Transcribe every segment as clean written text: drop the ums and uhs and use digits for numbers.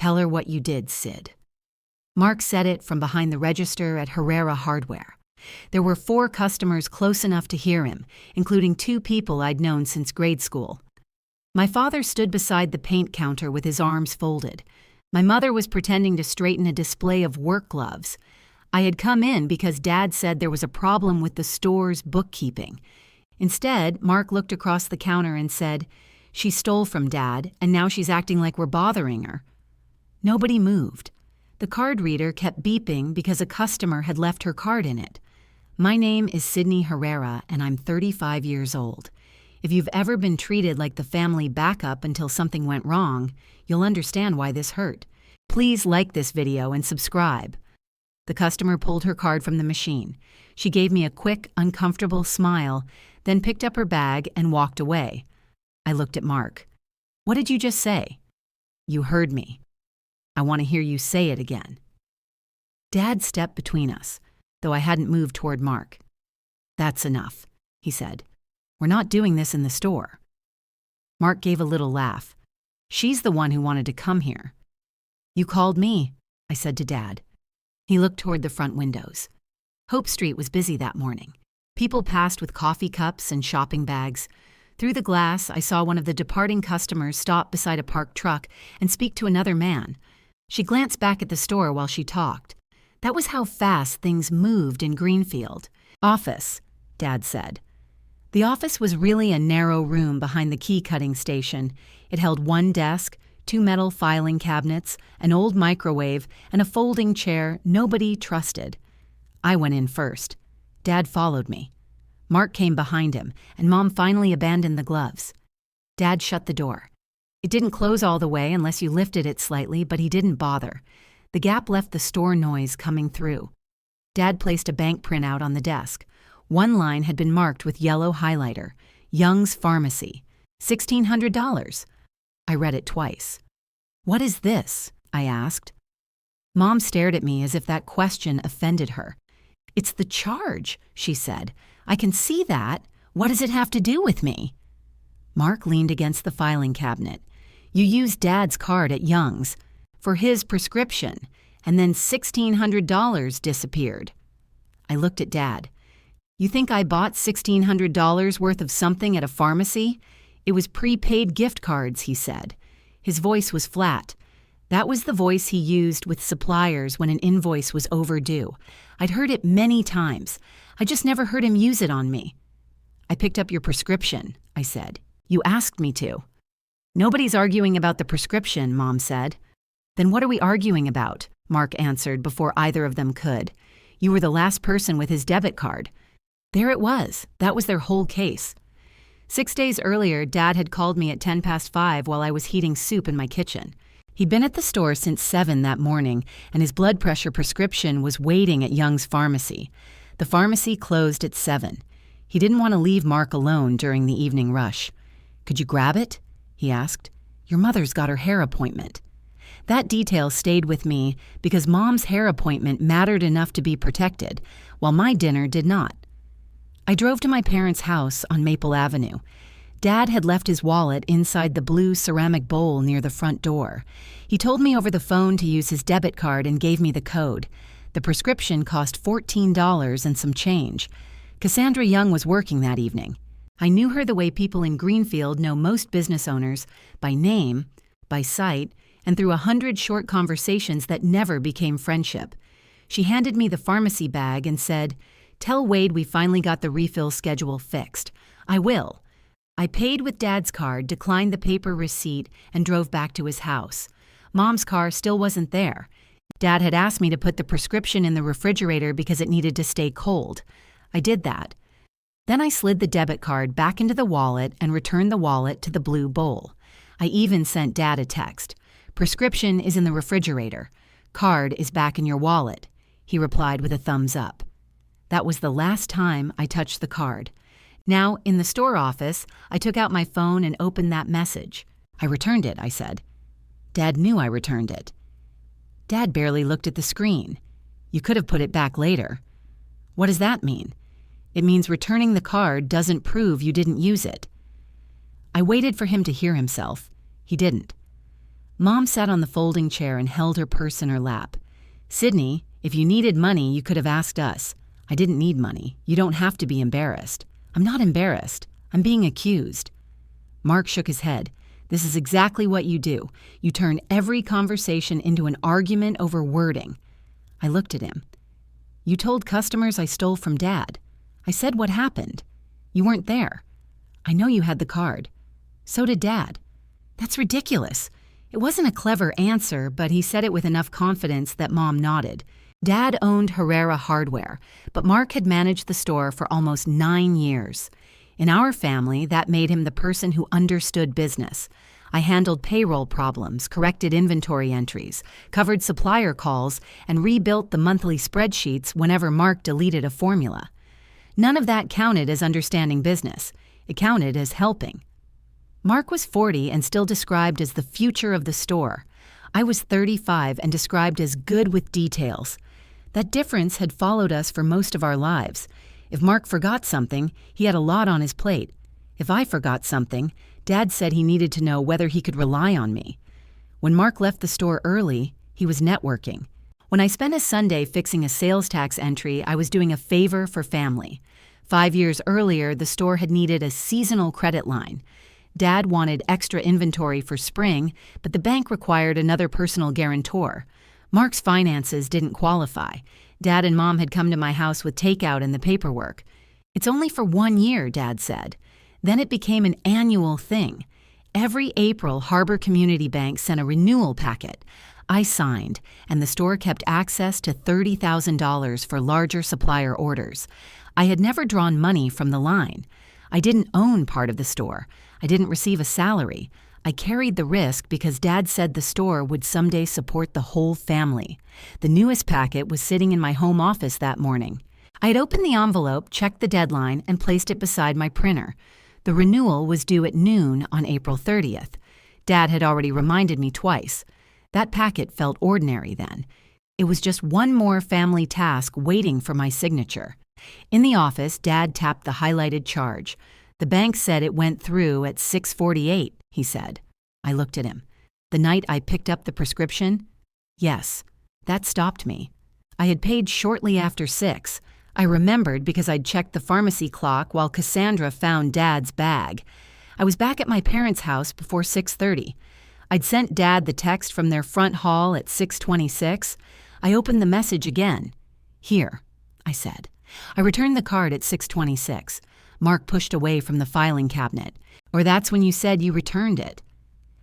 Tell her what you did, Sid. Mark said it from behind the register at Herrera Hardware. There were 4 customers close enough to hear him, including 2 people I'd known since grade school. My father stood beside the paint counter with his arms folded. My mother was pretending to straighten a display of work gloves. I had come in because Dad said there was a problem with the store's bookkeeping. Instead, Mark looked across the counter and said, "She stole from Dad, and now she's acting like we're bothering her." Nobody moved. The card reader kept beeping because a customer had left her card in it. My name is Sydney Herrera, and I'm 35 years old. If you've ever been treated like the family backup until something went wrong, you'll understand why this hurt. Please like this video and subscribe. The customer pulled her card from the machine. She gave me a quick, uncomfortable smile, then picked up her bag and walked away. I looked at Mark. "What did you just say?" "You heard me. I want to hear you say it again." Dad stepped between us, though I hadn't moved toward Mark. "That's enough," he said. "We're not doing this in the store." Mark gave a little laugh. "She's the one who wanted to come here." "You called me," I said to Dad. He looked toward the front windows. Hope Street was busy that morning. People passed with coffee cups and shopping bags. Through the glass, I saw one of the departing customers stop beside a parked truck and speak to another man. She glanced back at the store while she talked. That was how fast things moved in Greenfield. "Office," Dad said. The office was really a narrow room behind the key-cutting station. It held 1 desk, 2 metal filing cabinets, an old microwave, and a folding chair nobody trusted. I went in first. Dad followed me. Mark came behind him, and Mom finally abandoned the gloves. Dad shut the door. It didn't close all the way unless you lifted it slightly, but he didn't bother. The gap left the store noise coming through. Dad placed a bank printout on the desk. One line had been marked with yellow highlighter, Young's Pharmacy, $1,600. I read it twice. "What is this?" I asked. Mom stared at me as if that question offended her. "It's the charge," she said. "I can see that. What does it have to do with me?" Mark leaned against the filing cabinet. "You used Dad's card at Young's for his prescription, and then $1,600 disappeared." I looked at Dad. "You think I bought $1,600 worth of something at a pharmacy? It was prepaid gift cards," he said. His voice was flat. That was the voice he used with suppliers when an invoice was overdue. I'd heard it many times. I just never heard him use it on me. "I picked up your prescription," I said. "You asked me to." "Nobody's arguing about the prescription," Mom said. "Then what are we arguing about?" Mark answered before either of them could. "You were the last person with his debit card." There it was. That was their whole case. 6 days earlier, Dad had called me at 5:10 while I was heating soup in my kitchen. He'd been at the store since 7 that morning, and his blood pressure prescription was waiting at Young's Pharmacy. The pharmacy closed at 7. He didn't want to leave Mark alone during the evening rush. "Could you grab it?" he asked. "Your mother's got her hair appointment." That detail stayed with me because Mom's hair appointment mattered enough to be protected, while my dinner did not. I drove to my parents' house on Maple Avenue. Dad had left his wallet inside the blue ceramic bowl near the front door. He told me over the phone to use his debit card and gave me the code. The prescription cost $14 and some change. Cassandra Young was working that evening. I knew her the way people in Greenfield know most business owners, by name, by sight, and through 100 short conversations that never became friendship. She handed me the pharmacy bag and said, "Tell Wade we finally got the refill schedule fixed." "I will." I paid with Dad's card, declined the paper receipt, and drove back to his house. Mom's car still wasn't there. Dad had asked me to put the prescription in the refrigerator because it needed to stay cold. I did that. Then I slid the debit card back into the wallet and returned the wallet to the blue bowl. I even sent Dad a text. "Prescription is in the refrigerator. Card is back in your wallet." He replied with a thumbs up. That was the last time I touched the card. Now, in the store office, I took out my phone and opened that message. "I returned it," I said. Dad knew I returned it. Dad barely looked at the screen. "You could have put it back later." "What does that mean?" "It means returning the card doesn't prove you didn't use it." I waited for him to hear himself. He didn't. Mom sat on the folding chair and held her purse in her lap. "Sydney, if you needed money, you could have asked us. I didn't need money. You don't have to be embarrassed." "I'm not embarrassed. I'm being accused." Mark shook his head. "This is exactly what you do. You turn every conversation into an argument over wording." I looked at him. "You told customers I stole from Dad. I said what happened. You weren't there. I know you had the card. So did Dad." "That's ridiculous." It wasn't a clever answer, but he said it with enough confidence that Mom nodded. Dad owned Herrera Hardware, but Mark had managed the store for almost 9 years. In our family, that made him the person who understood business. I handled payroll problems, corrected inventory entries, covered supplier calls, and rebuilt the monthly spreadsheets whenever Mark deleted a formula. None of that counted as understanding business. It counted as helping. Mark was 40 and still described as the future of the store. I was 35 and described as good with details. That difference had followed us for most of our lives. If Mark forgot something, he had a lot on his plate. If I forgot something, Dad said he needed to know whether he could rely on me. When Mark left the store early, he was networking. When I spent a Sunday fixing a sales tax entry, I was doing a favor for family. 5 years earlier, the store had needed a seasonal credit line. Dad wanted extra inventory for spring, but the bank required another personal guarantor. Mark's finances didn't qualify. Dad and Mom had come to my house with takeout and the paperwork. "It's only for 1 year," Dad said. Then it became an annual thing. Every April, Harbor Community Bank sent a renewal packet. I signed, and the store kept access to $30,000 for larger supplier orders. I had never drawn money from the line. I didn't own part of the store. I didn't receive a salary. I carried the risk because Dad said the store would someday support the whole family. The newest packet was sitting in my home office that morning. I had opened the envelope, checked the deadline, and placed it beside my printer. The renewal was due at noon on April 30th. Dad had already reminded me twice. That packet felt ordinary then. It was just one more family task waiting for my signature. In the office, Dad tapped the highlighted charge. "The bank said it went through at 6:48, he said. I looked at him. "The night I picked up the prescription?" "Yes." That stopped me. I had paid shortly after 6. I remembered because I'd checked the pharmacy clock while Cassandra found Dad's bag. I was back at my parents' house before 6:30. I'd sent Dad the text from their front hall at 6:26. I opened the message again. "Here," I said. I returned the card at 6:26. Mark pushed away from the filing cabinet. "Or that's when you said you returned it."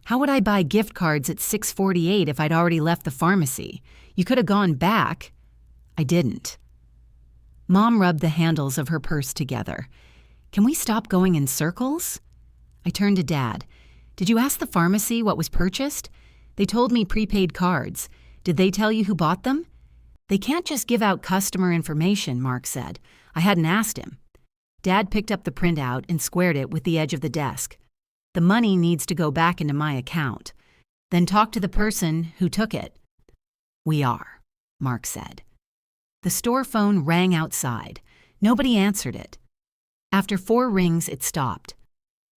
"How would I buy gift cards at 6:48 if I'd already left the pharmacy? You could have gone back." "I didn't." Mom rubbed the handles of her purse together. "Can we stop going in circles?" I turned to Dad. "Did you ask the pharmacy what was purchased? They told me prepaid cards. Did they tell you who bought them?" "They can't just give out customer information," Mark said. I hadn't asked him. Dad picked up the printout and squared it with the edge of the desk. "The money needs to go back into my account. Then talk to the person who took it." "We are," Mark said. The store phone rang outside. Nobody answered it. After 4 rings, it stopped.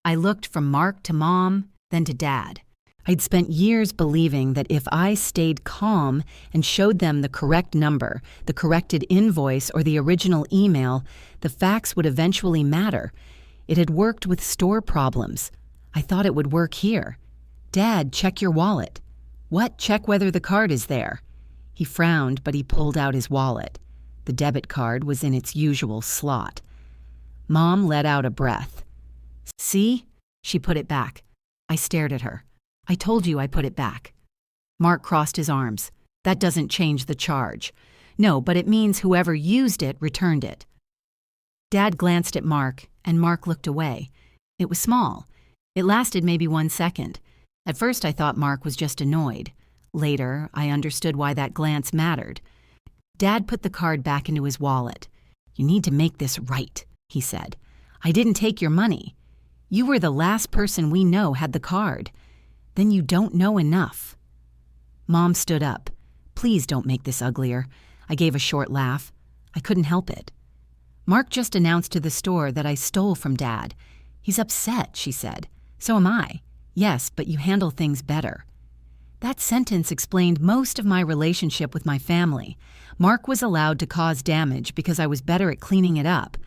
I looked from Mark to Mom, then to Dad. I'd spent years believing that if I stayed calm and showed them the correct number, the corrected invoice, or the original email, the facts would eventually matter. It had worked with store problems. I thought it would work here. "Dad, check your wallet." "What? Check whether the card is there." He frowned, but he pulled out his wallet. The debit card was in its usual slot. Mom let out a breath. "See?" She put it back. I stared at her. "I told you I put it back." Mark crossed his arms. "That doesn't change the charge." "No, but it means whoever used it returned it." Dad glanced at Mark, and Mark looked away. It was small. It lasted maybe 1 second. At first I thought Mark was just annoyed. Later, I understood why that glance mattered. Dad put the card back into his wallet. "You need to make this right," he said. "I didn't take your money. You were the last person we know had the card. Then you don't know enough." Mom stood up. "Please don't make this uglier." I gave a short laugh. I couldn't help it. "Mark just announced to the store that I stole from Dad. He's upset," she said. "So am I." "Yes, but you handle things better." That sentence explained most of my relationship with my family. Mark was allowed to cause damage because I was better at cleaning it up.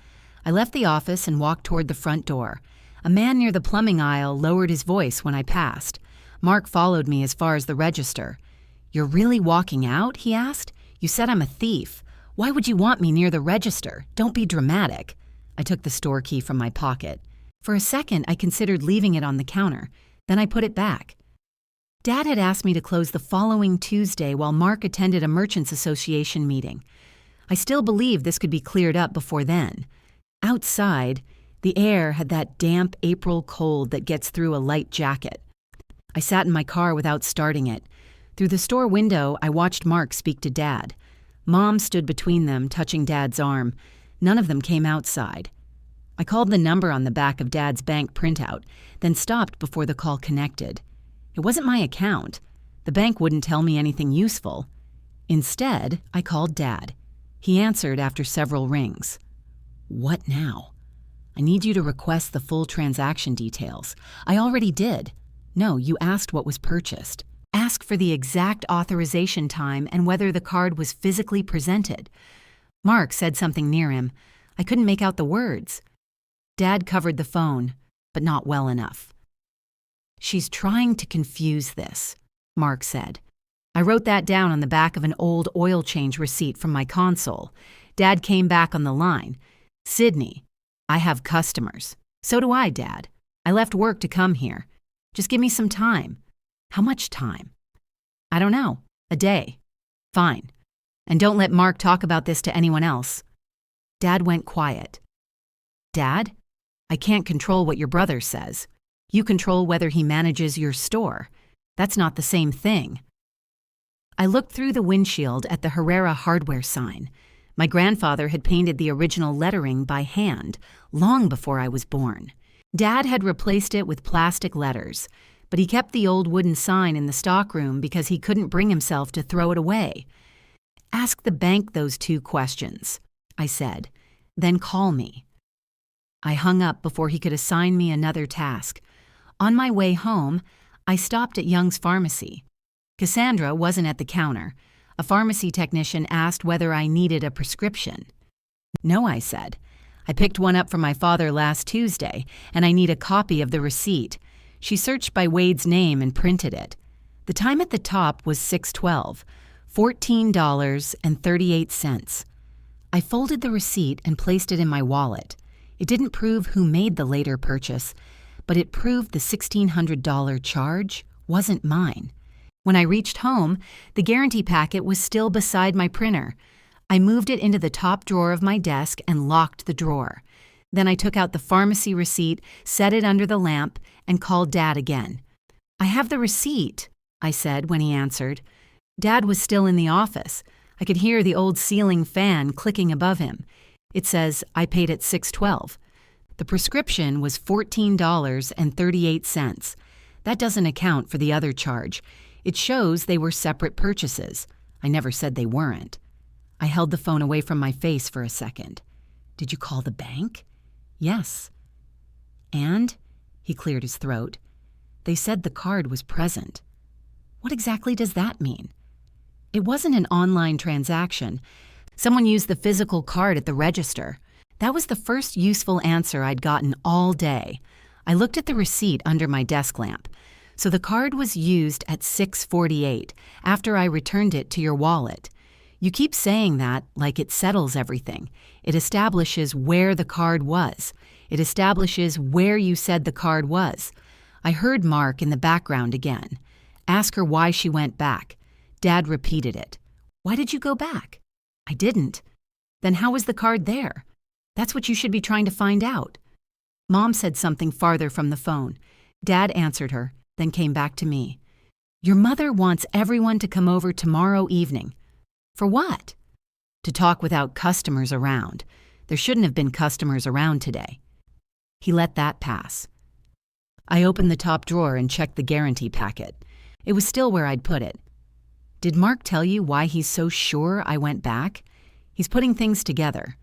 I left the office and walked toward the front door. A man near the plumbing aisle lowered his voice when I passed. Mark followed me as far as the register. "You're really walking out?" he asked. "You said I'm a thief. Why would you want me near the register? Don't be dramatic." I took the store key from my pocket. For a second, I considered leaving it on the counter. Then I put it back. Dad had asked me to close the following Tuesday while Mark attended a Merchants Association meeting. I still believed this could be cleared up before then. Outside, the air had that damp April cold that gets through a light jacket. I sat in my car without starting it. Through the store window, I watched Mark speak to Dad. Mom stood between them, touching Dad's arm. None of them came outside. I called the number on the back of Dad's bank printout, then stopped before the call connected. It wasn't my account. The bank wouldn't tell me anything useful. Instead, I called Dad. He answered after several rings. "What now?" "I need you to request the full transaction details." "I already did." "No, you asked what was purchased. Ask for the exact authorization time and whether the card was physically presented." Mark said something near him. I couldn't make out the words. Dad covered the phone, but not well enough. "She's trying to confuse this," Mark said. I wrote that down on the back of an old oil change receipt from my console. Dad came back on the line. "Sydney, I have customers." "So do I, Dad. I left work to come here. Just give me some time." "How much time?" "I don't know. A day." "Fine. And don't let Mark talk about this to anyone else." Dad went quiet. "Dad, I can't control what your brother says. You control whether he manages your store. That's not the same thing." I looked through the windshield at the Herrera hardware sign. My grandfather had painted the original lettering by hand, long before I was born. Dad had replaced it with plastic letters, but he kept the old wooden sign in the stockroom because he couldn't bring himself to throw it away. "Ask the bank those 2 questions," I said. "Then call me." I hung up before he could assign me another task. On my way home, I stopped at Young's Pharmacy. Cassandra wasn't at the counter. A pharmacy technician asked whether I needed a prescription. "No," I said. "I picked one up for my father last Tuesday, and I need a copy of the receipt." She searched by Wade's name and printed it. The time at the top was 6:12, $14.38. I folded the receipt and placed it in my wallet. It didn't prove who made the later purchase, but it proved the $1,600 charge wasn't mine. When I reached home, the guarantee packet was still beside my printer. I moved it into the top drawer of my desk and locked the drawer. Then I took out the pharmacy receipt, set it under the lamp, and called Dad again. "I have the receipt," I said when he answered. Dad was still in the office. I could hear the old ceiling fan clicking above him. It says I paid at 6:12. The prescription was $14.38. That doesn't account for the other charge. It shows they were separate purchases. I never said they weren't. I held the phone away from my face for a second. "Did you call the bank?" "Yes." "And?" He cleared his throat. "They said the card was present." "What exactly does that mean?" "It wasn't an online transaction. Someone used the physical card at the register." That was the first useful answer I'd gotten all day. I looked at the receipt under my desk lamp. "So the card was used at 6:48, after I returned it to your wallet. You keep saying that like it settles everything. It establishes where the card was. It establishes where you said the card was." I heard Mark in the background again. "Ask her why she went back." Dad repeated it. "Why did you go back?" "I didn't." "Then how was the card there? That's what you should be trying to find out." Mom said something farther from the phone. Dad answered her, then came back to me. "Your mother wants everyone to come over tomorrow evening." "For what?" "To talk without customers around. There shouldn't have been customers around today." He let that pass. I opened the top drawer and checked the guarantee packet. It was still where I'd put it. "Did Mark tell you why he's so sure I went back?" "He's putting things together."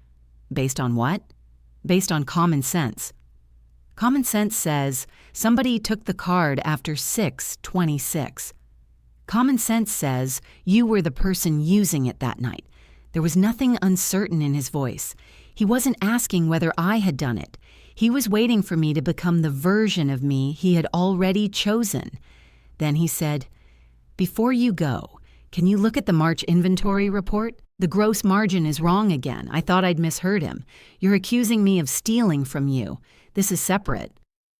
"Based on what?" "Based on common sense." Common sense says somebody took the card after 6:26. Common sense says you were the person using it that night. There was nothing uncertain in his voice. He wasn't asking whether I had done it. He was waiting for me to become the version of me he had already chosen. Then he said, "Before you go, can you look at the March inventory report? The gross margin is wrong again. I thought I'd misheard him. You're accusing me of stealing from you. This is separate."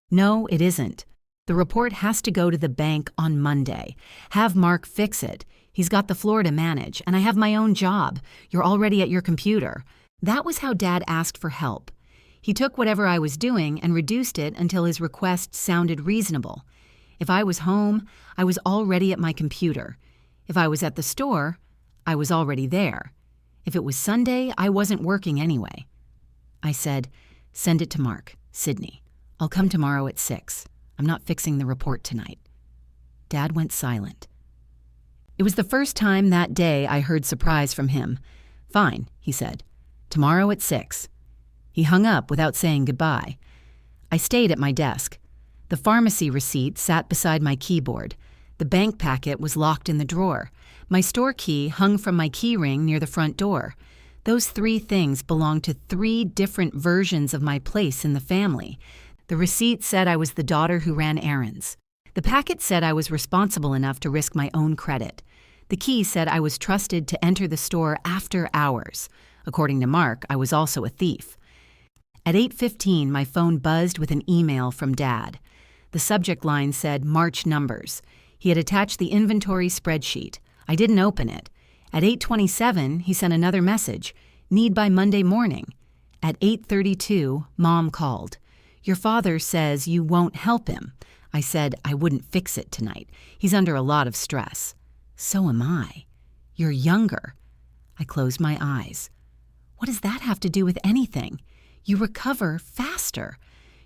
"No, it isn't. The report has to go to the bank on Monday. Have Mark fix it. He's got the floor to manage, and I have my own job. You're already at your computer." That was how Dad asked for help. He took whatever I was doing and reduced it until his request sounded reasonable. If I was home, I was already at my computer. If I was at the store, I was already there. If it was Sunday, I wasn't working anyway. I said, "Send it to Mark, Sydney. I'll come tomorrow at 6. I'm not fixing the report tonight." Dad went silent. It was the first time that day I heard surprise from him. "Fine," he said. "Tomorrow at 6. He hung up without saying goodbye. I stayed at my desk. The pharmacy receipt sat beside my keyboard. The bank packet was locked in the drawer. My store key hung from my key ring near the front door. Those 3 things belonged to 3 different versions of my place in the family. The receipt said I was the daughter who ran errands. The packet said I was responsible enough to risk my own credit. The key said I was trusted to enter the store after hours. According to Mark, I was also a thief. At 8:15, my phone buzzed with an email from Dad. The subject line said March numbers. He had attached the inventory spreadsheet. I didn't open it. At 8:27, he sent another message, "Need by Monday morning." At 8:32, Mom called. "Your father says you won't help him." I said I wouldn't fix it tonight. He's under a lot of stress. "So am I." "You're younger." I closed my eyes. What does that have to do with anything? You recover faster.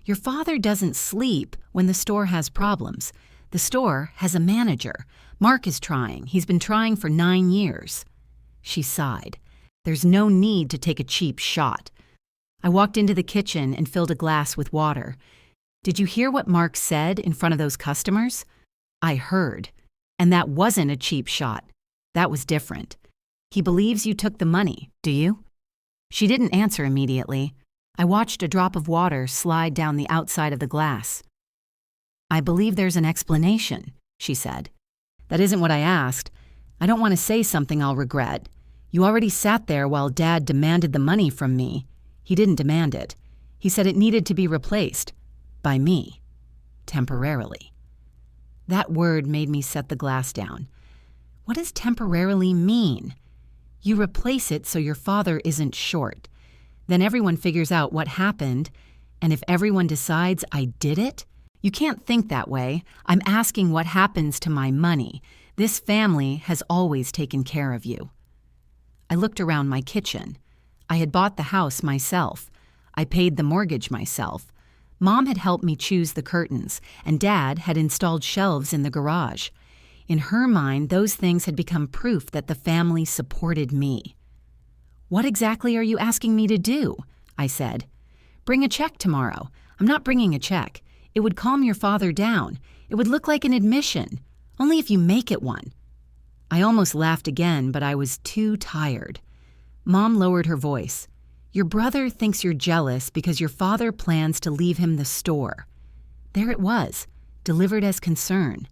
Your father doesn't sleep when the store has problems. The store has a manager. Mark is trying. He's been trying for 9 years. She sighed. There's no need to take a cheap shot. I walked into the kitchen and filled a glass with water. "Did you hear what Mark said in front of those customers?" I heard. And that wasn't a cheap shot. That was different. "He believes you took the money, do you?" She didn't answer immediately. I watched a drop of water slide down the outside of the glass. "I believe there's an explanation," she said. "That isn't what I asked. I don't want to say something I'll regret. You already sat there while Dad demanded the money from me. He didn't demand it. He said it needed to be replaced. By me. Temporarily." That word made me set the glass down. What does temporarily mean? You replace it so your father isn't short. Then everyone figures out what happened, and if everyone decides I did it, you can't think that way. I'm asking what happens to my money. This family has always taken care of you. I looked around my kitchen. I had bought the house myself. I paid the mortgage myself. Mom had helped me choose the curtains, and Dad had installed shelves in the garage. In her mind, those things had become proof that the family supported me. "What exactly are you asking me to do?" I said. "Bring a check tomorrow." "I'm not bringing a check. It would calm your father down. It would look like an admission. Only if you make it one." I almost laughed again, but I was too tired. Mom lowered her voice. "Your brother thinks you're jealous because your father plans to leave him the store." There it was, delivered as concern.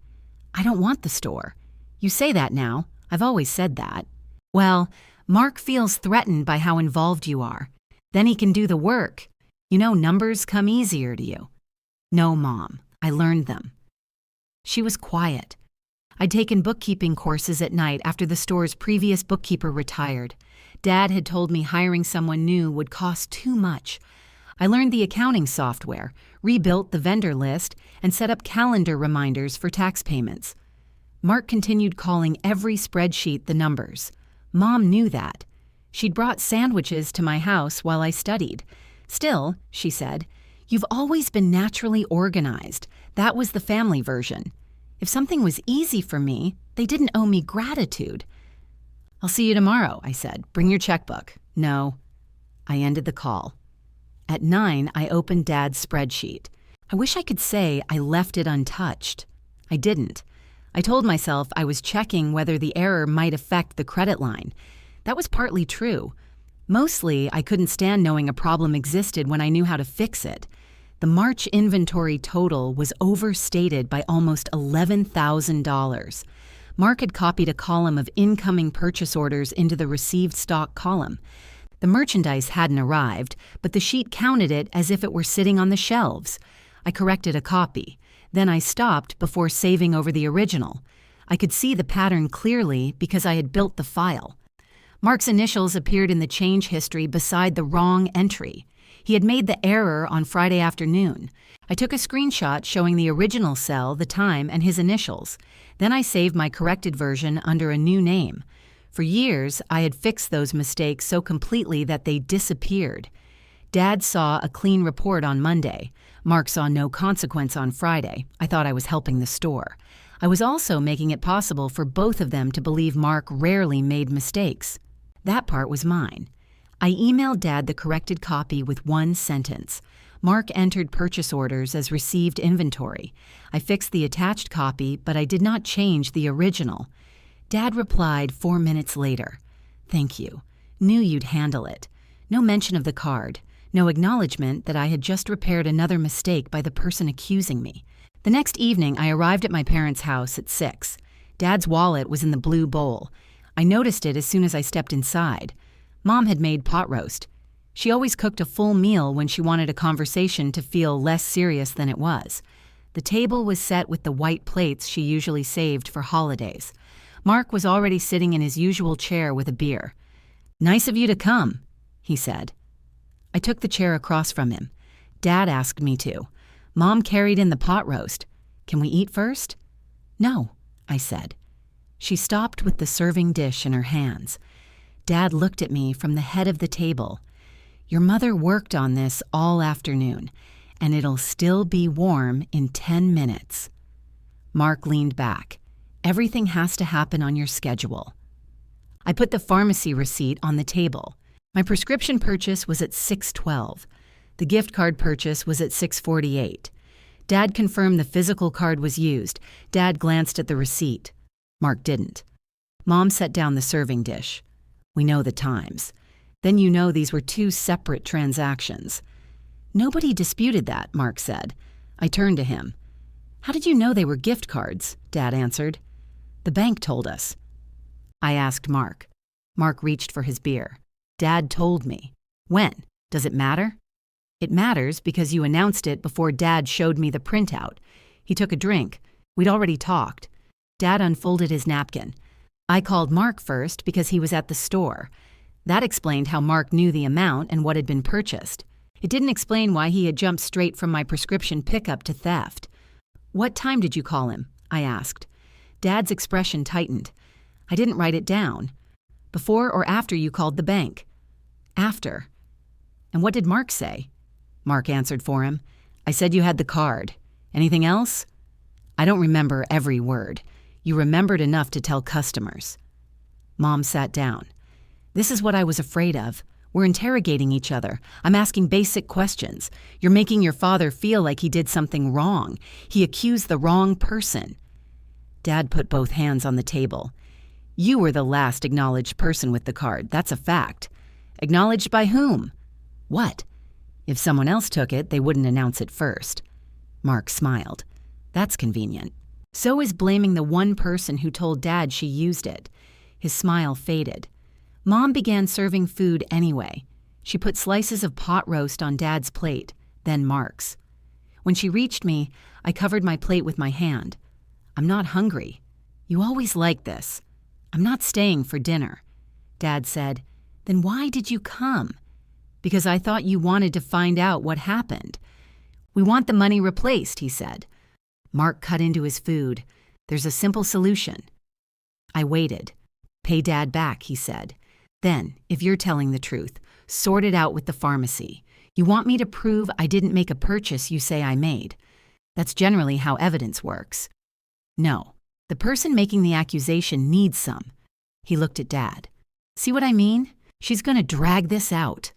"I don't want the store." "You say that now. I've always said that." "Well, Mark feels threatened by how involved you are. Then he can do the work. You know, numbers come easier to you." "No, Mom. I learned them." She was quiet. I'd taken bookkeeping courses at night after the store's previous bookkeeper retired. Dad had told me hiring someone new would cost too much. I learned the accounting software, rebuilt the vendor list, and set up calendar reminders for tax payments. Mark continued calling every spreadsheet the numbers. Mom knew that. She'd brought sandwiches to my house while I studied. "Still," she said, "you've always been naturally organized. That was the family version. If something was easy for me, they didn't owe me gratitude." "I'll see you tomorrow," I said. "Bring your checkbook." "No." I ended the call. At 9, I opened Dad's spreadsheet. I wish I could say I left it untouched. I didn't. I told myself I was checking whether the error might affect the credit line. That was partly true. Mostly, I couldn't stand knowing a problem existed when I knew how to fix it. The March inventory total was overstated by almost $11,000. Mark had copied a column of incoming purchase orders into the received stock column. The merchandise hadn't arrived, but the sheet counted it as if it were sitting on the shelves. I corrected a copy. Then I stopped before saving over the original. I could see the pattern clearly because I had built the file. Mark's initials appeared in the change history beside the wrong entry. He had made the error on Friday afternoon. I took a screenshot showing the original cell, the time, and his initials. Then I saved my corrected version under a new name. For years, I had fixed those mistakes so completely that they disappeared. Dad saw a clean report on Monday. Mark saw no consequence on Friday. I thought I was helping the store. I was also making it possible for both of them to believe Mark rarely made mistakes. That part was mine. I emailed Dad the corrected copy with one sentence. Mark entered purchase orders as received inventory. I fixed the attached copy, but I did not change the original. Dad replied 4 minutes later. "Thank you. Knew you'd handle it." No mention of the card. No acknowledgement that I had just repaired another mistake by the person accusing me. The next evening, I arrived at my parents' house at 6. Dad's wallet was in the blue bowl. I noticed it as soon as I stepped inside. Mom had made pot roast. She always cooked a full meal when she wanted a conversation to feel less serious than it was. The table was set with the white plates she usually saved for holidays. Mark was already sitting in his usual chair with a beer. "Nice of you to come," he said. I took the chair across from him. "Dad asked me to. Mom carried in the pot roast. Can we eat first?" "No," I said. She stopped with the serving dish in her hands. Dad looked at me from the head of the table. "Your mother worked on this all afternoon, and it'll still be warm in 10 minutes. Mark leaned back. "Everything has to happen on your schedule." I put the pharmacy receipt on the table. My prescription purchase was at 6:12. The gift card purchase was at 6:48. Dad confirmed the physical card was used. Dad glanced at the receipt. Mark didn't. Mom set down the serving dish. "We know the times. Then you know these were two separate transactions." "Nobody disputed that," Mark said. I turned to him. "How did you know they were gift cards?" Dad answered. "The bank told us." I asked Mark. Mark reached for his beer. "Dad told me." "When? Does it matter?" "It matters because you announced it before Dad showed me the printout." He took a drink. We'd already talked. Dad unfolded his napkin. "I called Mark first because he was at the store." That explained how Mark knew the amount and what had been purchased. It didn't explain why he had jumped straight from my prescription pickup to theft. "What time did you call him?" I asked. Dad's expression tightened. "I didn't write it down." "Before or after you called the bank?" "After." "And what did Mark say?" Mark answered for him. "I said you had the card. Anything else?" "I don't remember every word. You remembered enough to tell customers." Mom sat down. "This is what I was afraid of. We're interrogating each other. I'm asking basic questions. You're making your father feel like he did something wrong. He accused the wrong person." Dad put both hands on the table. "You were the last acknowledged person with the card. That's a fact." "Acknowledged by whom?" "What?" "If someone else took it, they wouldn't announce it first." Mark smiled. "That's convenient. So is blaming the one person who told Dad she used it." His smile faded. Mom began serving food anyway. She put slices of pot roast on Dad's plate, then Mark's. When she reached me, I covered my plate with my hand. "I'm not hungry." "You always like this." "I'm not staying for dinner." Dad said, "Then why did you come?" "Because I thought you wanted to find out what happened." "We want the money replaced," he said. Mark cut into his food. "There's a simple solution." I waited. "Pay Dad back," he said. "Then, if you're telling the truth, sort it out with the pharmacy. You want me to prove I didn't make a purchase you say I made. That's generally how evidence works." "No. The person making the accusation needs some." He looked at Dad. "See what I mean? She's going to drag this out."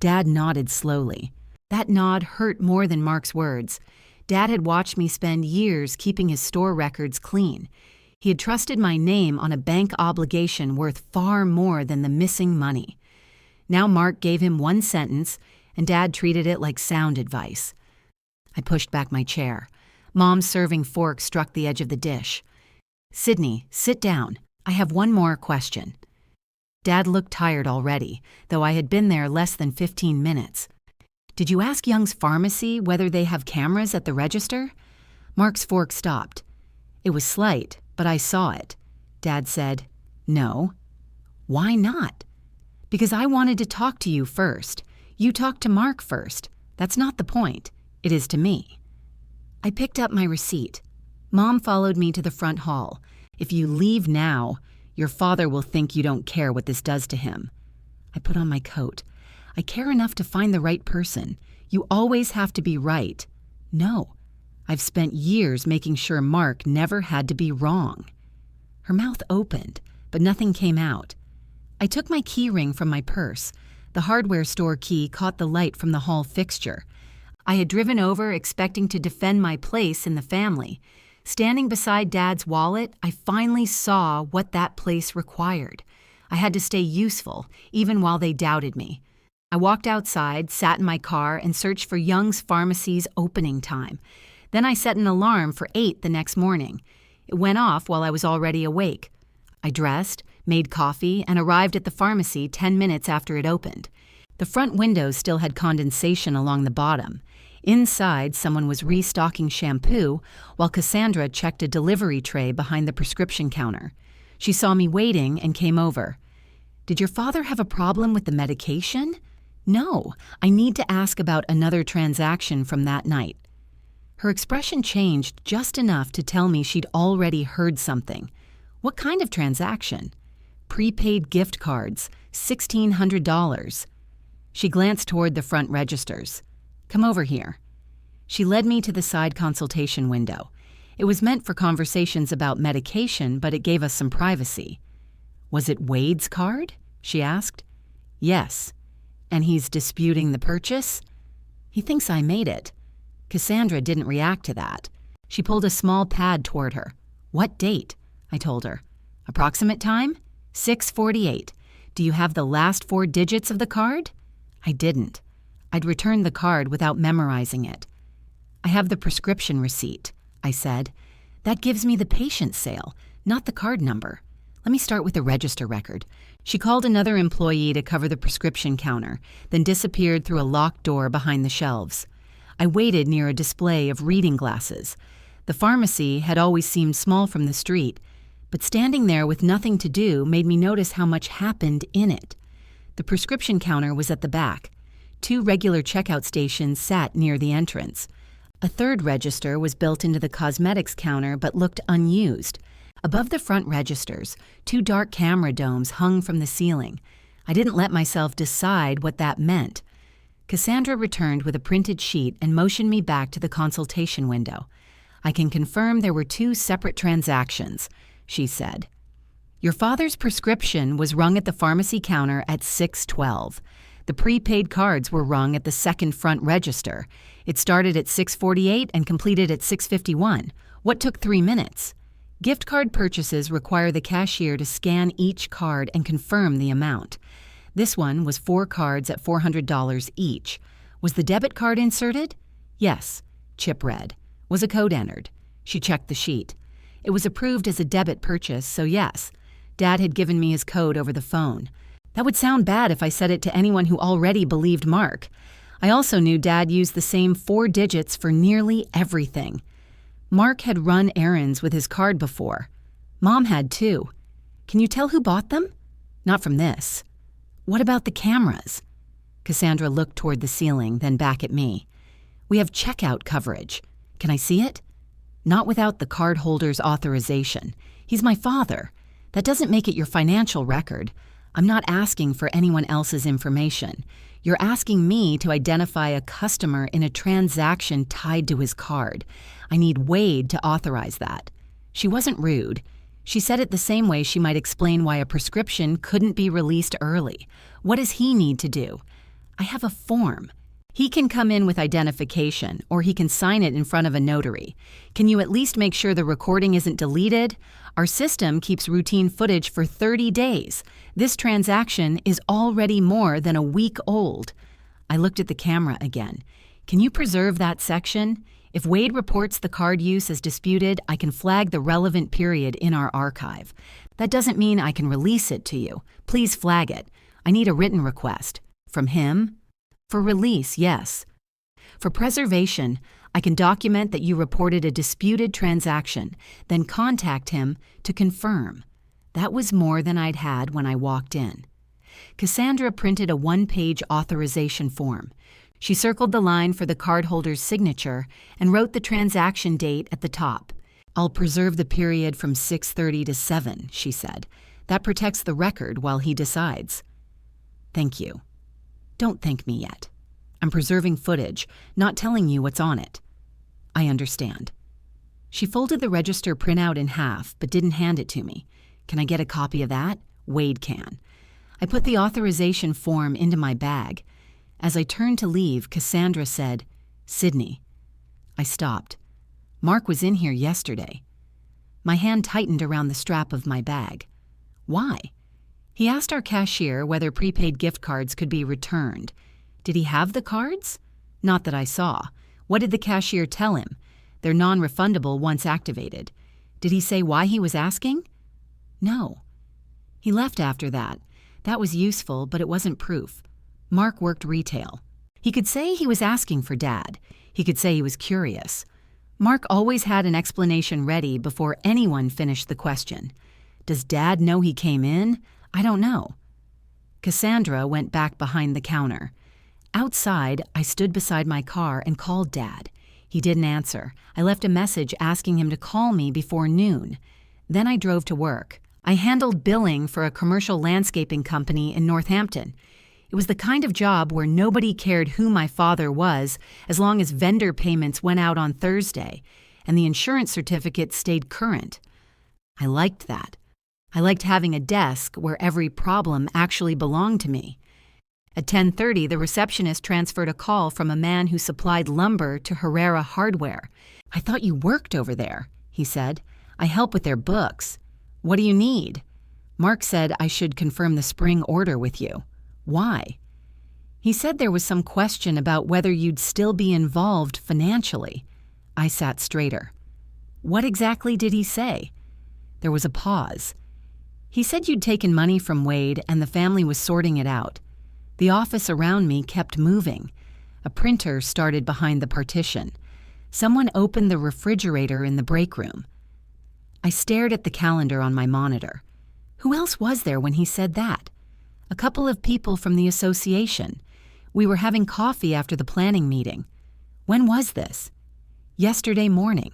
Dad nodded slowly. That nod hurt more than Mark's words. Dad had watched me spend years keeping his store records clean. He had trusted my name on a bank obligation worth far more than the missing money. Now Mark gave him one sentence, and Dad treated it like sound advice. I pushed back my chair. Mom's serving fork struck the edge of the dish. "Sydney, sit down. I have one more question." Dad looked tired already, though I had been there less than 15 minutes. "Did you ask Young's Pharmacy whether they have cameras at the register?" Mark's fork stopped. It was slight, but I saw it. Dad said, "No." "Why not?" "Because I wanted to talk to you first. You talked to Mark first. That's not the point. It is to me." I picked up my receipt. Mom followed me to the front hall. "If you leave now, your father will think you don't care what this does to him." I put on my coat. "I care enough to find the right person. You always have to be right." "No. I've spent years making sure Mark never had to be wrong." Her mouth opened, but nothing came out. I took my key ring from my purse. The hardware store key caught the light from the hall fixture. I had driven over expecting to defend my place in the family. Standing beside Dad's wallet, I finally saw what that place required. I had to stay useful, even while they doubted me. I walked outside, sat in my car, and searched for Young's Pharmacy's opening time. Then I set an alarm for 8 the next morning. It went off while I was already awake. I dressed, made coffee, and arrived at the pharmacy 10 minutes after it opened. The front windows still had condensation along the bottom. Inside, someone was restocking shampoo, while Cassandra checked a delivery tray behind the prescription counter. She saw me waiting and came over. "Did your father have a problem with the medication?" "No, I need to ask about another transaction from that night." Her expression changed just enough to tell me she'd already heard something. "What kind of transaction?" "Prepaid gift cards, $1,600. She glanced toward the front registers. "Come over here." She led me to the side consultation window. It was meant for conversations about medication, but it gave us some privacy. "Was it Wade's card?" she asked. "Yes." "And he's disputing the purchase?" "He thinks I made it." Cassandra didn't react to that. She pulled a small pad toward her. "What date?" I told her. "Approximate time?" 6:48. "Do you have the last 4 digits of the card?" I didn't. I'd returned the card without memorizing it. "I have the prescription receipt," I said. "That gives me the patient sale, not the card number. Let me start with the register record." She called another employee to cover the prescription counter, then disappeared through a locked door behind the shelves. I waited near a display of reading glasses. The pharmacy had always seemed small from the street, but standing there with nothing to do made me notice how much happened in it. The prescription counter was at the back. 2 regular checkout stations sat near the entrance. A third register was built into the cosmetics counter but looked unused. Above the front registers, 2 dark camera domes hung from the ceiling. I didn't let myself decide what that meant. Cassandra returned with a printed sheet and motioned me back to the consultation window. "I can confirm there were 2 separate transactions," she said. "Your father's prescription was rung at the pharmacy counter at 6:12. The prepaid cards were rung at the second front register. It started at 6:48 and completed at 6:51. What took 3 minutes? Gift card purchases require the cashier to scan each card and confirm the amount. This one was 4 cards at $400 each. Was the debit card inserted? Yes. Chip read. Was a code entered? She checked the sheet. It was approved as a debit purchase, so yes. Dad had given me his code over the phone. That would sound bad if I said it to anyone who already believed Mark. I also knew Dad used the same 4 digits for nearly everything. Mark had run errands with his card before. Mom had too. Can you tell who bought them? Not from this. What about the cameras? Cassandra looked toward the ceiling, then back at me. We have checkout coverage. Can I see it? Not without the cardholder's authorization. He's my father. That doesn't make it your financial record. I'm not asking for anyone else's information. You're asking me to identify a customer in a transaction tied to his card. I need Wade to authorize that. She wasn't rude. She said it the same way she might explain why a prescription couldn't be released early. What does he need to do? I have a form. He can come in with identification, or he can sign it in front of a notary. Can you at least make sure the recording isn't deleted? Our system keeps routine footage for 30 days. This transaction is already more than a week old. I looked at the camera again. Can you preserve that section? If Wade reports the card use as disputed, I can flag the relevant period in our archive. That doesn't mean I can release it to you. Please flag it. I need a written request. From him? For release, yes. For preservation, I can document that you reported a disputed transaction, then contact him to confirm. That was more than I'd had when I walked in. Cassandra printed a one-page authorization form. She circled the line for the cardholder's signature and wrote the transaction date at the top. "I'll preserve the period from 6:30 to 7, she said. "That protects the record while he decides." "Thank you." "Don't thank me yet. I'm preserving footage, not telling you what's on it." "I understand." She folded the register printout in half, but didn't hand it to me. "Can I get a copy of that?" "Wade can." I put the authorization form into my bag. As I turned to leave, Cassandra said, "Sydney." I stopped. "Mark was in here yesterday." My hand tightened around the strap of my bag. "Why?" "He asked our cashier whether prepaid gift cards could be returned." "Did he have the cards?" "Not that I saw." "What did the cashier tell him?" "They're non-refundable once activated." "Did he say why he was asking?" "No." "He left after that. That was useful, but it wasn't proof. Mark worked retail. He could say he was asking for Dad. He could say he was curious. Mark always had an explanation ready before anyone finished the question. Does Dad know he came in? I don't know." Cassandra went back behind the counter. Outside, I stood beside my car and called Dad. He didn't answer. I left a message asking him to call me before noon. Then I drove to work. I handled billing for a commercial landscaping company in Northampton. It was the kind of job where nobody cared who my father was as long as vendor payments went out on Thursday and the insurance certificate stayed current. I liked that. I liked having a desk where every problem actually belonged to me. At 10:30, the receptionist transferred a call from a man who supplied lumber to Herrera Hardware. "I thought you worked over there," he said. "I help with their books." "What do you need?" "Mark said I should confirm the spring order with you." "Why?" "He said there was some question about whether you'd still be involved financially." I sat straighter. "What exactly did he say?" There was a pause. "He said you'd taken money from Wade and the family was sorting it out." The office around me kept moving. A printer started behind the partition. Someone opened the refrigerator in the break room. I stared at the calendar on my monitor. Who else was there when he said that? A couple of people from the association. We were having coffee after the planning meeting. When was this? Yesterday morning.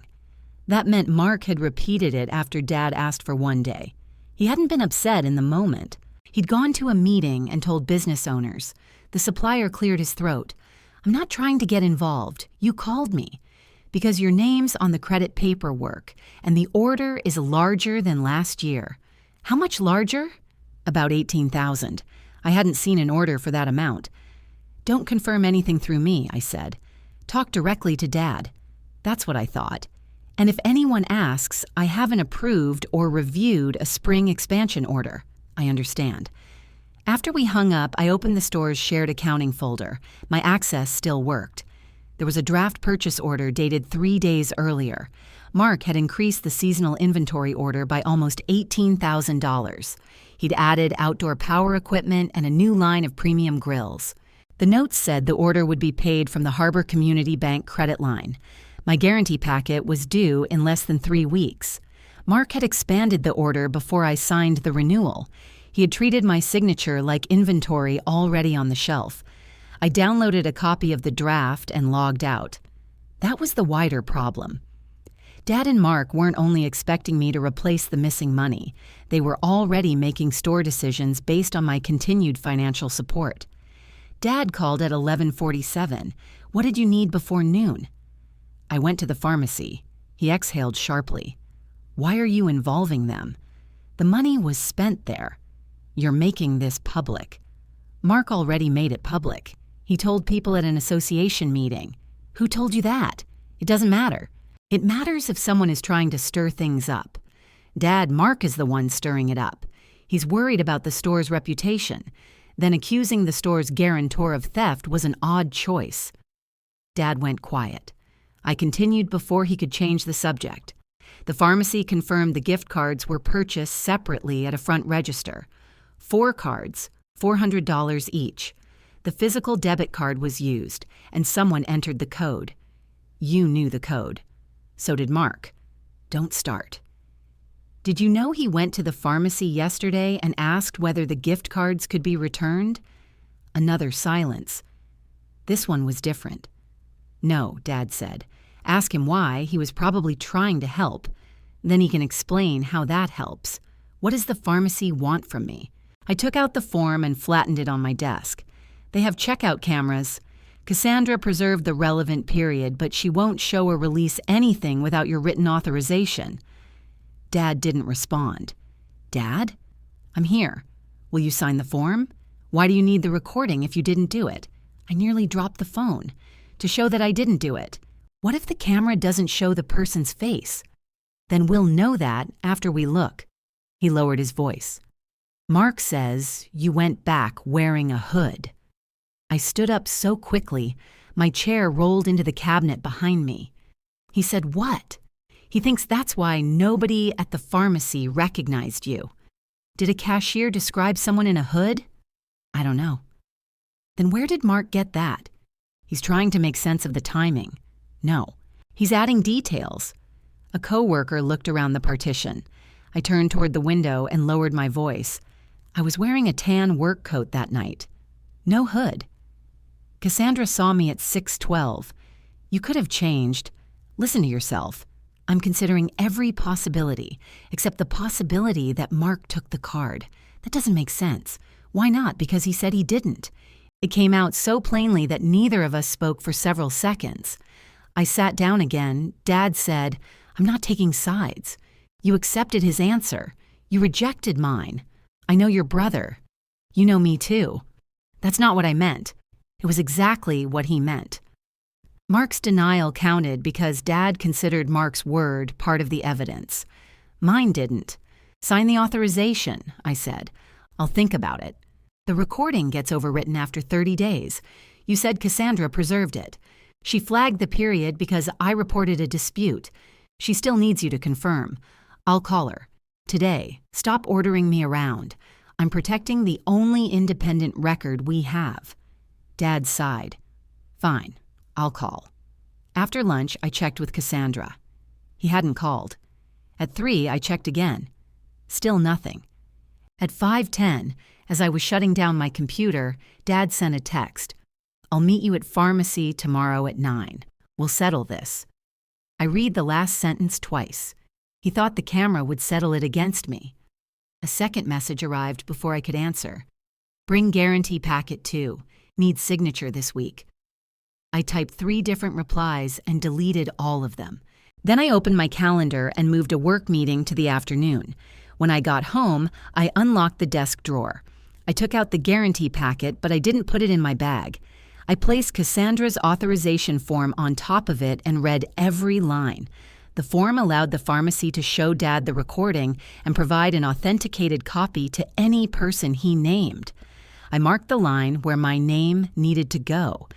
That meant Mark had repeated it after Dad asked for one day. He hadn't been upset in the moment. He'd gone to a meeting and told business owners. The supplier cleared his throat. "I'm not trying to get involved. You called me. Because your name's on the credit paperwork, and the order is larger than last year." "How much larger?" "About 18,000. I hadn't seen an order for that amount." "Don't confirm anything through me," I said. "Talk directly to Dad." That's what I thought. "And if anyone asks, I haven't approved or reviewed a spring expansion order." "I understand." After we hung up, I opened the store's shared accounting folder. My access still worked. There was a draft purchase order dated 3 days earlier. Mark had increased the seasonal inventory order by almost $18,000. He'd added outdoor power equipment and a new line of premium grills. The notes said the order would be paid from the Harbor Community Bank credit line. My guarantee packet was due in less than 3 weeks. Mark had expanded the order before I signed the renewal. He had treated my signature like inventory already on the shelf. I downloaded a copy of the draft and logged out. That was the wider problem. Dad and Mark weren't only expecting me to replace the missing money. They were already making store decisions based on my continued financial support. Dad called at 11:47. "What did you need before noon?" I went to the pharmacy. He exhaled sharply. "Why are you involving them?" "The money was spent there." "You're making this public." "Mark already made it public." He told people at an association meeting. Who told you that? It doesn't matter. It matters if someone is trying to stir things up. Dad, Mark, is the one stirring it up. He's worried about the store's reputation. Then accusing the store's guarantor of theft was an odd choice. Dad went quiet. I continued before he could change the subject. The pharmacy confirmed the gift cards were purchased separately at a front register. 4 cards, $400 each. The physical debit card was used, and someone entered the code. You knew the code. So did Mark. Don't start. Did you know he went to the pharmacy yesterday and asked whether the gift cards could be returned? Another silence. This one was different. No, Dad said. Ask him why. He was probably trying to help. Then he can explain how that helps. What does the pharmacy want from me? I took out the form and flattened it on my desk. They have checkout cameras. Cassandra preserved the relevant period, but she won't show or release anything without your written authorization. Dad didn't respond. Dad? I'm here. Will you sign the form? Why do you need the recording if you didn't do it? I nearly dropped the phone. To show that I didn't do it. What if the camera doesn't show the person's face? Then we'll know that after we look. He lowered his voice. Mark says you went back wearing a hood. I stood up so quickly, my chair rolled into the cabinet behind me. He said, what? He thinks that's why nobody at the pharmacy recognized you. Did a cashier describe someone in a hood? I don't know. Then where did Mark get that? He's trying to make sense of the timing. No, he's adding details. A coworker looked around the partition. I turned toward the window and lowered my voice. I was wearing a tan work coat that night. No hood. Cassandra saw me at 6:12. You could have changed. Listen to yourself. I'm considering every possibility, except the possibility that Mark took the card. That doesn't make sense. Why not? Because he said he didn't. It came out so plainly that neither of us spoke for several seconds. I sat down again. Dad said, I'm not taking sides. You accepted his answer. You rejected mine. I know your brother. You know me too. That's not what I meant. It was exactly what he meant. Mark's denial counted because Dad considered Mark's word part of the evidence. Mine didn't. Sign the authorization, I said. I'll think about it. The recording gets overwritten after 30 days. You said Cassandra preserved it. She flagged the period because I reported a dispute. She still needs you to confirm. I'll call her. Today, stop ordering me around. I'm protecting the only independent record we have. Dad sighed. Fine, I'll call. After lunch, I checked with Cassandra. He hadn't called. At 3, I checked again. Still nothing. At 5:10, as I was shutting down my computer, Dad sent a text. I'll meet you at pharmacy tomorrow at 9. We'll settle this. I read the last sentence twice. He thought the camera would settle it against me. A second message arrived before I could answer. Bring guarantee packet 2. Need signature this week. I typed 3 different replies and deleted all of them. Then I opened my calendar and moved a work meeting to the afternoon. When I got home, I unlocked the desk drawer. I took out the guarantee packet, but I didn't put it in my bag. I placed Cassandra's authorization form on top of it and read every line. The form allowed the pharmacy to show Dad the recording and provide an authenticated copy to any person he named. I marked the line where my name needed to go.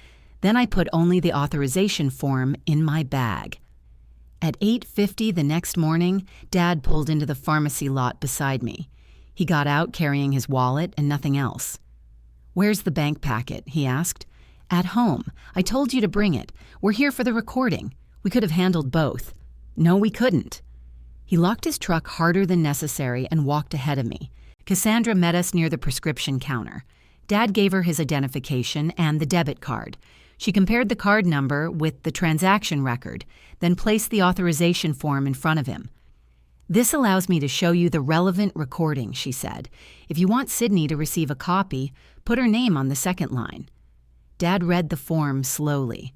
Then I put only the authorization form in my bag. At 8:50 the next morning, Dad pulled into the pharmacy lot beside me. He got out carrying his wallet and nothing else. Where's the bank packet? He asked. At home. I told you to bring it. We're here for the recording. We could have handled both. No, we couldn't. He locked his truck harder than necessary and walked ahead of me. Cassandra met us near the prescription counter. Dad gave her his identification and the debit card. She compared the card number with the transaction record, then placed the authorization form in front of him. This allows me to show you the relevant recording, she said. If you want Sydney to receive a copy, put her name on the second line. Dad read the form slowly.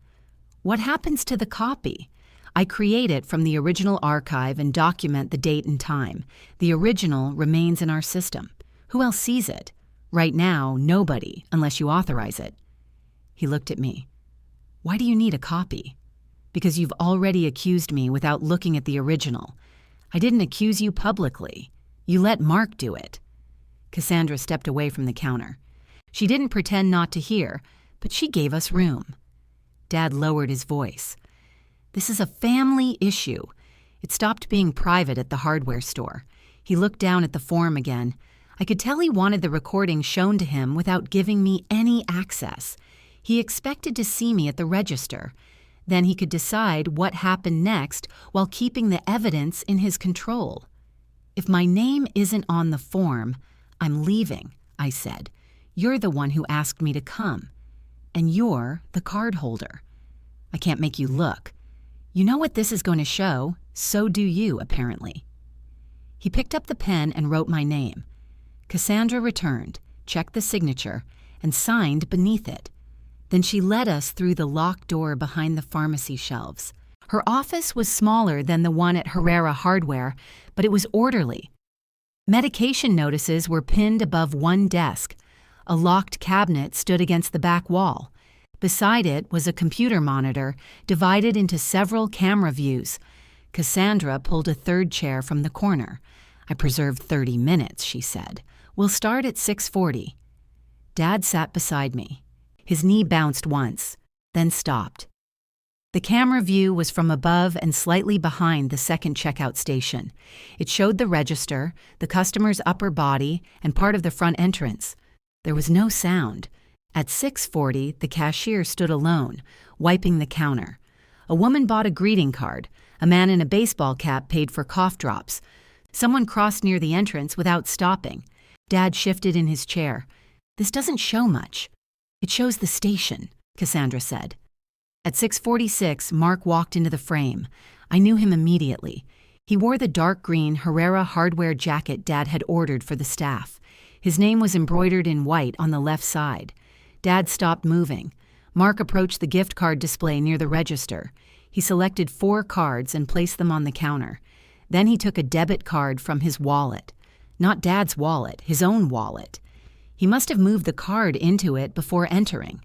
What happens to the copy? I create it from the original archive and document the date and time. The original remains in our system. Who else sees it? Right now, nobody, unless you authorize it. He looked at me. Why do you need a copy? Because you've already accused me without looking at the original. I didn't accuse you publicly. You let Mark do it. Cassandra stepped away from the counter. She didn't pretend not to hear, but she gave us room. Dad lowered his voice. This is a family issue. It stopped being private at the hardware store. He looked down at the form again. I could tell he wanted the recording shown to him without giving me any access. He expected to see me at the register. Then he could decide what happened next while keeping the evidence in his control. If my name isn't on the form, I'm leaving, I said. You're the one who asked me to come. And you're the card holder. I can't make you look. You know what this is going to show, so do you, apparently. He picked up the pen and wrote my name. Cassandra returned, checked the signature, and signed beneath it. Then she led us through the locked door behind the pharmacy shelves. Her office was smaller than the one at Herrera Hardware, but it was orderly. Medication notices were pinned above one desk. A locked cabinet stood against the back wall. Beside it was a computer monitor divided into several camera views. Cassandra pulled a third chair from the corner. I preserved 30 minutes, she said. We'll start at 6:40. Dad sat beside me. His knee bounced once, then stopped. The camera view was from above and slightly behind the second checkout station. It showed the register, the customer's upper body, and part of the front entrance. There was no sound. At 6:40, the cashier stood alone, wiping the counter. A woman bought a greeting card. A man in a baseball cap paid for cough drops. Someone crossed near the entrance without stopping. Dad shifted in his chair. This doesn't show much. It shows the station, Cassandra said. At 6:46, Mark walked into the frame. I knew him immediately. He wore the dark green Herrera Hardware jacket Dad had ordered for the staff. His name was embroidered in white on the left side. Dad stopped moving. Mark approached the gift card display near the register. He selected 4 cards and placed them on the counter. Then he took a debit card from his wallet. Not Dad's wallet, his own wallet. He must have moved the card into it before entering.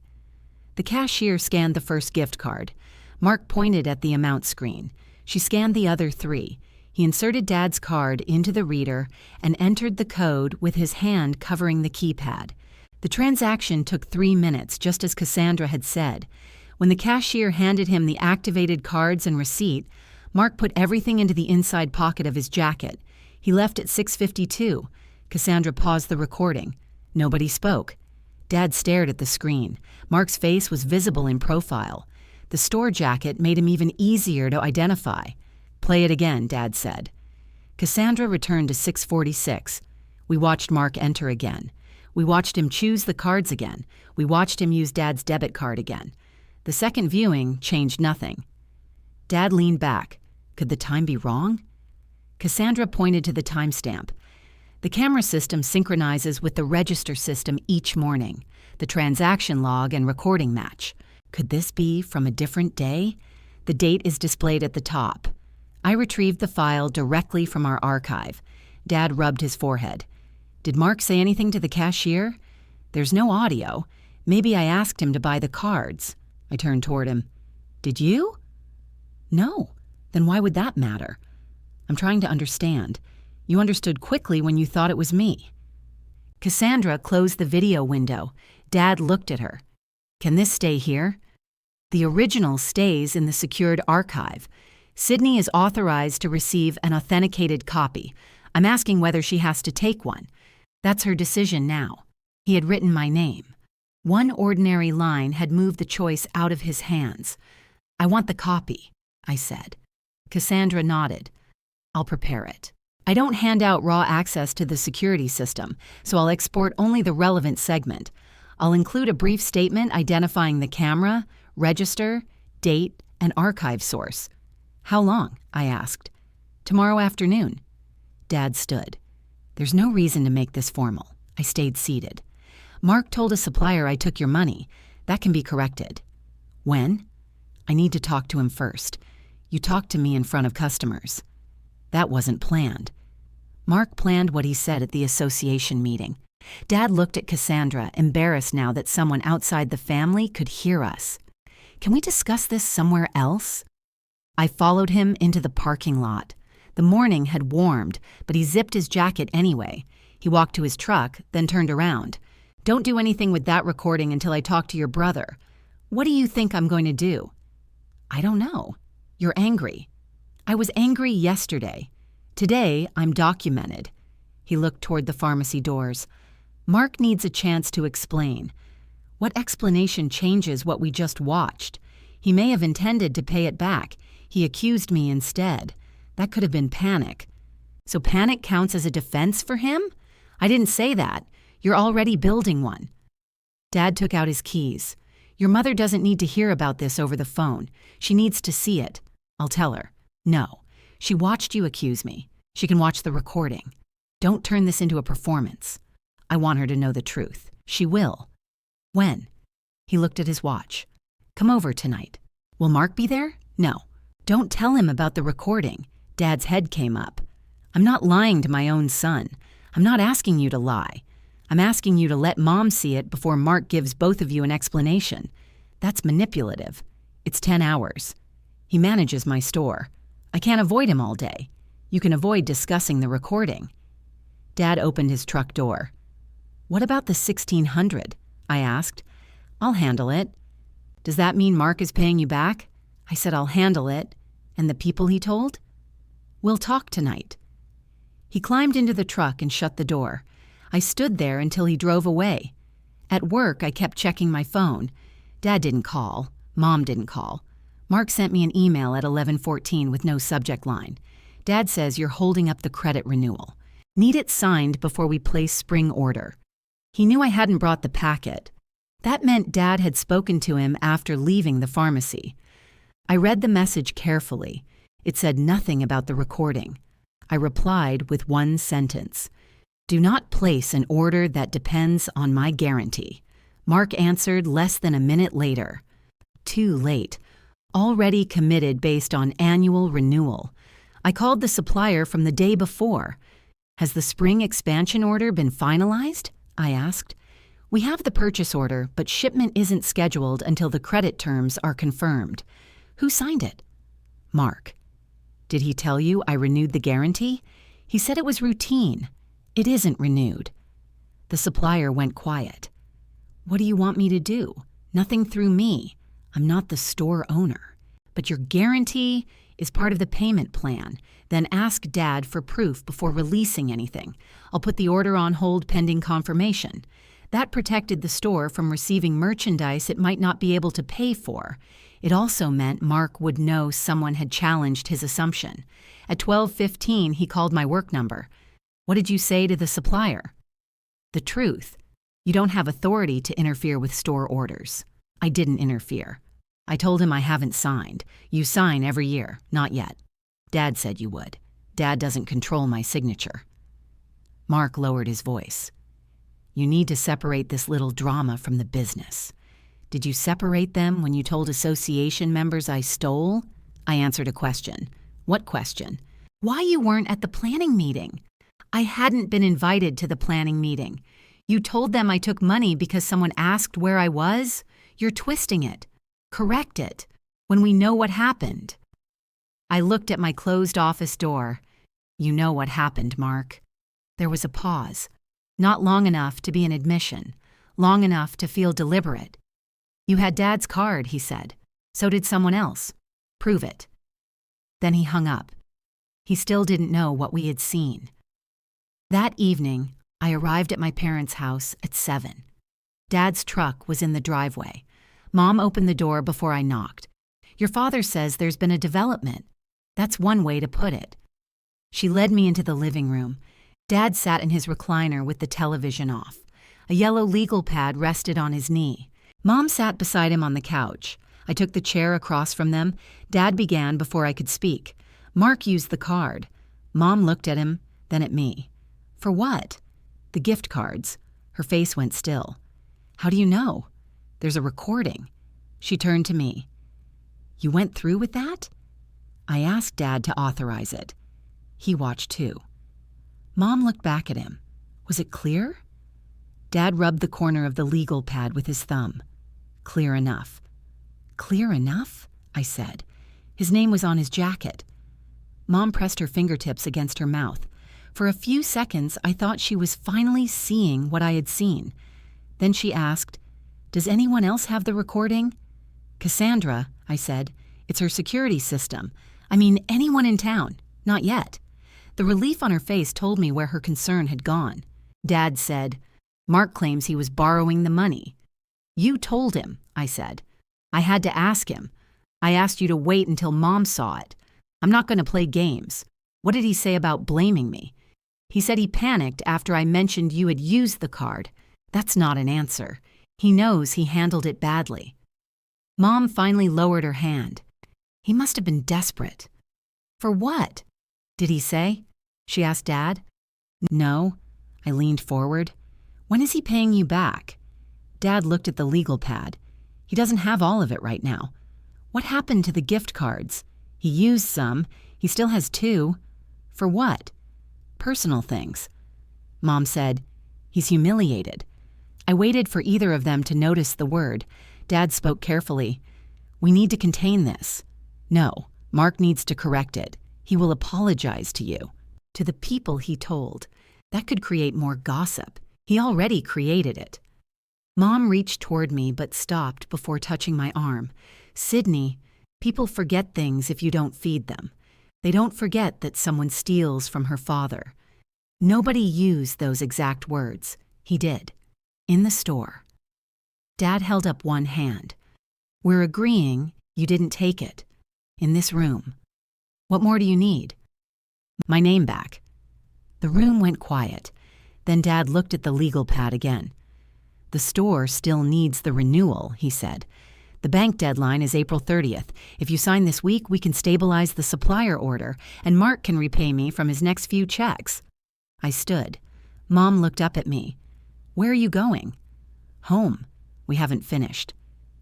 The cashier scanned the first gift card. Mark pointed at the amount screen. She scanned the other 3. He inserted Dad's card into the reader and entered the code with his hand covering the keypad. The transaction took 3 minutes, just as Cassandra had said. When the cashier handed him the activated cards and receipt, Mark put everything into the inside pocket of his jacket. He left at 6:52. Cassandra paused the recording. Nobody spoke. Dad stared at the screen. Mark's face was visible in profile. The store jacket made him even easier to identify. Play it again, Dad said. Cassandra returned to 6:46. We watched Mark enter again. We watched him choose the cards again. We watched him use Dad's debit card again. The second viewing changed nothing. Dad leaned back. Could the time be wrong? Cassandra pointed to the timestamp. The camera system synchronizes with the register system each morning. The transaction log and recording match. Could this be from a different day? The date is displayed at the top. I retrieved the file directly from our archive. Dad rubbed his forehead. Did Mark say anything to the cashier? There's no audio. Maybe I asked him to buy the cards. I turned toward him. Did you? No. Then why would that matter? I'm trying to understand. You understood quickly when you thought it was me. Cassandra closed the video window. Dad looked at her. Can this stay here? The original stays in the secured archive. Sydney is authorized to receive an authenticated copy. I'm asking whether she has to take one. That's her decision now. He had written my name. One ordinary line had moved the choice out of his hands. I want the copy, I said. Cassandra nodded. I'll prepare it. I don't hand out raw access to the security system, so I'll export only the relevant segment. I'll include a brief statement identifying the camera, register, date, and archive source. How long? I asked. Tomorrow afternoon. Dad stood. There's no reason to make this formal. I stayed seated. Mark told a supplier I took your money. That can be corrected. When? I need to talk to him first. You talked to me in front of customers. That wasn't planned. Mark planned what he said at the association meeting. Dad looked at Cassandra, embarrassed now that someone outside the family could hear us. Can we discuss this somewhere else? I followed him into the parking lot. The morning had warmed, but he zipped his jacket anyway. He walked to his truck, then turned around. Don't do anything with that recording until I talk to your brother. What do you think I'm going to do? I don't know. You're angry. I was angry yesterday. Today, I'm documented. He looked toward the pharmacy doors. Mark needs a chance to explain. What explanation changes what we just watched? He may have intended to pay it back. He accused me instead. That could have been panic. So panic counts as a defense for him? I didn't say that. You're already building one. Dad took out his keys. Your mother doesn't need to hear about this over the phone. She needs to see it. I'll tell her. No. She watched you accuse me. She can watch the recording. Don't turn this into a performance. I want her to know the truth. She will. When? He looked at his watch. Come over tonight. Will Mark be there? No. Don't tell him about the recording. Dad's head came up. I'm not lying to my own son. I'm not asking you to lie. I'm asking you to let Mom see it before Mark gives both of you an explanation. That's manipulative. It's 10 hours. He manages my store. I can't avoid him all day. You can avoid discussing the recording. Dad opened his truck door. What about the $1,600? I asked. I'll handle it. Does that mean Mark is paying you back? I said I'll handle it. And the people he told? We'll talk tonight. He climbed into the truck and shut the door. I stood there until he drove away. At work, I kept checking my phone. Dad didn't call. Mom didn't call. Mark sent me an email at 11:14 with no subject line. Dad says you're holding up the credit renewal. Need it signed before we place spring order. He knew I hadn't brought the packet. That meant Dad had spoken to him after leaving the pharmacy. I read the message carefully. It said nothing about the recording. I replied with one sentence. Do not place an order that depends on my guarantee. Mark answered less than a minute later. Too late. Already committed based on annual renewal. I called the supplier from the day before. Has the spring expansion order been finalized? I asked. We have the purchase order, but shipment isn't scheduled until the credit terms are confirmed. Who signed it? Mark. Did he tell you I renewed the guarantee? He said it was routine. It isn't renewed. The supplier went quiet. What do you want me to do? Nothing through me. I'm not the store owner. But your guarantee is part of the payment plan. Then ask Dad for proof before releasing anything. I'll put the order on hold pending confirmation. That protected the store from receiving merchandise it might not be able to pay for. It also meant Mark would know someone had challenged his assumption. At 12:15, he called my work number. What did you say to the supplier? The truth. You don't have authority to interfere with store orders. I didn't interfere. I told him I haven't signed. You sign every year. Not yet. Dad said you would. Dad doesn't control my signature. Mark lowered his voice. You need to separate this little drama from the business. Did you separate them when you told association members I stole? I answered a question. What question? Why you weren't at the planning meeting? I hadn't been invited to the planning meeting. You told them I took money because someone asked where I was? You're twisting it. Correct it. When we know what happened. I looked at my closed office door. You know what happened, Mark. There was a pause. Not long enough to be an admission. Long enough to feel deliberate. You had Dad's card, he said. So did someone else. Prove it. Then he hung up. He still didn't know what we had seen. That evening, I arrived at my parents' house at 7. Dad's truck was in the driveway. Mom opened the door before I knocked. Your father says there's been a development. That's one way to put it. She led me into the living room. Dad sat in his recliner with the television off. A yellow legal pad rested on his knee. Mom sat beside him on the couch. I took the chair across from them. Dad began before I could speak. Mark used the card. Mom looked at him, then at me. For what? The gift cards. Her face went still. How do you know? There's a recording. She turned to me. You went through with that? I asked Dad to authorize it. He watched too. Mom looked back at him. Was it clear? Dad rubbed the corner of the legal pad with his thumb. Clear enough. Clear enough? I said. His name was on his jacket. Mom pressed her fingertips against her mouth. For a few seconds, I thought she was finally seeing what I had seen. Then she asked, "Does anyone else have the recording?" "Cassandra," I said. "It's her security system. I mean, anyone in town. Not yet." The relief on her face told me where her concern had gone. Dad said, "Mark claims he was borrowing the money." "You told him," I said. "I had to ask him. I asked you to wait until Mom saw it. I'm not going to play games. What did he say about blaming me?" "He said he panicked after I mentioned you had used the card. That's not an answer. He knows he handled it badly." Mom finally lowered her hand. "He must have been desperate." "For what?" "Did he say?" she asked Dad. "No." I leaned forward. "When is he paying you back?" Dad looked at the legal pad. "He doesn't have all of it right now." "What happened to the gift cards?" "He used some. He still has 2. "For what?" "Personal things." Mom said, "He's humiliated." I waited for either of them to notice the word. Dad spoke carefully. "We need to contain this." "No, Mark needs to correct it. He will apologize to you." To the people he told. That could create more gossip. He already created it. Mom reached toward me but stopped before touching my arm. "Sydney, people forget things if you don't feed them. They don't forget that someone steals from her father." Nobody used those exact words. He did. In the store. Dad held up one hand. "We're agreeing you didn't take it. In this room. What more do you need?" "My name back." The room went quiet. Then Dad looked at the legal pad again. "The store still needs the renewal," he said. "The bank deadline is April 30th. If you sign this week, we can stabilize the supplier order, and Mark can repay me from his next few checks." I stood. Mom looked up at me. "Where are you going?" "Home. We haven't finished."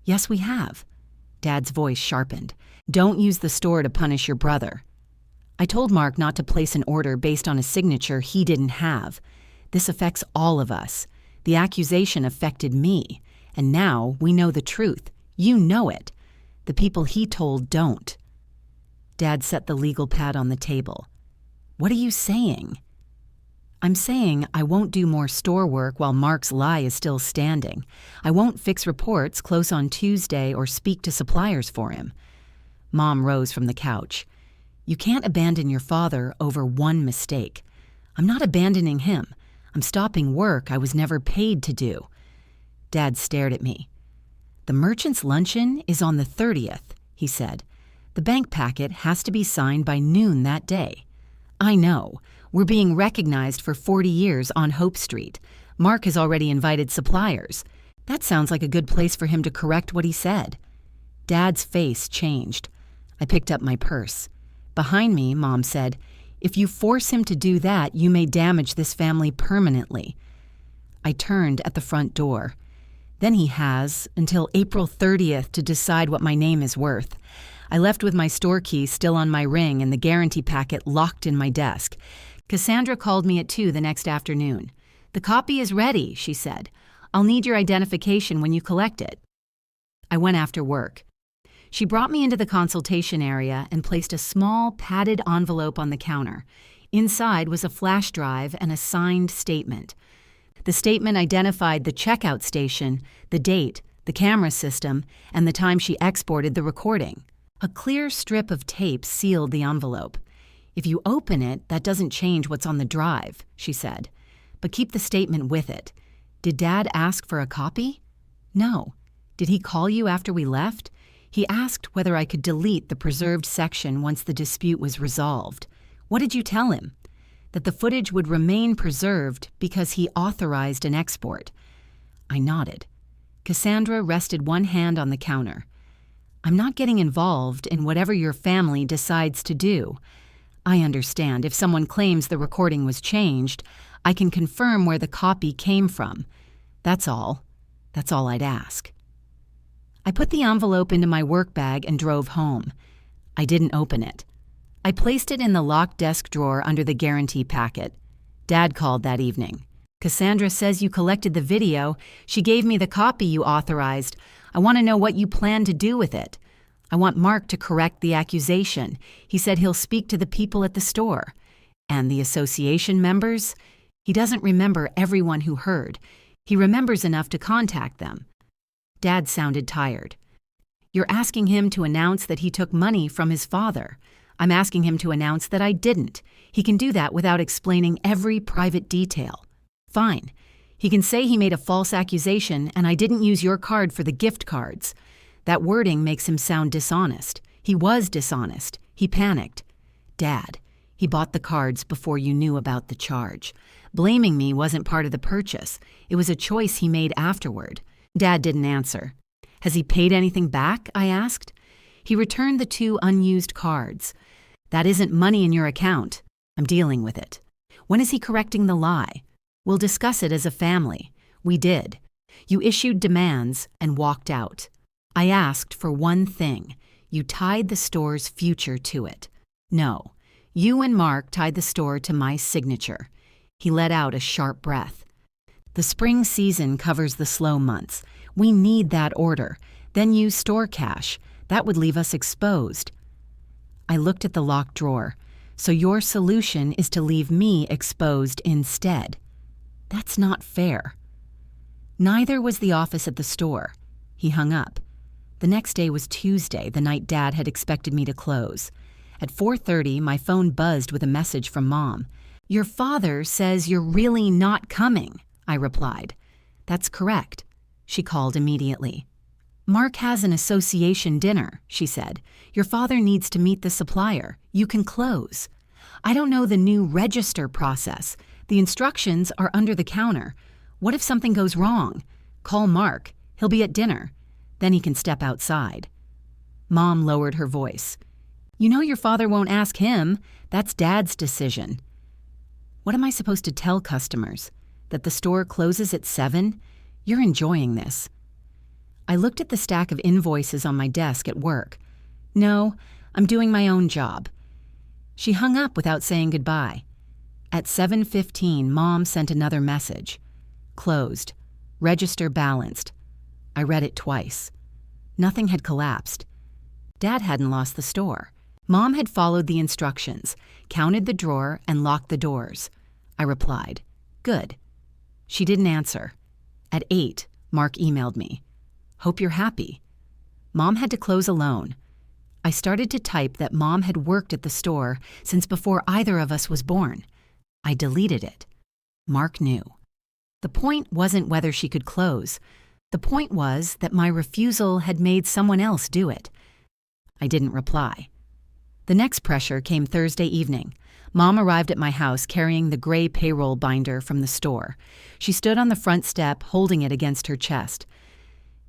"Yes, we have." Dad's voice sharpened. "Don't use the store to punish your brother." I told Mark not to place an order based on a signature he didn't have. This affects all of us. The accusation affected me, and now we know the truth. You know it. The people he told don't. Dad set the legal pad on the table. "What are you saying?" "I'm saying I won't do more store work while Mark's lie is still standing. I won't fix reports close on Tuesday or speak to suppliers for him." Mom rose from the couch. "You can't abandon your father over one mistake. I'm not abandoning him. I'm stopping work I was never paid to do." Dad stared at me. "The merchant's luncheon is on the 30th, he said. "The bank packet has to be signed by noon that day." "I know. We're being recognized for 40 years on Hope Street. Mark has already invited suppliers. That sounds like a good place for him to correct what he said." Dad's face changed. I picked up my purse. Behind me, Mom said, "If you force him to do that, you may damage this family permanently." I turned at the front door. "Then he has until April 30th to decide what my name is worth." I left with my store key still on my ring and the guarantee packet locked in my desk. Cassandra called me at 2 the next afternoon. "The copy is ready," she said. "I'll need your identification when you collect it." I went after work. She brought me into the consultation area and placed a small, padded envelope on the counter. Inside was a flash drive and a signed statement. The statement identified the checkout station, the date, the camera system, and the time she exported the recording. A clear strip of tape sealed the envelope. "If you open it, that doesn't change what's on the drive," she said. "But keep the statement with it. Did Dad ask for a copy?" "No." "Did he call you after we left?" "He asked whether I could delete the preserved section once the dispute was resolved." "What did you tell him?" "That the footage would remain preserved because he authorized an export." I nodded. Cassandra rested one hand on the counter. "I'm not getting involved in whatever your family decides to do. I understand if someone claims the recording was changed, I can confirm where the copy came from. That's all. That's all I'd ask." I put the envelope into my work bag and drove home. I didn't open it. I placed it in the locked desk drawer under the guarantee packet. Dad called that evening. Cassandra says you collected the video. She gave me the copy you authorized. I want to know what you plan to do with it. I want Mark to correct the accusation. He said he'll speak to the people at the store. And the association members? He doesn't remember everyone who heard. He remembers enough to contact them. Dad sounded tired. You're asking him to announce that he took money from his father. I'm asking him to announce that I didn't. He can do that without explaining every private detail. Fine. He can say he made a false accusation and I didn't use your card for the gift cards. That wording makes him sound dishonest. He was dishonest. He panicked. Dad, he bought the cards before you knew about the charge. Blaming me wasn't part of the purchase. It was a choice he made afterward. Dad didn't answer. Has he paid anything back? I asked. He returned the 2 unused cards. That isn't money in your account. I'm dealing with it. When is he correcting the lie? We'll discuss it as a family. We did. You issued demands and walked out. I asked for one thing. You tied the store's future to it. No. You and Mark tied the store to my signature. He let out a sharp breath. The spring season covers the slow months. We need that order. Then use store cash. That would leave us exposed. I looked at the locked drawer. So your solution is to leave me exposed instead. That's not fair. Neither was the office at the store. He hung up. The next day was Tuesday, the night Dad had expected me to close. At 4:30, my phone buzzed with a message from Mom. Your father says you're really not coming, I replied. That's correct. She called immediately. Mark has an association dinner, she said. Your father needs to meet the supplier. You can close. I don't know the new register process. The instructions are under the counter. What if something goes wrong? Call Mark. He'll be at dinner. Then he can step outside. Mom lowered her voice. You know your father won't ask him. That's Dad's decision. What am I supposed to tell customers? That the store closes at 7? You're enjoying this. I looked at the stack of invoices on my desk at work. No, I'm doing my own job. She hung up without saying goodbye. At 7:15, Mom sent another message. Closed. Register balanced. I read it twice. Nothing had collapsed. Dad hadn't lost the store. Mom had followed the instructions, counted the drawer, and locked the doors. I replied, Good. She didn't answer. At 8, Mark emailed me. Hope you're happy. Mom had to close alone. I started to type that Mom had worked at the store since before either of us was born. I deleted it. Mark knew. The point wasn't whether she could close. The point was that my refusal had made someone else do it. I didn't reply. The next pressure came Thursday evening. Mom arrived at my house carrying the gray payroll binder from the store. She stood on the front step, holding it against her chest.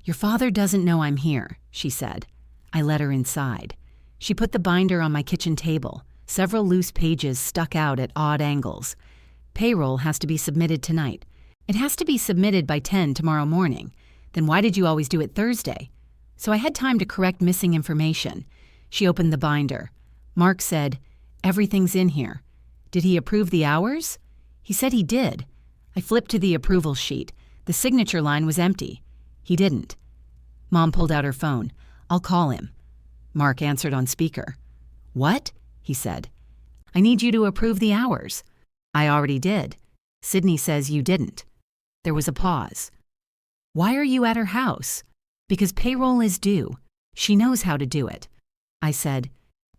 Your father doesn't know I'm here, she said. I let her inside. She put the binder on my kitchen table. Several loose pages stuck out at odd angles. Payroll has to be submitted tonight. It has to be submitted by 10 tomorrow morning. Then why did you always do it Thursday? So I had time to correct missing information. She opened the binder. Mark said, Everything's in here. Did he approve the hours? He said he did. I flipped to the approval sheet. The signature line was empty. He didn't. Mom pulled out her phone. I'll call him. Mark answered on speaker. What? He said. I need you to approve the hours. I already did. Sydney says you didn't. There was a pause. Why are you at her house? Because payroll is due. She knows how to do it. I said,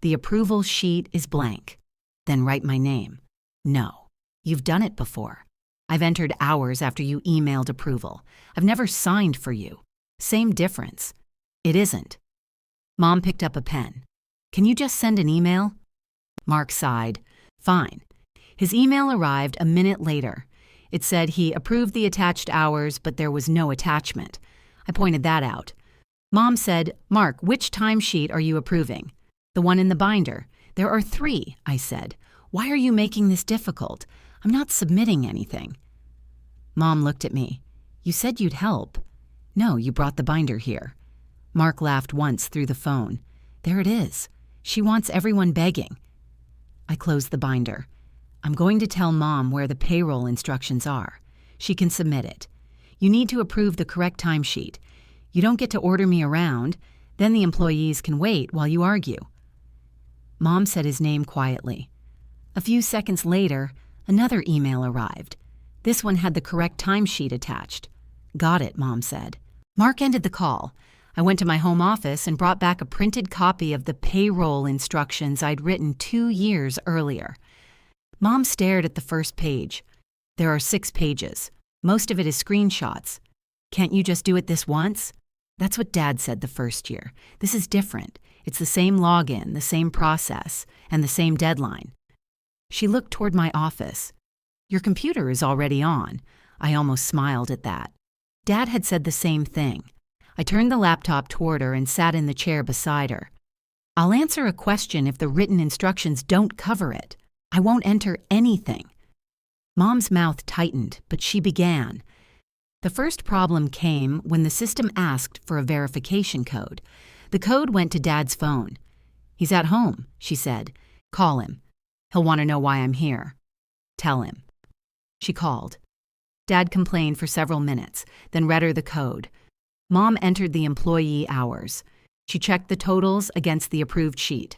the approval sheet is blank. Then write my name. No, you've done it before. I've entered hours after you emailed approval. I've never signed for you. Same difference. It isn't. Mom picked up a pen. Can you just send an email? Mark sighed. Fine. His email arrived a minute later. It said he approved the attached hours, but there was no attachment. I pointed that out. Mom said, Mark, which timesheet are you approving? The one in the binder. There are 3, I said. Why are you making this difficult? I'm not submitting anything. Mom looked at me. You said you'd help. No, you brought the binder here. Mark laughed once through the phone. There it is. She wants everyone begging. I closed the binder. I'm going to tell Mom where the payroll instructions are. She can submit it. You need to approve the correct timesheet. You don't get to order me around. Then the employees can wait while you argue." Mom said his name quietly. A few seconds later, another email arrived. This one had the correct timesheet attached. "Got it," Mom said. Mark ended the call. I went to my home office and brought back a printed copy of the payroll instructions I'd written 2 years earlier. Mom stared at the first page. There are 6 pages. Most of it is screenshots. "Can't you just do it this once?" That's what Dad said the first year. This is different. It's the same login, the same process, and the same deadline. She looked toward my office. "Your computer is already on." I almost smiled at that. Dad had said the same thing. I turned the laptop toward her and sat in the chair beside her. "I'll answer a question if the written instructions don't cover it. I won't enter anything." Mom's mouth tightened, but she began. The first problem came when the system asked for a verification code. The code went to Dad's phone. "He's at home," she said. "Call him. He'll want to know why I'm here. Tell him." She called. Dad complained for several minutes, then read her the code. Mom entered the employee hours. She checked the totals against the approved sheet.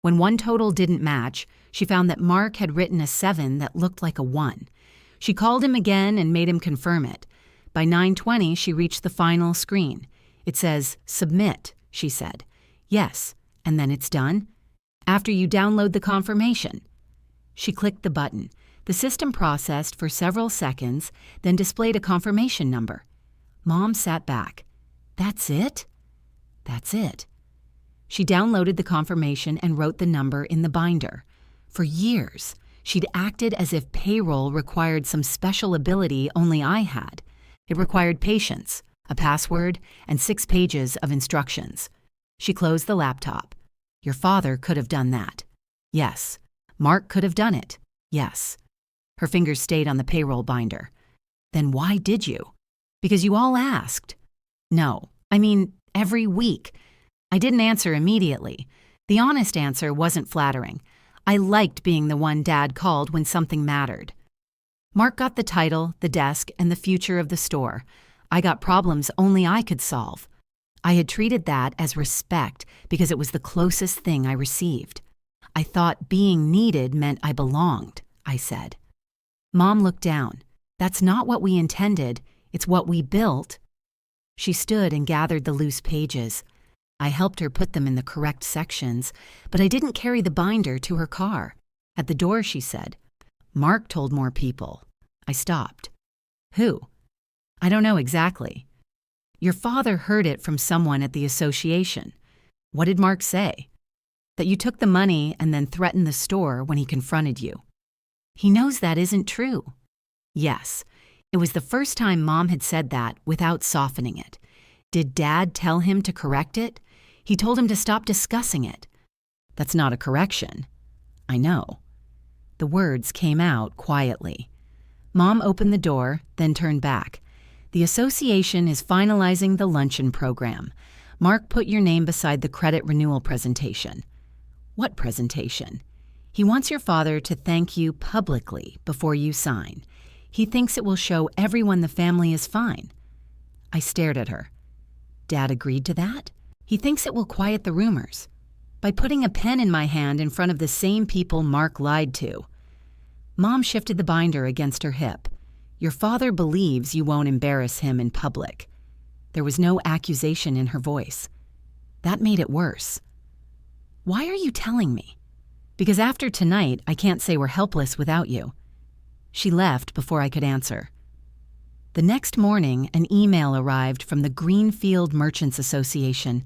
When one total didn't match, she found that Mark had written a 7 that looked like a 1. She called him again and made him confirm it. By 9:20, she reached the final screen. "It says, 'Submit,'" she said. "Yes, and then it's done? After you download the confirmation." She clicked the button. The system processed for several seconds, then displayed a confirmation number. Mom sat back. "That's it?" "That's it." She downloaded the confirmation and wrote the number in the binder. For years, she'd acted as if payroll required some special ability only I had. It required patience, a password, and 6 pages of instructions. She closed the laptop. "Your father could have done that." "Yes." "Mark could have done it." "Yes." Her fingers stayed on the payroll binder. "Then why did you?" "Because you all asked." "No, I mean, every week." I didn't answer immediately. The honest answer wasn't flattering. I liked being the one Dad called when something mattered. Mark got the title, the desk, and the future of the store. I got problems only I could solve. I had treated that as respect because it was the closest thing I received. I thought being needed meant I belonged, I said. Mom looked down. "That's not what we intended. It's what we built." She stood and gathered the loose pages. I helped her put them in the correct sections, but I didn't carry the binder to her car. At the door, she said, "Mark told more people." I stopped. "Who?" "I don't know exactly." "Your father heard it from someone at the association." "What did Mark say?" "That you took the money and then threatened the store when he confronted you." "He knows that isn't true." "Yes." It was the first time Mom had said that without softening it. Did Dad tell him to correct it? He told him to stop discussing it. "That's not a correction." "I know." The words came out quietly. Mom opened the door, then turned back. "The association is finalizing the luncheon program. Mark put your name beside the credit renewal presentation." "What presentation?" "He wants your father to thank you publicly before you sign. He thinks it will show everyone the family is fine." I stared at her. "Dad agreed to that?" "He thinks it will quiet the rumors. By putting a pen in my hand in front of the same people Mark lied to." Mom shifted the binder against her hip. "Your father believes you won't embarrass him in public." There was no accusation in her voice. That made it worse. "Why are you telling me?" "Because after tonight, I can't say we're helpless without you." She left before I could answer. The next morning, an email arrived from the Greenfield Merchants Association.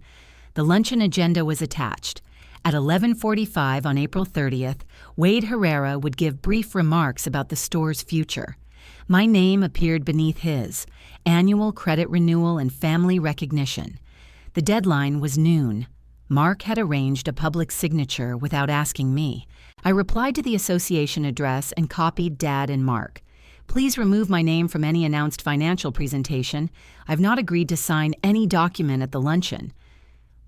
The luncheon agenda was attached. At 11:45 on April 30th, Wade Herrera would give brief remarks about the store's future. My name appeared beneath his, annual credit renewal and family recognition. The deadline was noon. Mark had arranged a public signature without asking me. I replied to the association address and copied Dad and Mark. "Please remove my name from any announced financial presentation. I've not agreed to sign any document at the luncheon."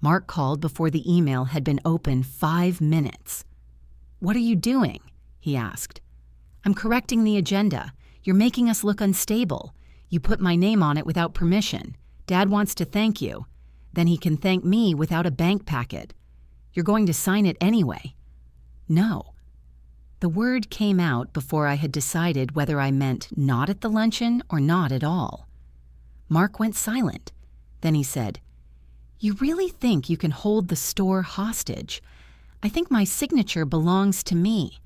Mark called before the email had been open 5 minutes. "What are you doing?" he asked. "I'm correcting the agenda. You're making us look unstable. You put my name on it without permission. Dad wants to thank you. Then he can thank me without a bank packet. You're going to sign it anyway." "No." The word came out before I had decided whether I meant not at the luncheon or not at all. Mark went silent. Then he said, "You really think you can hold the store hostage? I think my signature belongs to me.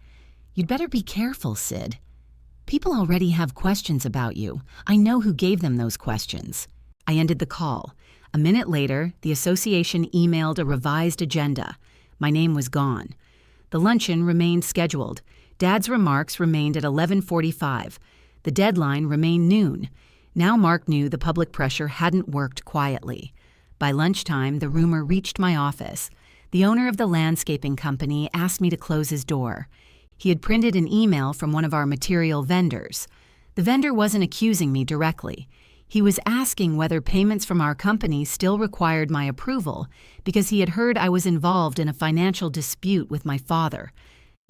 You'd better be careful, Sid. People already have questions about you. I know who gave them those questions." I ended the call. A minute later, the association emailed a revised agenda. My name was gone. The luncheon remained scheduled. Dad's remarks remained at 11:45. The deadline remained noon. Now Mark knew the public pressure hadn't worked quietly. By lunchtime, the rumor reached my office. The owner of the landscaping company asked me to close his door. He had printed an email from one of our material vendors. The vendor wasn't accusing me directly. He was asking whether payments from our company still required my approval because he had heard I was involved in a financial dispute with my father.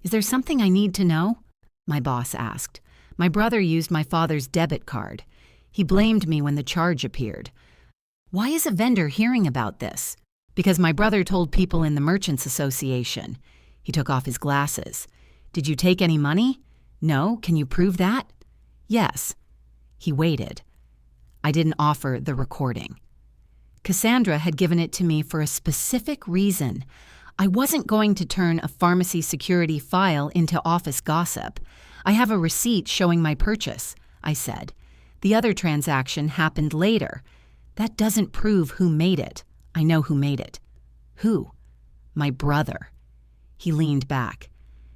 "Is there something I need to know?" my boss asked. My brother used my father's debit card. He blamed me when the charge appeared. "Why is a vendor hearing about this?" "Because my brother told people in the Merchants Association." He took off his glasses. "Did you take any money?" "No. Can you prove that?" "Yes." He waited. I didn't offer the recording. Cassandra had given it to me for a specific reason. I wasn't going to turn a pharmacy security file into office gossip. "I have a receipt showing my purchase," I said. "The other transaction happened later. That doesn't prove who made it. I know who made it." "Who?" "My brother." He leaned back.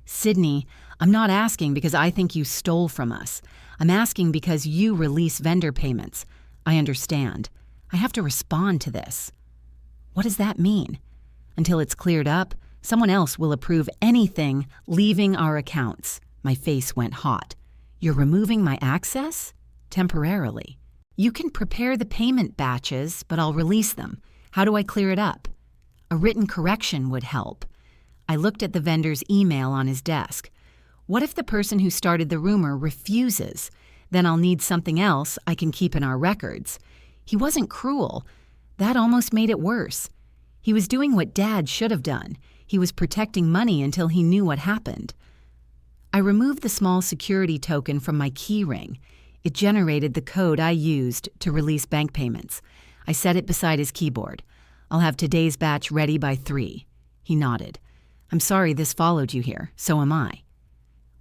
"Sydney, I'm not asking because I think you stole from us. I'm asking because you release vendor payments. I understand. I have to respond to this." "What does that mean?" "Until it's cleared up, someone else will approve anything leaving our accounts." My face went hot. "You're removing my access?" "Temporarily. You can prepare the payment batches, but I'll release them. How do I clear it up?" "A written correction would help." I looked at the vendor's email on his desk. What if the person who started the rumor refuses? Then I'll need something else I can keep in our records. He wasn't cruel. That almost made it worse. He was doing what Dad should have done. He was protecting money until he knew what happened. I removed the small security token from my key ring. It generated the code I used to release bank payments. I set it beside his keyboard. "I'll have today's batch ready by 3. He nodded. "I'm sorry this followed you here. So am I."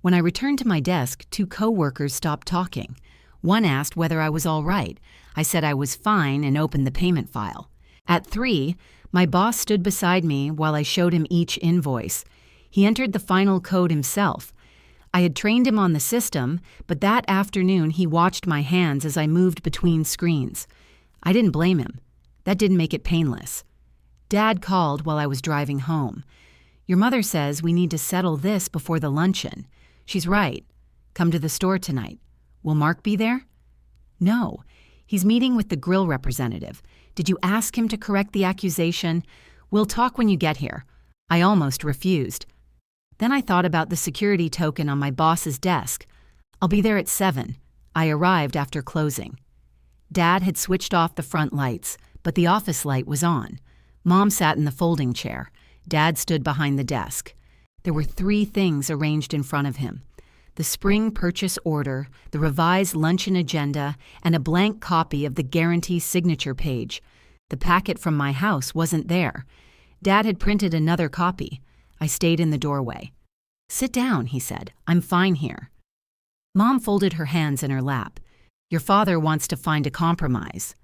When I returned to my desk, 2 co-workers stopped talking. One asked whether I was all right. I said I was fine and opened the payment file. At 3, my boss stood beside me while I showed him each invoice. He entered the final code himself. I had trained him on the system, but that afternoon he watched my hands as I moved between screens. I didn't blame him. That didn't make it painless. Dad called while I was driving home. "Your mother says we need to settle this before the luncheon. She's right. Come to the store tonight. Will Mark be there?" "No. He's meeting with the grill representative. Did you ask him to correct the accusation?" "We'll talk when you get here." I almost refused. Then I thought about the security token on my boss's desk. "I'll be there at 7. I arrived after closing. Dad had switched off the front lights, but the office light was on. Mom sat in the folding chair. Dad stood behind the desk. There were 3 things arranged in front of him: the spring purchase order, the revised luncheon agenda, and a blank copy of the guarantee signature page. The packet from my house wasn't there. Dad had printed another copy. I stayed in the doorway. "Sit down," he said. "I'm fine here." Mom folded her hands in her lap. "Your father wants to find a compromise."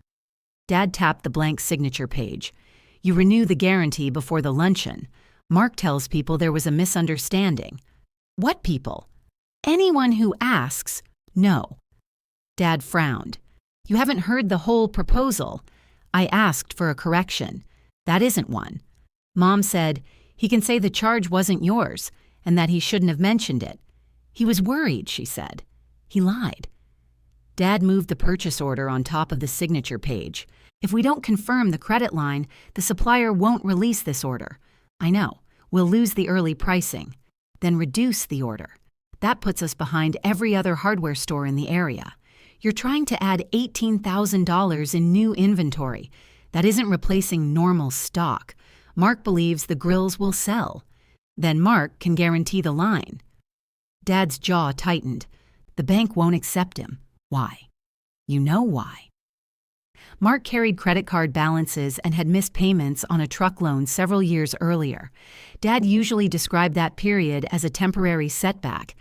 Dad tapped the blank signature page. "You renew the guarantee before the luncheon. Mark tells people there was a misunderstanding." "What people?" "Anyone who asks." "No." Dad frowned. "You haven't heard the whole proposal." I asked for a correction. "That isn't one." Mom said, "He can say the charge wasn't yours and that he shouldn't have mentioned it." "He was worried," she said. "He lied." Dad moved the purchase order on top of the signature page. "If we don't confirm the credit line, the supplier won't release this order." "I know. We'll lose the early pricing." "Then reduce the order." That puts us behind every other hardware store in the area. You're trying to add $18,000 in new inventory. That isn't replacing normal stock. Mark believes the grills will sell. Then Mark can guarantee the line. Dad's jaw tightened. The bank won't accept him. Why? You know why. Mark carried credit card balances and had missed payments on a truck loan several years earlier. Dad usually described that period as a temporary setback.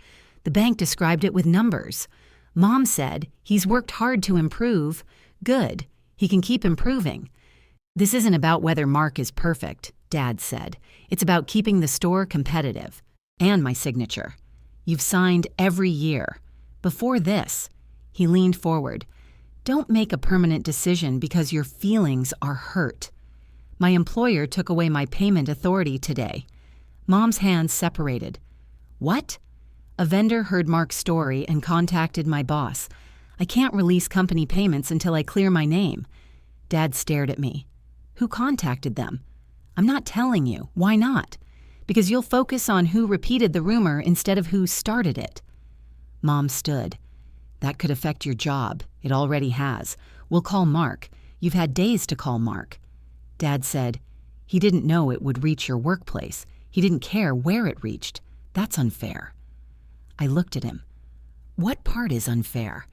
The bank described it with numbers. Mom said, he's worked hard to improve. Good. He can keep improving. This isn't about whether Mark is perfect, Dad said. It's about keeping the store competitive. And my signature. You've signed every year. Before this, he leaned forward. Don't make a permanent decision because your feelings are hurt. My employer took away my payment authority today. Mom's hands separated. What? A vendor heard Mark's story and contacted my boss. I can't release company payments until I clear my name. Dad stared at me. Who contacted them? I'm not telling you. Why not? Because you'll focus on who repeated the rumor instead of who started it. Mom stood. That could affect your job. It already has. We'll call Mark. You've had days to call Mark. Dad said, he didn't know it would reach your workplace. He didn't care where it reached. That's unfair. I looked at him. What part is unfair?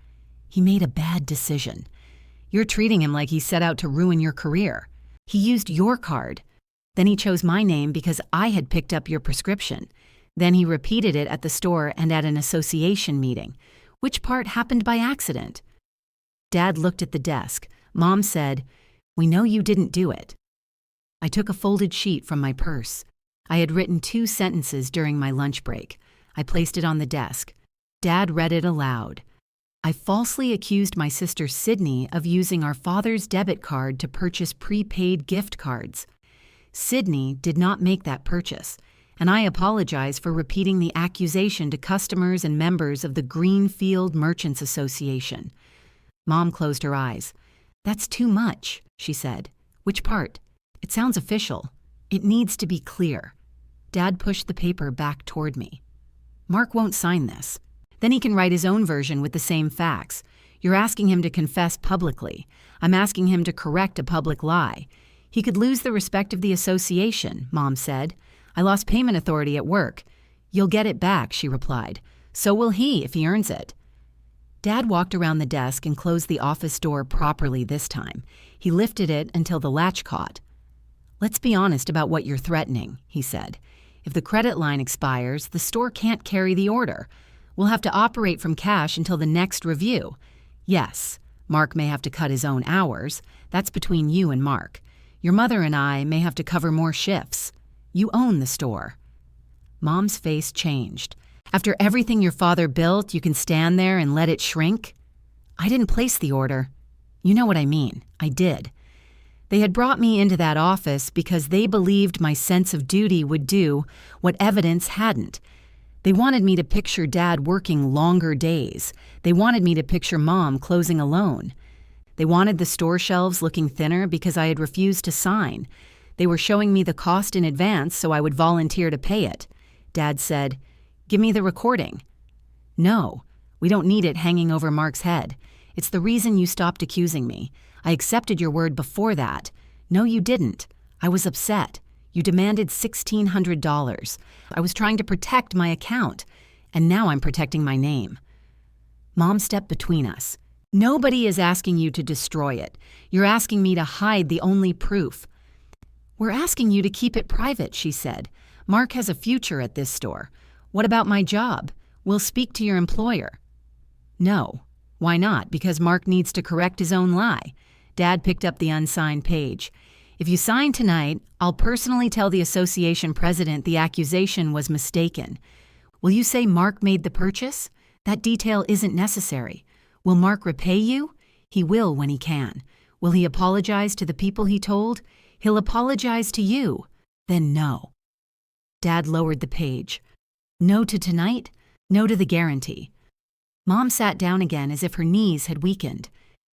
He made a bad decision. You're treating him like he set out to ruin your career. He used your card. Then he chose my name because I had picked up your prescription. Then he repeated it at the store and at an association meeting. Which part happened by accident? Dad looked at the desk. Mom said, we know you didn't do it. I took a folded sheet from my purse. I had written 2 sentences during my lunch break. I placed it on the desk. Dad read it aloud. I falsely accused my sister Sydney of using our father's debit card to purchase prepaid gift cards. Sydney did not make that purchase, and I apologize for repeating the accusation to customers and members of the Greenfield Merchants Association. Mom closed her eyes. That's too much, she said. Which part? It sounds official. It needs to be clear. Dad pushed the paper back toward me. Mark won't sign this. Then he can write his own version with the same facts. You're asking him to confess publicly. I'm asking him to correct a public lie. He could lose the respect of the association, Mom said. I lost payment authority at work. You'll get it back, she replied. So will he if he earns it. Dad walked around the desk and closed the office door properly this time. He lifted it until the latch caught. Let's be honest about what you're threatening, he said. If the credit line expires, the store can't carry the order. We'll have to operate from cash until the next review. Yes, Mark may have to cut his own hours. That's between you and Mark. Your mother and I may have to cover more shifts. You own the store. Mom's face changed. After everything your father built, you can stand there and let it shrink? I didn't place the order. You know what I mean. I did. They had brought me into that office because they believed my sense of duty would do what evidence hadn't. They wanted me to picture Dad working longer days. They wanted me to picture Mom closing alone. They wanted the store shelves looking thinner because I had refused to sign. They were showing me the cost in advance so I would volunteer to pay it. Dad said, "Give me the recording." No, we don't need it hanging over Mark's head. It's the reason you stopped accusing me. I accepted your word before that. No, you didn't. I was upset. You demanded $1,600. I was trying to protect my account, and now I'm protecting my name. Mom stepped between us. Nobody is asking you to destroy it. You're asking me to hide the only proof. We're asking you to keep it private, she said. Mark has a future at this store. What about my job? We'll speak to your employer. No. Why not? Because Mark needs to correct his own lie. Dad picked up the unsigned page. If you sign tonight, I'll personally tell the association president the accusation was mistaken. Will you say Mark made the purchase? That detail isn't necessary. Will Mark repay you? He will when he can. Will he apologize to the people he told? He'll apologize to you. Then no. Dad lowered the page. No to tonight, no to the guarantee. Mom sat down again as if her knees had weakened.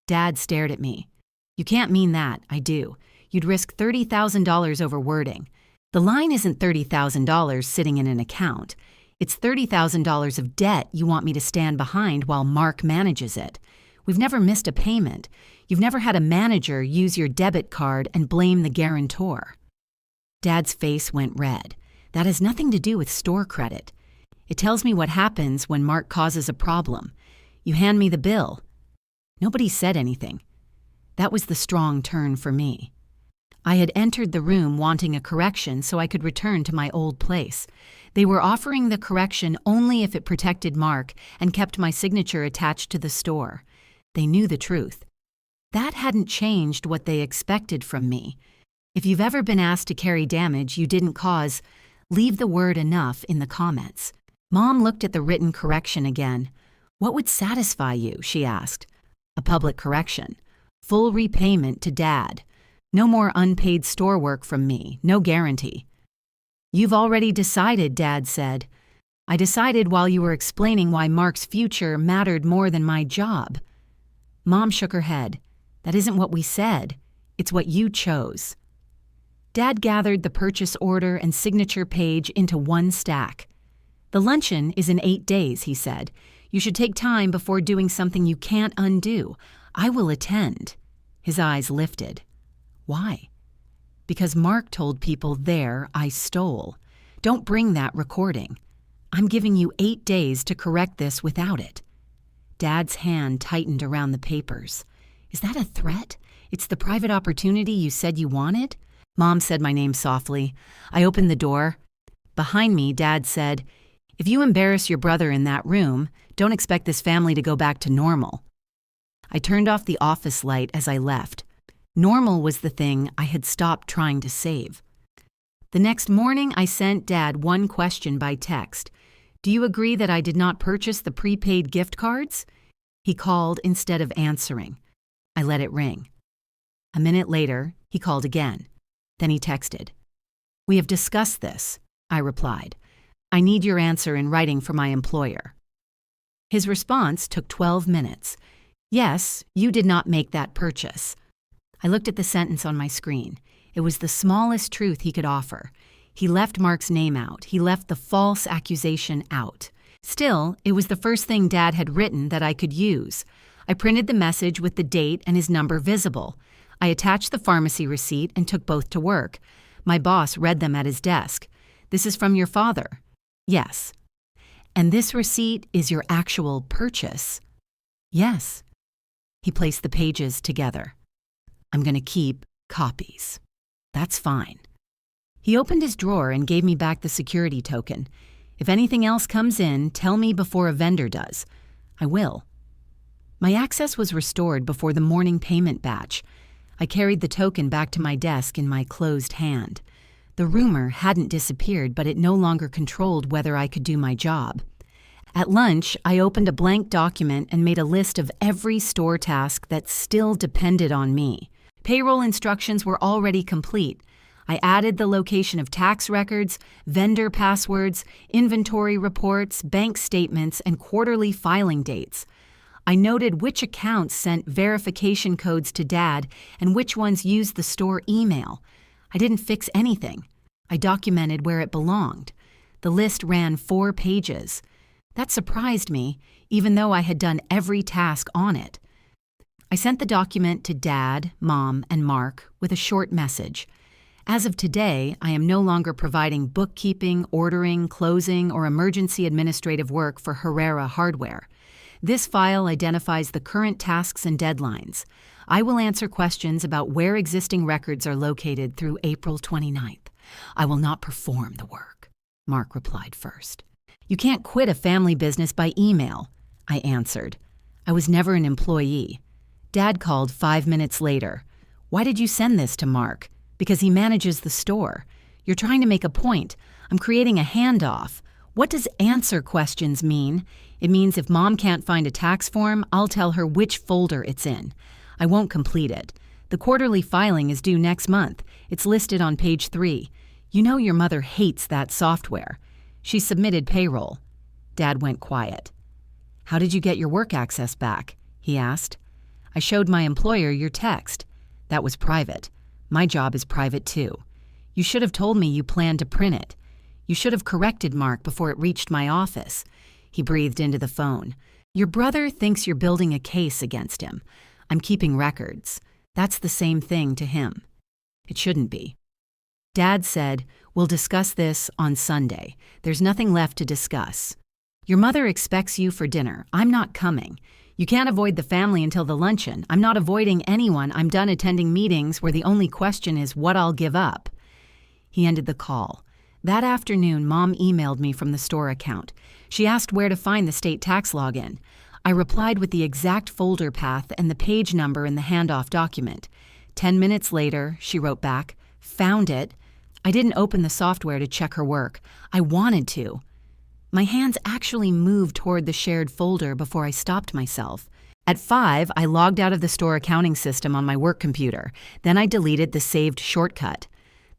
Dad stared at me. You can't mean that. I do. You'd risk $30,000 over wording. The line isn't $30,000 sitting in an account. It's $30,000 of debt you want me to stand behind while Mark manages it. We've never missed a payment. You've never had a manager use your debit card and blame the guarantor." Dad's face went red. "That has nothing to do with store credit. It tells me what happens when Mark causes a problem. You hand me the bill." Nobody said anything. That was the strong turn for me. I had entered the room wanting a correction so I could return to my old place. They were offering the correction only if it protected Mark and kept my signature attached to the store. They knew the truth. That hadn't changed what they expected from me. If you've ever been asked to carry damage you didn't cause, leave the word enough in the comments. Mom looked at the written correction again. "What would satisfy you?" she asked. "A public correction. Full repayment to Dad. No more unpaid store work from me. No guarantee." "You've already decided," Dad said. "I decided while you were explaining why Mark's future mattered more than my job." Mom shook her head. "That isn't what we said. It's what you chose." Dad gathered the purchase order and signature page into one stack. "The luncheon is in 8 days," he said. "You should take time before doing something you can't undo. I will attend." His eyes lifted. "Why?" "Because Mark told people there I stole. Don't bring that recording. I'm giving you 8 days to correct this without it." Dad's hand tightened around the papers. "Is that a threat? It's the private opportunity you said you wanted?" Mom said my name softly. I opened the door. Behind me, Dad said, "If you embarrass your brother in that room, don't expect this family to go back to normal." I turned off the office light as I left. Normal was the thing I had stopped trying to save. The next morning, I sent Dad one question by text. "Do you agree that I did not purchase the prepaid gift cards?" He called instead of answering. I let it ring. A minute later, he called again. Then he texted. "We have discussed this," I replied. "I need your answer in writing for my employer." His response took 12 minutes. "Yes, you did not make that purchase." I looked at the sentence on my screen. It was the smallest truth he could offer. He left Mark's name out. He left the false accusation out. Still, it was the first thing Dad had written that I could use. I printed the message with the date and his number visible. I attached the pharmacy receipt and took both to work. My boss read them at his desk. "This is from your father." "Yes." "And this receipt is your actual purchase?" "Yes." He placed the pages together. "I'm going to keep copies." "That's fine." He opened his drawer and gave me back the security token. "If anything else comes in, tell me before a vendor does." "I will." My access was restored before the morning payment batch. I carried the token back to my desk in my closed hand. The rumor hadn't disappeared, but it no longer controlled whether I could do my job. At lunch, I opened a blank document and made a list of every store task that still depended on me. Payroll instructions were already complete. I added the location of tax records, vendor passwords, inventory reports, bank statements, and quarterly filing dates. I noted which accounts sent verification codes to Dad and which ones used the store email. I didn't fix anything. I documented where it belonged. The list ran 4 pages. That surprised me, even though I had done every task on it. I sent the document to Dad, Mom, and Mark with a short message. As of today, I am no longer providing bookkeeping, ordering, closing, or emergency administrative work for Herrera Hardware. This file identifies the current tasks and deadlines. I will answer questions about where existing records are located through April 29th. I will not perform the work. Mark replied first. "You can't quit a family business by email," I answered. I was never an employee. Dad called 5 minutes later. "Why did you send this to Mark?" "Because he manages the store." "You're trying to make a point. I'm creating a handoff." "What does answer questions mean?" "It means if Mom can't find a tax form, I'll tell her which folder it's in. I won't complete it. The quarterly filing is due next month. It's listed on page 3. You know your mother hates that software. She submitted payroll." Dad went quiet. "How did you get your work access back?" he asked. "I showed my employer your text. That was private. My job is private too. You should have told me you planned to print it. You should have corrected Mark before it reached my office. He breathed into the phone. Your brother thinks you're building a case against him. I'm keeping records. That's the same thing to him. It shouldn't be. Dad said, we'll discuss this on Sunday. There's nothing left to discuss. Your mother expects you for dinner. I'm not coming. You can't avoid the family until the luncheon. I'm not avoiding anyone. I'm done attending meetings where the only question is what I'll give up. He ended the call. That afternoon, Mom emailed me from the store account. She asked where to find the state tax login. I replied with the exact folder path and the page number in the handoff document. 10 minutes later, she wrote back, found it. I didn't open the software to check her work. I wanted to. My hands actually moved toward the shared folder before I stopped myself. At 5, I logged out of the store accounting system on my work computer. Then I deleted the saved shortcut.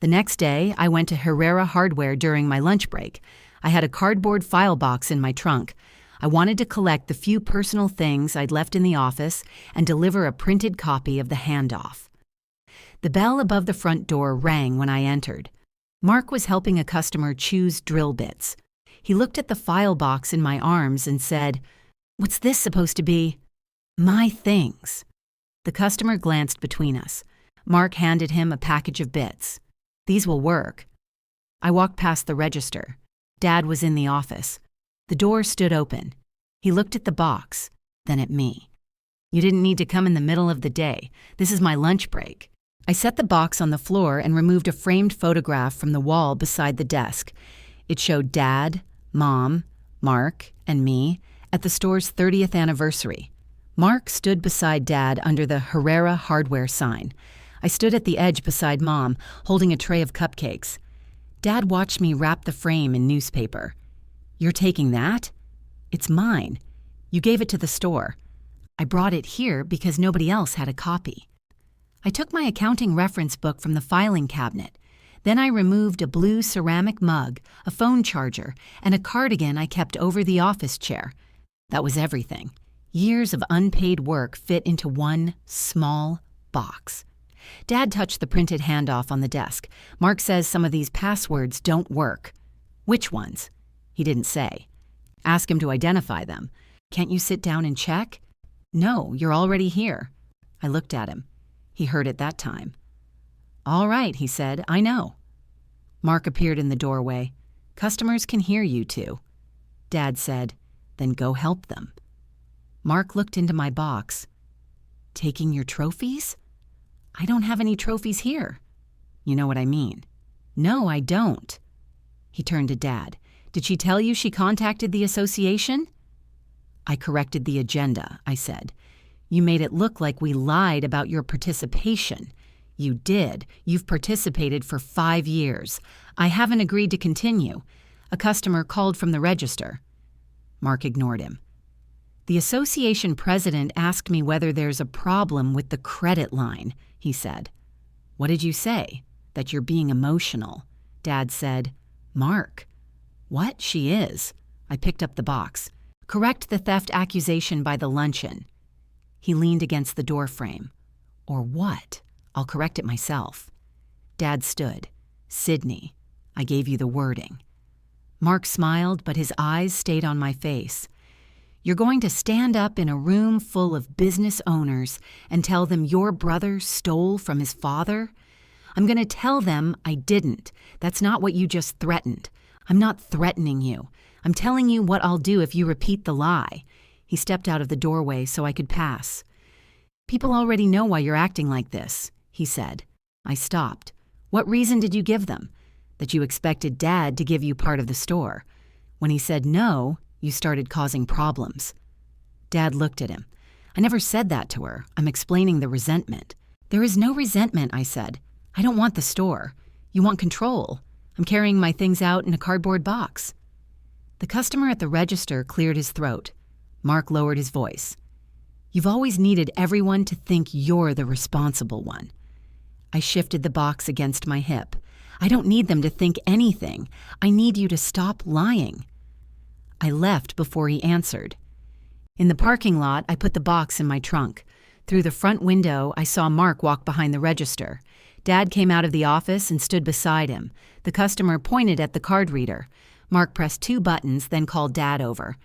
The next day, I went to Herrera Hardware during my lunch break. I had a cardboard file box in my trunk. I wanted to collect the few personal things I'd left in the office and deliver a printed copy of the handoff. The bell above the front door rang when I entered. Mark was helping a customer choose drill bits. He looked at the file box in my arms and said, "What's this supposed to be?" "My things." The customer glanced between us. Mark handed him a package of bits. "These will work." I walked past the register. Dad was in the office. The door stood open. He looked at the box, then at me. "You didn't need to come in the middle of the day. This is my lunch break." I set the box on the floor and removed a framed photograph from the wall beside the desk. It showed Dad, Mom, Mark, and me at the store's 30th anniversary. Mark stood beside Dad under the Herrera Hardware sign. I stood at the edge beside Mom, holding a tray of cupcakes. Dad watched me wrap the frame in newspaper. "You're taking that?" "It's mine. You gave it to the store. I brought it here because nobody else had a copy." I took my accounting reference book from the filing cabinet. Then I removed a blue ceramic mug, a phone charger, and a cardigan I kept over the office chair. That was everything. Years of unpaid work fit into one small box. Dad touched the printed handoff on the desk. "Mark says some of these passwords don't work." "Which ones?" He didn't say. "Ask him to identify them." "Can't you sit down and check?" "No, you're already here." I looked at him. He heard it that time. "All right," he said, "I know." Mark appeared in the doorway. "Customers can hear you too." Dad said, "Then go help them." Mark looked into my box. "Taking your trophies?" "I don't have any trophies here." "You know what I mean." "No, I don't." He turned to Dad. "Did she tell you she contacted the association?" "I corrected the agenda," I said. "You made it look like we lied about your participation." "You did. You've participated for 5 years. I haven't agreed to continue." A customer called from the register. Mark ignored him. "The association president asked me whether there's a problem with the credit line," he said. "What did you say?" "That you're being emotional." Dad said, "Mark." "What? She is." I picked up the box. "Correct the theft accusation by the luncheon." He leaned against the door frame. "Or what? I'll correct it myself." Dad stood. "Sydney, I gave you the wording." Mark smiled, but his eyes stayed on my face. "You're going to stand up in a room full of business owners and tell them your brother stole from his father?" "I'm going to tell them I didn't. That's not what you just threatened." "I'm not threatening you. I'm telling you what I'll do if you repeat the lie." He stepped out of the doorway so I could pass. "People already know why you're acting like this," he said. I stopped. "What reason did you give them?" "That you expected Dad to give you part of the store. When he said no, you started causing problems." Dad looked at him. "I never said that to her. I'm explaining the resentment." "There is no resentment," I said. "I don't want the store. You want control. I'm carrying my things out in a cardboard box." The customer at the register cleared his throat. Mark lowered his voice. "You've always needed everyone to think you're the responsible one." I shifted the box against my hip. "I don't need them to think anything. I need you to stop lying." I left before he answered. In the parking lot, I put the box in my trunk. Through the front window, I saw Mark walk behind the register. Dad came out of the office and stood beside him. The customer pointed at the card reader. Mark pressed 2 buttons, then called Dad over.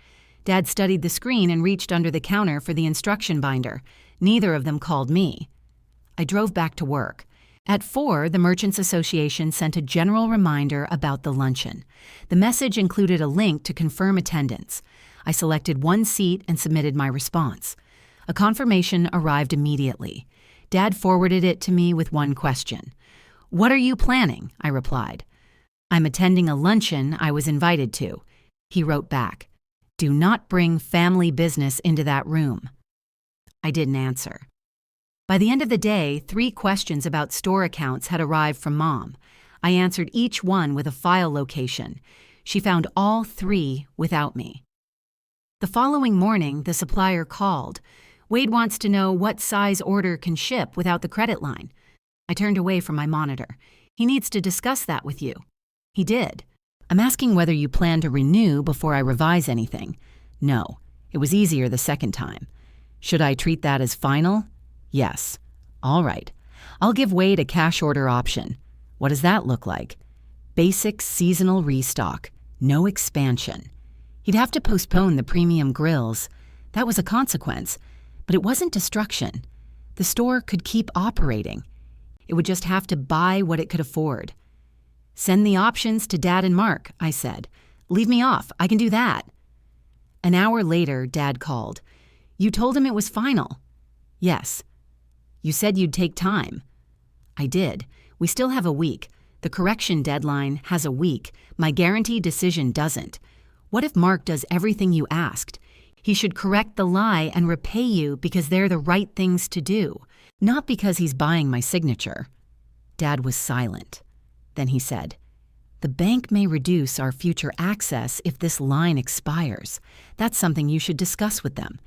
Dad studied the screen and reached under the counter for the instruction binder. Neither of them called me. I drove back to work. At 4, the Merchants Association sent a general reminder about the luncheon. The message included a link to confirm attendance. I selected 1 seat and submitted my response. A confirmation arrived immediately. Dad forwarded it to me with 1 question. "What are you planning?" I replied. "I'm attending a luncheon I was invited to." He wrote back, "Do not bring family business into that room." I didn't answer. By the end of the day, 3 questions about store accounts had arrived from Mom. I answered each one with a file location. She found all 3 without me. The following morning, the supplier called. "Wade wants to know what size order can ship without the credit line." I turned away from my monitor. "He needs to discuss that with you." He did. "I'm asking whether you plan to renew before I revise anything." No. It was easier the second time. "Should I treat that as final?" Yes. "All right. I'll give Wade a cash order option." "What does that look like?" "Basic seasonal restock. No expansion." He'd have to postpone the premium grills. That was a consequence. But it wasn't destruction. The store could keep operating. It would just have to buy what it could afford. "Send the options to Dad and Mark," I said. "Leave me off. I can do that." An hour later, Dad called. "You told him it was final." "Yes." "You said you'd take time." "I did. We still have a week. The correction deadline has a week. My guarantee decision doesn't. What if Mark does everything you asked? He should correct the lie and repay you because they're the right things to do, not because he's buying my signature." Dad was silent. Then he said, "The bank may reduce our future access if this line expires. That's something you should discuss with them.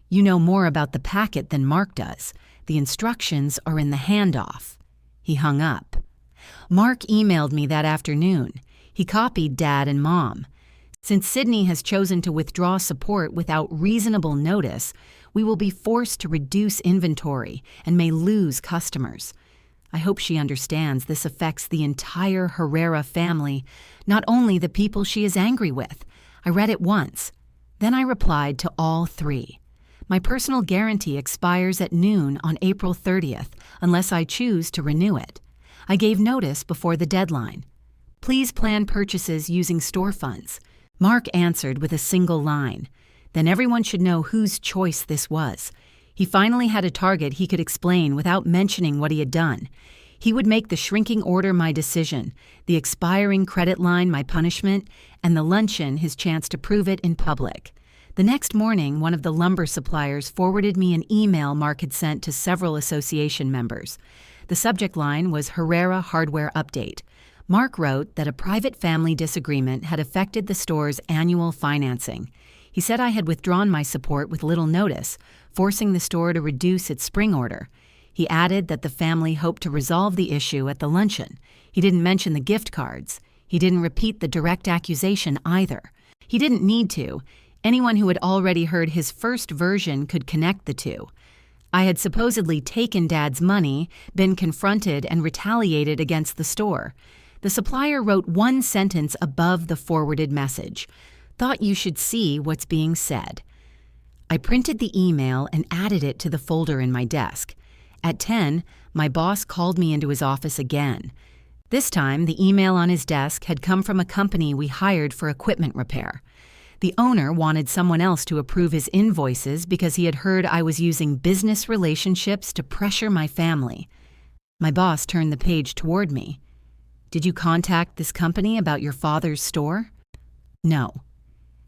You know more about the packet than Mark does. The instructions are in the handoff." He hung up. Mark emailed me that afternoon. He copied Dad and Mom. "Since Sydney has chosen to withdraw support without reasonable notice, we will be forced to reduce inventory and may lose customers. I hope she understands this affects the entire Herrera family, not only the people she is angry with." I read it once. Then I replied to all 3. "My personal guarantee expires at noon on April 30th unless I choose to renew it. I gave notice before the deadline. Please plan purchases using store funds." Mark answered with a single line. Then everyone should know whose choice this was. He finally had a target he could explain without mentioning what he had done. He would make the shrinking order my decision, the expiring credit line my punishment, and the luncheon his chance to prove it in public. The next morning, one of the lumber suppliers forwarded me an email Mark had sent to several association members. The subject line was Herrera Hardware Update. Mark wrote that a private family disagreement had affected the store's annual financing. He said I had withdrawn my support with little notice, forcing the store to reduce its spring order. He added that the family hoped to resolve the issue at the luncheon. He didn't mention the gift cards. He didn't repeat the direct accusation either. He didn't need to. Anyone who had already heard his first version could connect the two. I had supposedly taken Dad's money, been confronted, and retaliated against the store. The supplier wrote 1 sentence above the forwarded message. "Thought you should see what's being said." I printed the email and added it to the folder in my desk. At 10, my boss called me into his office again. This time, the email on his desk had come from a company we hired for equipment repair. The owner wanted someone else to approve his invoices because he had heard I was using business relationships to pressure my family. My boss turned the page toward me. "Did you contact this company about your father's store?" "No."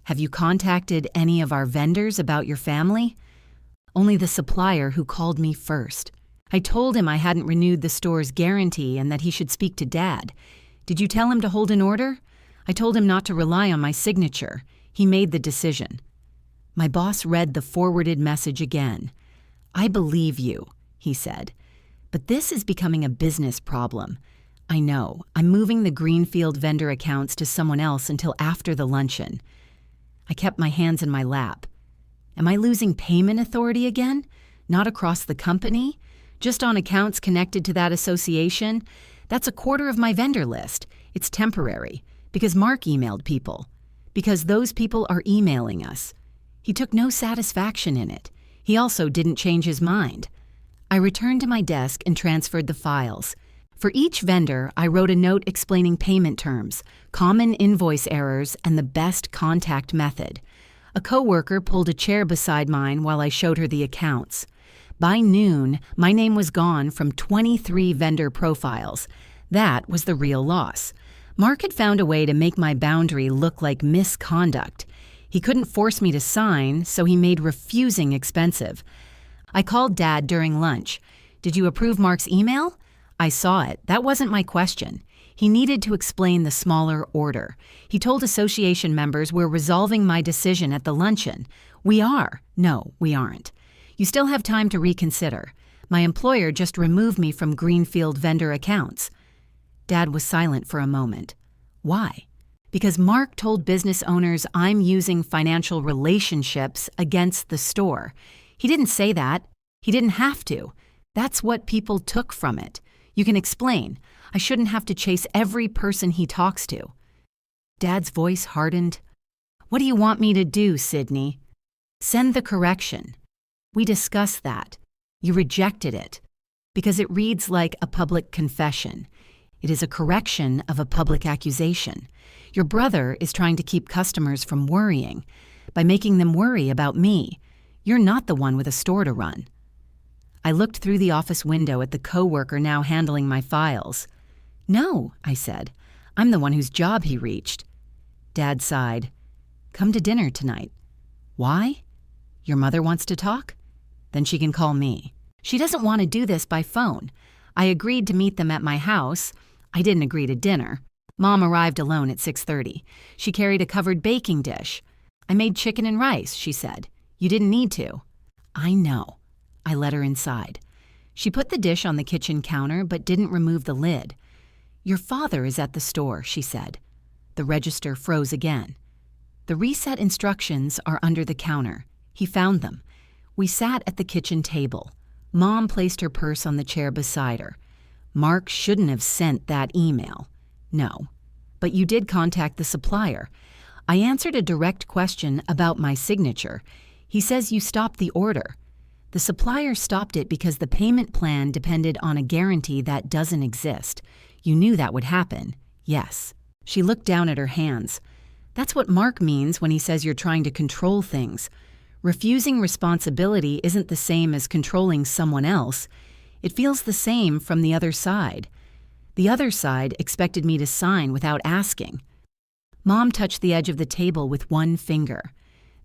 "Have you contacted any of our vendors about your family?" "Only the supplier who called me first. I told him I hadn't renewed the store's guarantee and that he should speak to Dad. Did you tell him to hold an order?" "I told him not to rely on my signature. He made the decision." My boss read the forwarded message again. "I believe you," he said. "But this is becoming a business problem. I know. I'm moving the Greenfield vendor accounts to someone else until after the luncheon." I kept my hands in my lap. Am I losing payment authority again? Not across the company? Just on accounts connected to that association, that's a quarter of my vendor list. It's temporary, because Mark emailed people. Because those people are emailing us. He took no satisfaction in it. He also didn't change his mind. I returned to my desk and transferred the files. For each vendor, I wrote a note explaining payment terms, common invoice errors, and the best contact method. A coworker pulled a chair beside mine while I showed her the accounts. By noon, my name was gone from 23 vendor profiles. That was the real loss. Mark had found a way to make my boundary look like misconduct. He couldn't force me to sign, so he made refusing expensive. I called Dad during lunch. "Did you approve Mark's email?" I saw it. That wasn't my question. He needed to explain the smaller order. He told association members we're resolving my decision at the luncheon. We are. No, we aren't. You still have time to reconsider. My employer just removed me from Greenfield vendor accounts. Dad was silent for a moment. Why? Because Mark told business owners I'm using financial relationships against the store. He didn't say that. He didn't have to. That's what people took from it. You can explain. I shouldn't have to chase every person he talks to. Dad's voice hardened. What do you want me to do, Sydney? Send the correction. We discussed that. You rejected it. Because it reads like a public confession. It is a correction of a public accusation. Your brother is trying to keep customers from worrying by making them worry about me. You're not the one with a store to run. I looked through the office window at the coworker now handling my files. No, I said. I'm the one whose job he reached. Dad sighed. Come to dinner tonight. Why? Your mother wants to talk? Then she can call me. She doesn't want to do this by phone. I agreed to meet them at my house. I didn't agree to dinner. Mom arrived alone at 6:30. She carried a covered baking dish. I made chicken and rice, she said. You didn't need to. I know. I let her inside. She put the dish on the kitchen counter but didn't remove the lid. Your father is at the store, she said. The register froze again. The reset instructions are under the counter. He found them. We sat at the kitchen table. Mom placed her purse on the chair beside her. Mark shouldn't have sent that email. No. But you did contact the supplier. I answered a direct question about my signature. He says you stopped the order. The supplier stopped it because the payment plan depended on a guarantee that doesn't exist. You knew that would happen. Yes. She looked down at her hands. That's what Mark means when he says you're trying to control things. Refusing responsibility isn't the same as controlling someone else. It feels the same from the other side. The other side expected me to sign without asking. Mom touched the edge of the table with one finger.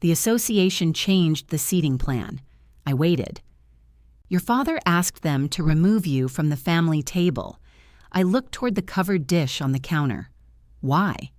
The association changed the seating plan. I waited. Your father asked them to remove you from the family table. I looked toward the covered dish on the counter. Why?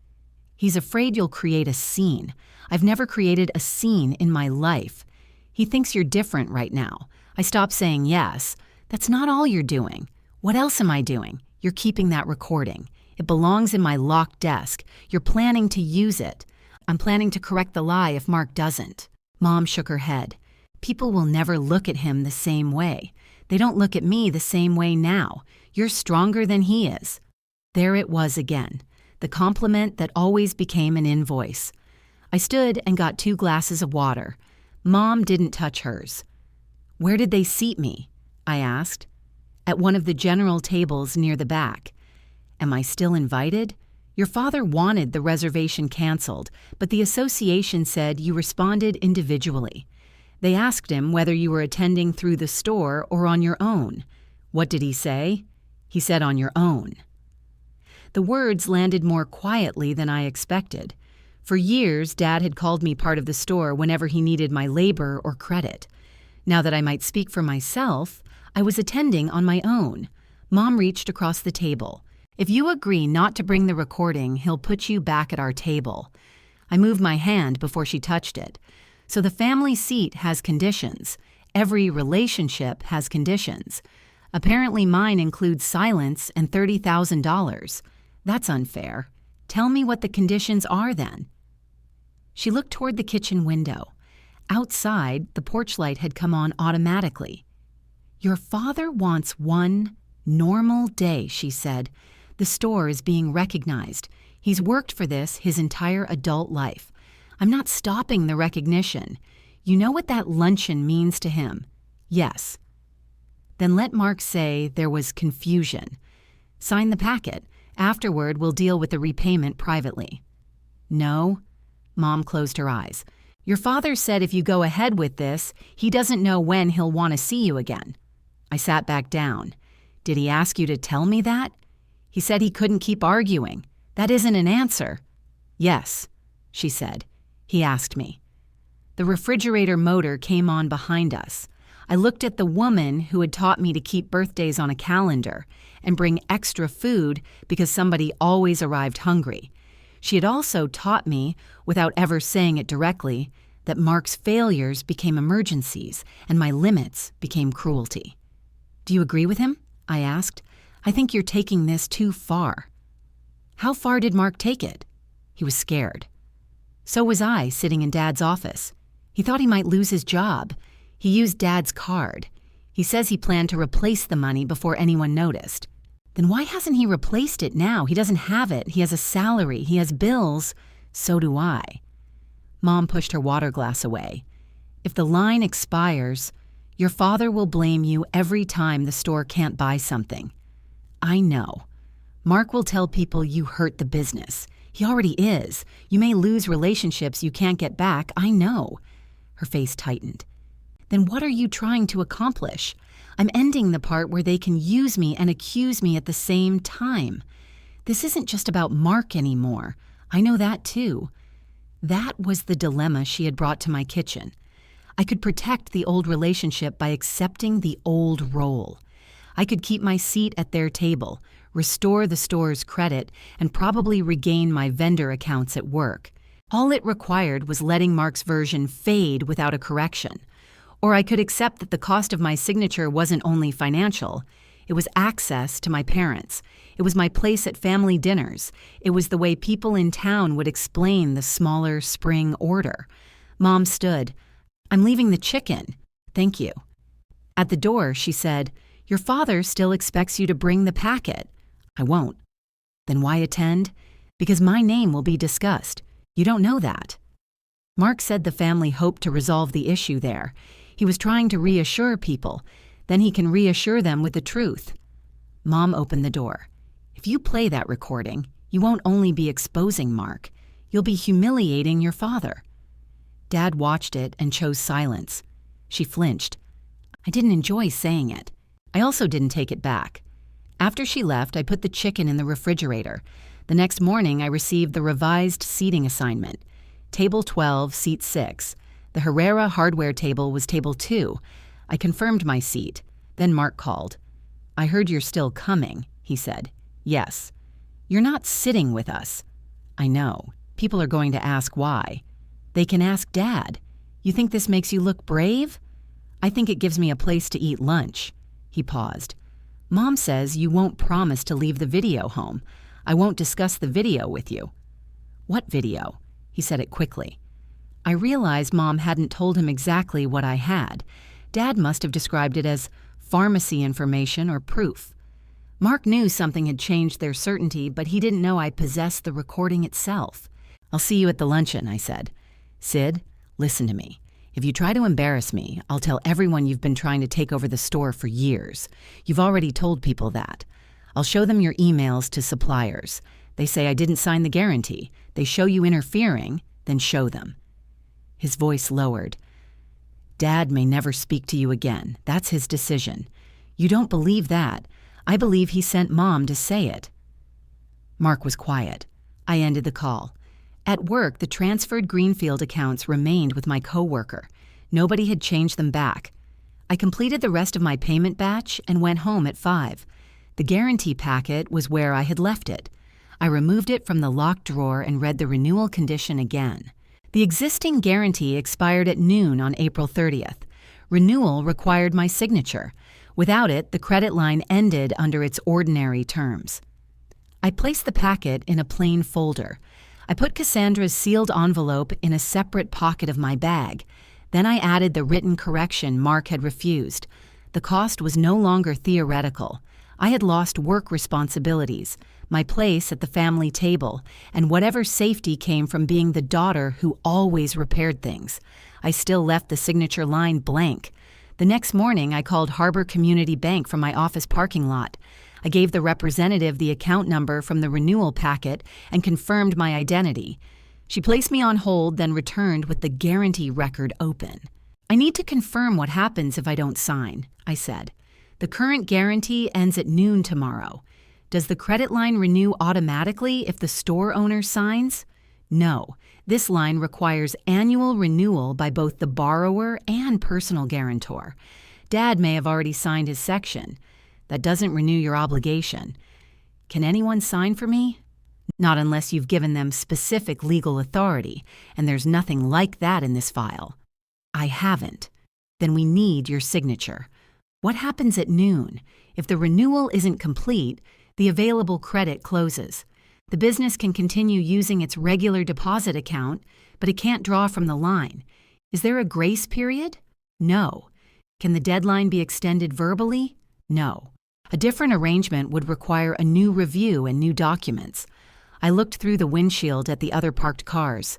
He's afraid you'll create a scene. I've never created a scene in my life. He thinks you're different right now. I stopped saying yes. That's not all you're doing. What else am I doing? You're keeping that recording. It belongs in my locked desk. You're planning to use it. I'm planning to correct the lie if Mark doesn't. Mom shook her head. People will never look at him the same way. They don't look at me the same way now. You're stronger than he is. There it was again, the compliment that always became an invoice. I stood and got 2 glasses of water. Mom didn't touch hers. Where did they seat me? I asked. At one of the general tables near the back. Am I still invited? Your father wanted the reservation canceled, but the association said you responded individually. They asked him whether you were attending through the store or on your own. What did he say? He said on your own. The words landed more quietly than I expected. For years, Dad had called me part of the store whenever he needed my labor or credit. Now that I might speak for myself, I was attending on my own. Mom reached across the table. If you agree not to bring the recording, he'll put you back at our table. I moved my hand before she touched it. So the family seat has conditions. Every relationship has conditions. Apparently mine includes silence and $30,000. That's unfair. Tell me what the conditions are then. She looked toward the kitchen window. Outside, the porch light had come on automatically. Your father wants one normal day, she said. The store is being recognized. He's worked for this his entire adult life. I'm not stopping the recognition. You know what that luncheon means to him? Yes. Then let Mark say there was confusion. Sign the packet. Afterward, we'll deal with the repayment privately. No. Mom closed her eyes. Your father said if you go ahead with this, he doesn't know when he'll want to see you again. I sat back down. Did he ask you to tell me that? He said he couldn't keep arguing. That isn't an answer. Yes, she said. He asked me. The refrigerator motor came on behind us. I looked at the woman who had taught me to keep birthdays on a calendar and bring extra food because somebody always arrived hungry. She had also taught me, without ever saying it directly, that Mark's failures became emergencies and my limits became cruelty. Do you agree with him? I asked. I think you're taking this too far. How far did Mark take it? He was scared. So was I, sitting in Dad's office. He thought he might lose his job. He used Dad's card. He says he planned to replace the money before anyone noticed. Then why hasn't he replaced it now? He doesn't have it. He has a salary. He has bills. So do I. Mom pushed her water glass away. If the line expires, your father will blame you every time the store can't buy something. I know. Mark will tell people you hurt the business. He already is. You may lose relationships you can't get back. I know. Her face tightened. Then what are you trying to accomplish? I'm ending the part where they can use me and accuse me at the same time. This isn't just about Mark anymore. I know that too. That was the dilemma she had brought to my kitchen. I could protect the old relationship by accepting the old role. I could keep my seat at their table, restore the store's credit, and probably regain my vendor accounts at work. All it required was letting Mark's version fade without a correction. Or I could accept that the cost of my signature wasn't only financial. It was access to my parents. It was my place at family dinners. It was the way people in town would explain the smaller spring order. Mom stood. I'm leaving the chicken. Thank you. At the door, she said, Your father still expects you to bring the packet. I won't. Then why attend? Because my name will be discussed. You don't know that. Mark said the family hoped to resolve the issue there. He was trying to reassure people. Then he can reassure them with the truth. Mom opened the door. If you play that recording, you won't only be exposing Mark. You'll be humiliating your father. Dad watched it and chose silence. She flinched. I didn't enjoy saying it. I also didn't take it back. After she left, I put the chicken in the refrigerator. The next morning, I received the revised seating assignment. Table 12, seat 6. The Herrera hardware table was table 2. I confirmed my seat. Then Mark called. I heard you're still coming, he said. Yes. You're not sitting with us. I know. People are going to ask why. They can ask Dad. You think this makes you look brave? I think it gives me a place to eat lunch. He paused. Mom says you won't promise to leave the video home. I won't discuss the video with you. What video? He said it quickly. I realized Mom hadn't told him exactly what I had. Dad must have described it as pharmacy information or proof. Mark knew something had changed their certainty, but he didn't know I possessed the recording itself. I'll see you at the luncheon, I said. Sid, listen to me. If you try to embarrass me, I'll tell everyone you've been trying to take over the store for years. You've already told people that. I'll show them your emails to suppliers. They say I didn't sign the guarantee. They show you interfering, then show them. His voice lowered. Dad may never speak to you again. That's his decision. You don't believe that. I believe he sent Mom to say it. Mark was quiet. I ended the call. At work, the transferred Greenfield accounts remained with my coworker. Nobody had changed them back. I completed the rest of my payment batch and went home at 5. The guarantee packet was where I had left it. I removed it from the locked drawer and read the renewal condition again. The existing guarantee expired at noon on April 30th. Renewal required my signature. Without it, the credit line ended under its ordinary terms. I placed the packet in a plain folder. I put Cassandra's sealed envelope in a separate pocket of my bag. Then I added the written correction Mark had refused. The cost was no longer theoretical. I had lost work responsibilities, my place at the family table, and whatever safety came from being the daughter who always repaired things. I still left the signature line blank. The next morning, I called Harbor Community Bank from my office parking lot. I gave the representative the account number from the renewal packet and confirmed my identity. She placed me on hold, then returned with the guarantee record open. "I need to confirm what happens if I don't sign," I said. "The current guarantee ends at noon tomorrow. Does the credit line renew automatically if the store owner signs?" "No. This line requires annual renewal by both the borrower and personal guarantor. Dad may have already signed his section. That doesn't renew your obligation. Can anyone sign for me?" "Not unless you've given them specific legal authority, and there's nothing like that in this file." "I haven't." "Then we need your signature. What happens at noon? If the renewal isn't complete, the available credit closes. The business can continue using its regular deposit account, but it can't draw from the line. Is there a grace period?" "No." "Can the deadline be extended verbally?" "No." A different arrangement would require a new review and new documents. I looked through the windshield at the other parked cars.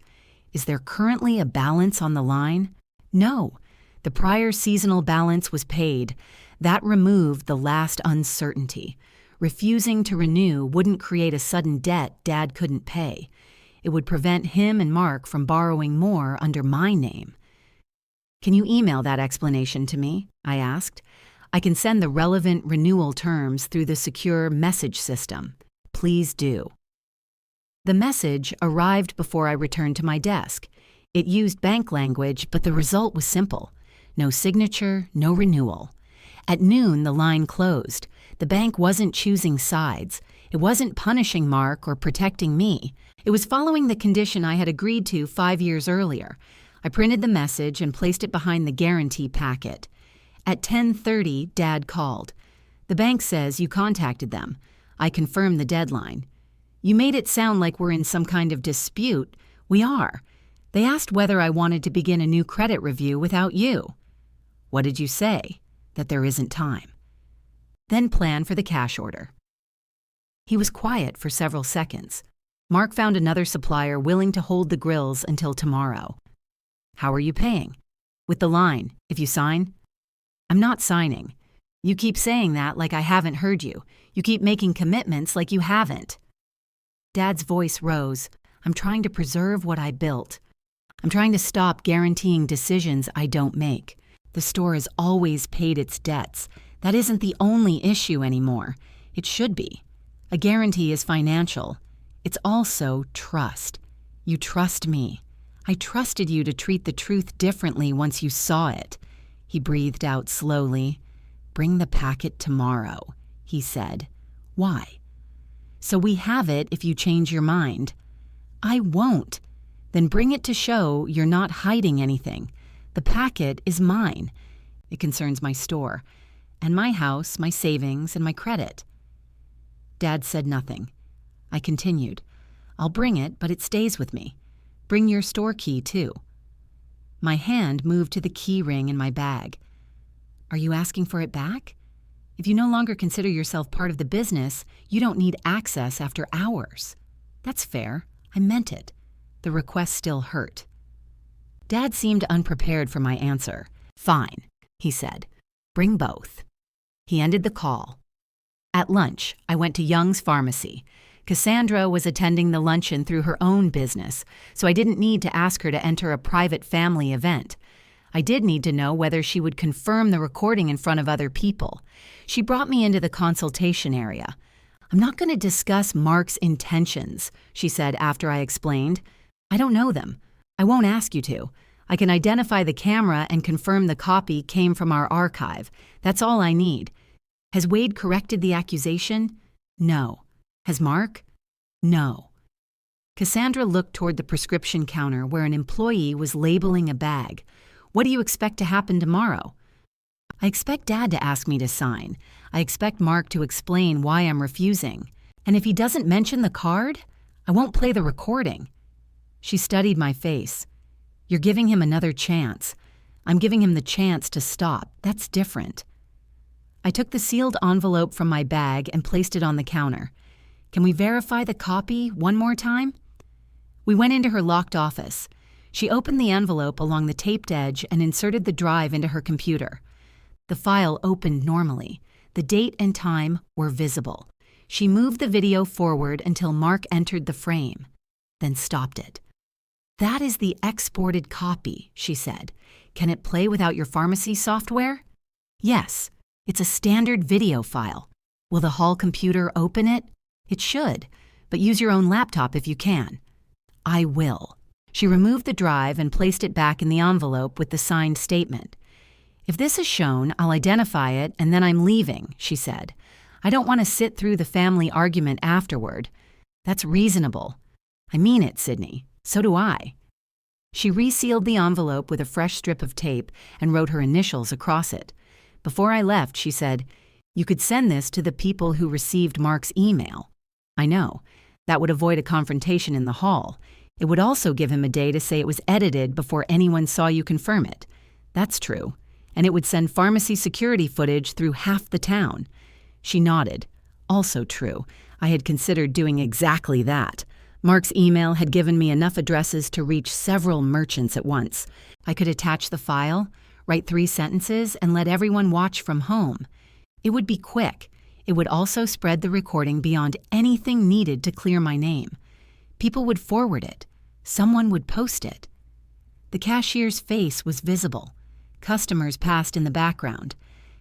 "Is there currently a balance on the line?" "No. The prior seasonal balance was paid. That removed the last uncertainty. Refusing to renew wouldn't create a sudden debt Dad couldn't pay. It would prevent him and Mark from borrowing more under my name." "Can you email that explanation to me?" I asked. "I can send the relevant renewal terms through the secure message system." "Please do." The message arrived before I returned to my desk. It used bank language, but the result was simple. No signature, no renewal. At noon, the line closed. The bank wasn't choosing sides. It wasn't punishing Mark or protecting me. It was following the condition I had agreed to 5 years earlier. I printed the message and placed it behind the guarantee packet. At 10:30, Dad called. "The bank says you contacted them." I confirmed the deadline. "You made it sound like we're in some kind of dispute." "We are. They asked whether I wanted to begin a new credit review without you." "What did you say?" "That there isn't time." "Then plan for the cash order." He was quiet for several seconds. "Mark found another supplier willing to hold the grills until tomorrow." "How are you paying?" "With the line, if you sign." "I'm not signing." "You keep saying that like I haven't heard you. You keep making commitments like you haven't." Dad's voice rose. "I'm trying to preserve what I built. I'm trying to stop guaranteeing decisions I don't make. The store has always paid its debts. That isn't the only issue anymore. It should be. A guarantee is financial. It's also trust. You trust me. I trusted you to treat the truth differently once you saw it." He breathed out slowly. "Bring the packet tomorrow," he said. "Why?" "So we have it if you change your mind." "I won't." "Then bring it to show you're not hiding anything. The packet is mine. It concerns my store, and my house, my savings, and my credit." Dad said nothing. I continued. "I'll bring it, but it stays with me. Bring your store key, too." My hand moved to the key ring in my bag. "Are you asking for it back? If you no longer consider yourself part of the business, you don't need access after hours." "That's fair. I meant it." The request still hurt. Dad seemed unprepared for my answer. "Fine," he said. "Bring both." He ended the call. At lunch, I went to Young's Pharmacy. Cassandra was attending the luncheon through her own business, so I didn't need to ask her to enter a private family event. I did need to know whether she would confirm the recording in front of other people. She brought me into the consultation area. "I'm not going to discuss Mark's intentions," she said after I explained. "I don't know them. I won't ask you to. I can identify the camera and confirm the copy came from our archive. That's all I need. Has Wade corrected the accusation?" "No." "Has Mark?" "No." Cassandra looked toward the prescription counter where an employee was labeling a bag. "What do you expect to happen tomorrow?" "I expect Dad to ask me to sign. I expect Mark to explain why I'm refusing. And if he doesn't mention the card, I won't play the recording." She studied my face. "You're giving him another chance. I'm giving him the chance to stop. That's different." I took the sealed envelope from my bag and placed it on the counter. Can we verify the copy one more time? We went into her locked office. She opened the envelope along the taped edge and inserted the drive into her computer. The file opened normally. The date and time were visible. She moved the video forward until Mark entered the frame, then stopped it. "That is the exported copy," she said. "Can it play without your pharmacy software?" "Yes, it's a standard video file. Will the hall computer open it?" "It should, but use your own laptop if you can." "I will." She removed the drive and placed it back in the envelope with the signed statement. "If this is shown, I'll identify it and then I'm leaving," she said. "I don't want to sit through the family argument afterward." "That's reasonable." "I mean it, Sydney. So do I." She resealed the envelope with a fresh strip of tape and wrote her initials across it. Before I left, she said, "You could send this to the people who received Mark's email." "I know. That would avoid a confrontation in the hall. It would also give him a day to say it was edited before anyone saw you confirm it." "That's true. And it would send pharmacy security footage through half the town." She nodded. "Also true. I had considered doing exactly that. Mark's email had given me enough addresses to reach several merchants at once. I could attach the file, write 3 sentences, and let everyone watch from home. It would be quick. It would also spread the recording beyond anything needed to clear my name. People would forward it. Someone would post it." The cashier's face was visible. Customers passed in the background.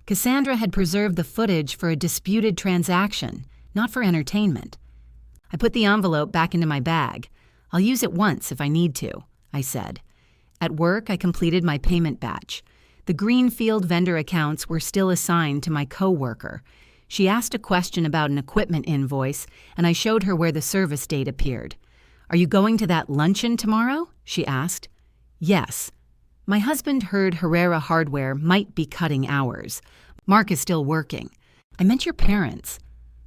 Cassandra had preserved the footage for a disputed transaction, not for entertainment. I put the envelope back into my bag. "I'll use it once if I need to," I said. At work, I completed my payment batch. The Greenfield vendor accounts were still assigned to my co-worker. She asked a question about an equipment invoice, and I showed her where the service date appeared. "Are you going to that luncheon tomorrow?" she asked. "Yes." My husband heard Herrera Hardware might be cutting hours. Mark is still working. "I meant your parents."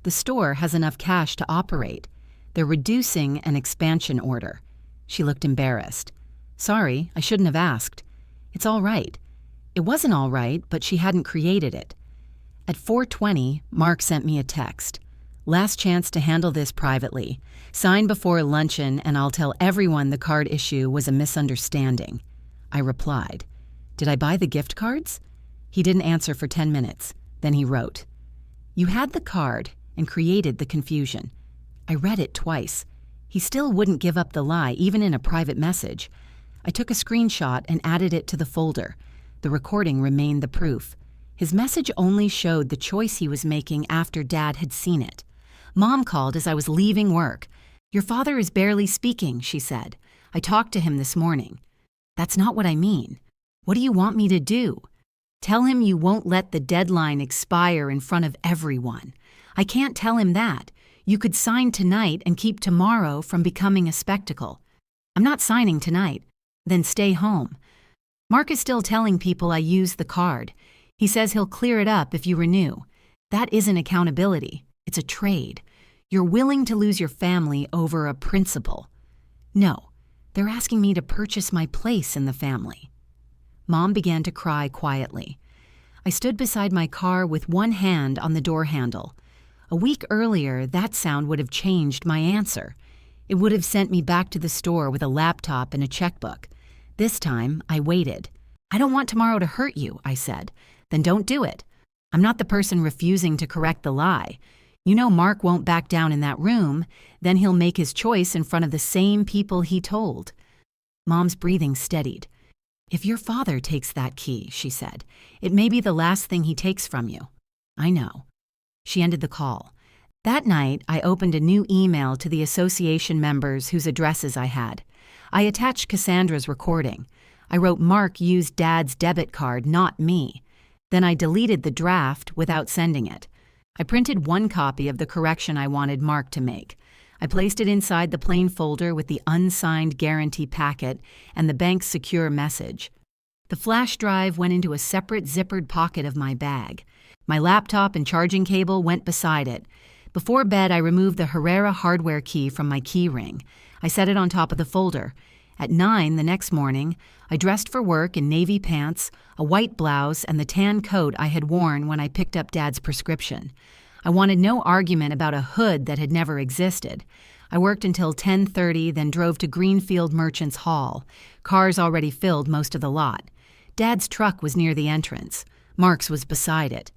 "The store has enough cash to operate. They're reducing an expansion order." She looked embarrassed. "Sorry, I shouldn't have asked." "It's all right." It wasn't all right, but she hadn't created it. At 4:20, Mark sent me a text. "Last chance to handle this privately. Sign before luncheon and I'll tell everyone the card issue was a misunderstanding." I replied, "Did I buy the gift cards?" He didn't answer for 10 minutes. Then he wrote, "You had the card and created the confusion." I read it twice. He still wouldn't give up the lie, even in a private message. I took a screenshot and added it to the folder. The recording remained the proof. His message only showed the choice he was making after Dad had seen it. Mom called as I was leaving work. "Your father is barely speaking," she said. "I talked to him this morning." "That's not what I mean." "What do you want me to do?" "Tell him you won't let the deadline expire in front of everyone." "I can't tell him that. You could sign tonight and keep tomorrow from becoming a spectacle." "I'm not signing tonight." "Then stay home." Mark is still telling people I used the card. He says he'll clear it up if you renew. That isn't accountability. It's a trade. You're willing to lose your family over a principle. "No, they're asking me to purchase my place in the family." Mom began to cry quietly. I stood beside my car with one hand on the door handle. A week earlier, that sound would have changed my answer. It would have sent me back to the store with a laptop and a checkbook. This time, I waited. "I don't want tomorrow to hurt you," I said. "Then don't do it." I'm not the person refusing to correct the lie. You know Mark won't back down in that room. Then he'll make his choice in front of the same people he told. Mom's breathing steadied. "If your father takes that key," she said, "it may be the last thing he takes from you." "I know." She ended the call. That night, I opened a new email to the association members whose addresses I had. I attached Cassandra's recording. I wrote Mark used Dad's debit card, not me. Then I deleted the draft without sending it. I printed one copy of the correction I wanted Mark to make. I placed it inside the plain folder with the unsigned guarantee packet and the bank's secure message. The flash drive went into a separate zippered pocket of my bag. My laptop and charging cable went beside it. Before bed, I removed the Herrera Hardware key from my key ring. I set it on top of the folder. At 9 the next morning, I dressed for work in navy pants, a white blouse, and the tan coat I had worn when I picked up Dad's prescription. I wanted no argument about a hood that had never existed. I worked until 10:30, then drove to Greenfield Merchants Hall. Cars already filled most of the lot. Dad's truck was near the entrance. Mark's was beside it.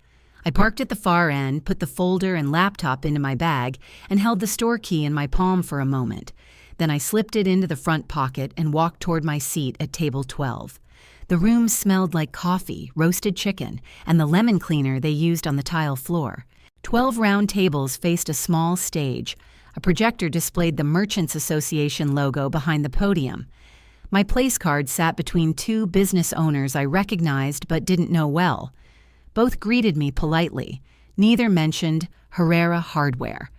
I parked at the far end, put the folder and laptop into my bag, and held the store key in my palm for a moment. Then I slipped it into the front pocket and walked toward my seat at table 12. The room smelled like coffee, roasted chicken, and the lemon cleaner they used on the tile floor. 12 round tables faced a small stage. A projector displayed the Merchants Association logo behind the podium. My place card sat between two business owners I recognized but didn't know well. Both greeted me politely. Neither mentioned Herrera Hardware.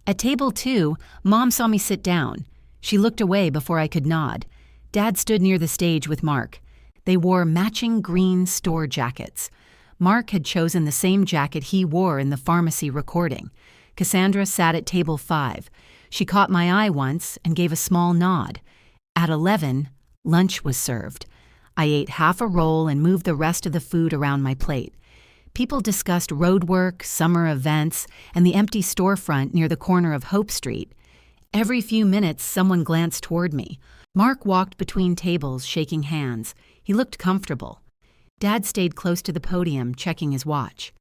At table 2, Mom saw me sit down. She looked away before I could nod. Dad stood near the stage with Mark. They wore matching green store jackets. Mark had chosen the same jacket he wore in the pharmacy recording. Cassandra sat at table 5. She caught my eye once and gave a small nod. At 11, lunch was served. I ate half a roll and moved the rest of the food around my plate. People discussed road work, summer events, and the empty storefront near the corner of Hope Street. Every few minutes, someone glanced toward me. Mark walked between tables, shaking hands. He looked comfortable. Dad stayed close to the podium, checking his watch.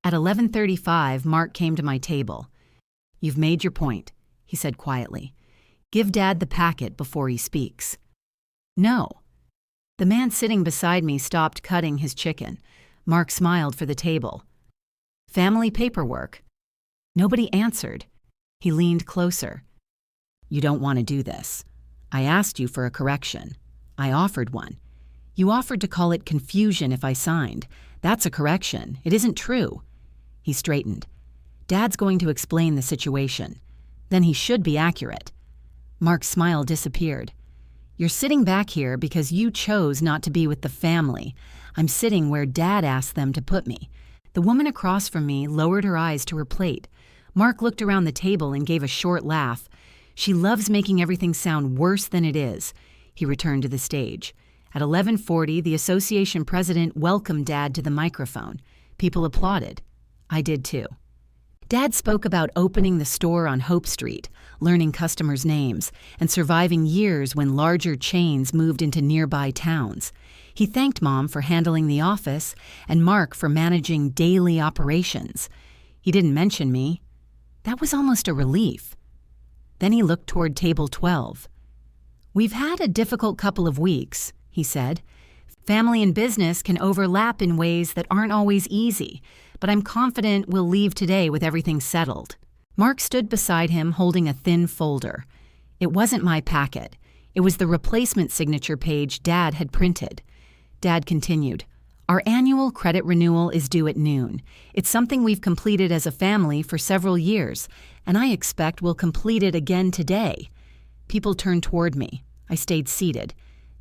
At 11:35, Mark came to my table. "You've made your point," he said quietly. "Give Dad the packet before he speaks." "No." The man sitting beside me stopped cutting his chicken. Mark smiled for the table. "Family paperwork." Nobody answered. He leaned closer. "You don't want to do this. I asked you for a correction. I offered one. You offered to call it confusion if I signed. That's a correction. It isn't true." He straightened. "Dad's going to explain the situation. Then he should be accurate." Mark's smile disappeared. "You're sitting back here because you chose not to be with the family. I'm sitting where Dad asked them to put me." The woman across from me lowered her eyes to her plate. Mark looked around the table and gave a short laugh. "She loves making everything sound worse than it is." He returned to the stage. At 11:40, the association president welcomed Dad to the microphone. People applauded. I did too. Dad spoke about opening the store on Hope Street, learning customers' names, and surviving years when larger chains moved into nearby towns. He thanked Mom for handling the office and Mark for managing daily operations. He didn't mention me. That was almost a relief. Then he looked toward table 12. "We've had a difficult couple of weeks," he said. "Family and business can overlap in ways that aren't always easy, but I'm confident we'll leave today with everything settled." Mark stood beside him holding a thin folder. It wasn't my packet. It was the replacement signature page Dad had printed. Dad continued, "Our annual credit renewal is due at noon. It's something we've completed as a family for several years, and I expect we'll complete it again today." People turned toward me. I stayed seated.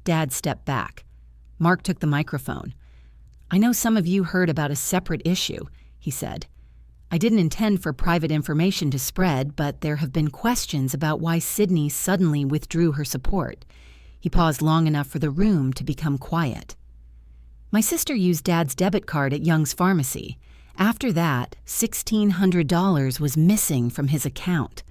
Dad stepped back. Mark took the microphone. "I know some of you heard about a separate issue," he said. "I didn't intend for private information to spread, but there have been questions about why Sydney suddenly withdrew her support." He paused long enough for the room to become quiet. "My sister used Dad's debit card at Young's Pharmacy. After that, $1,600 was missing from his account.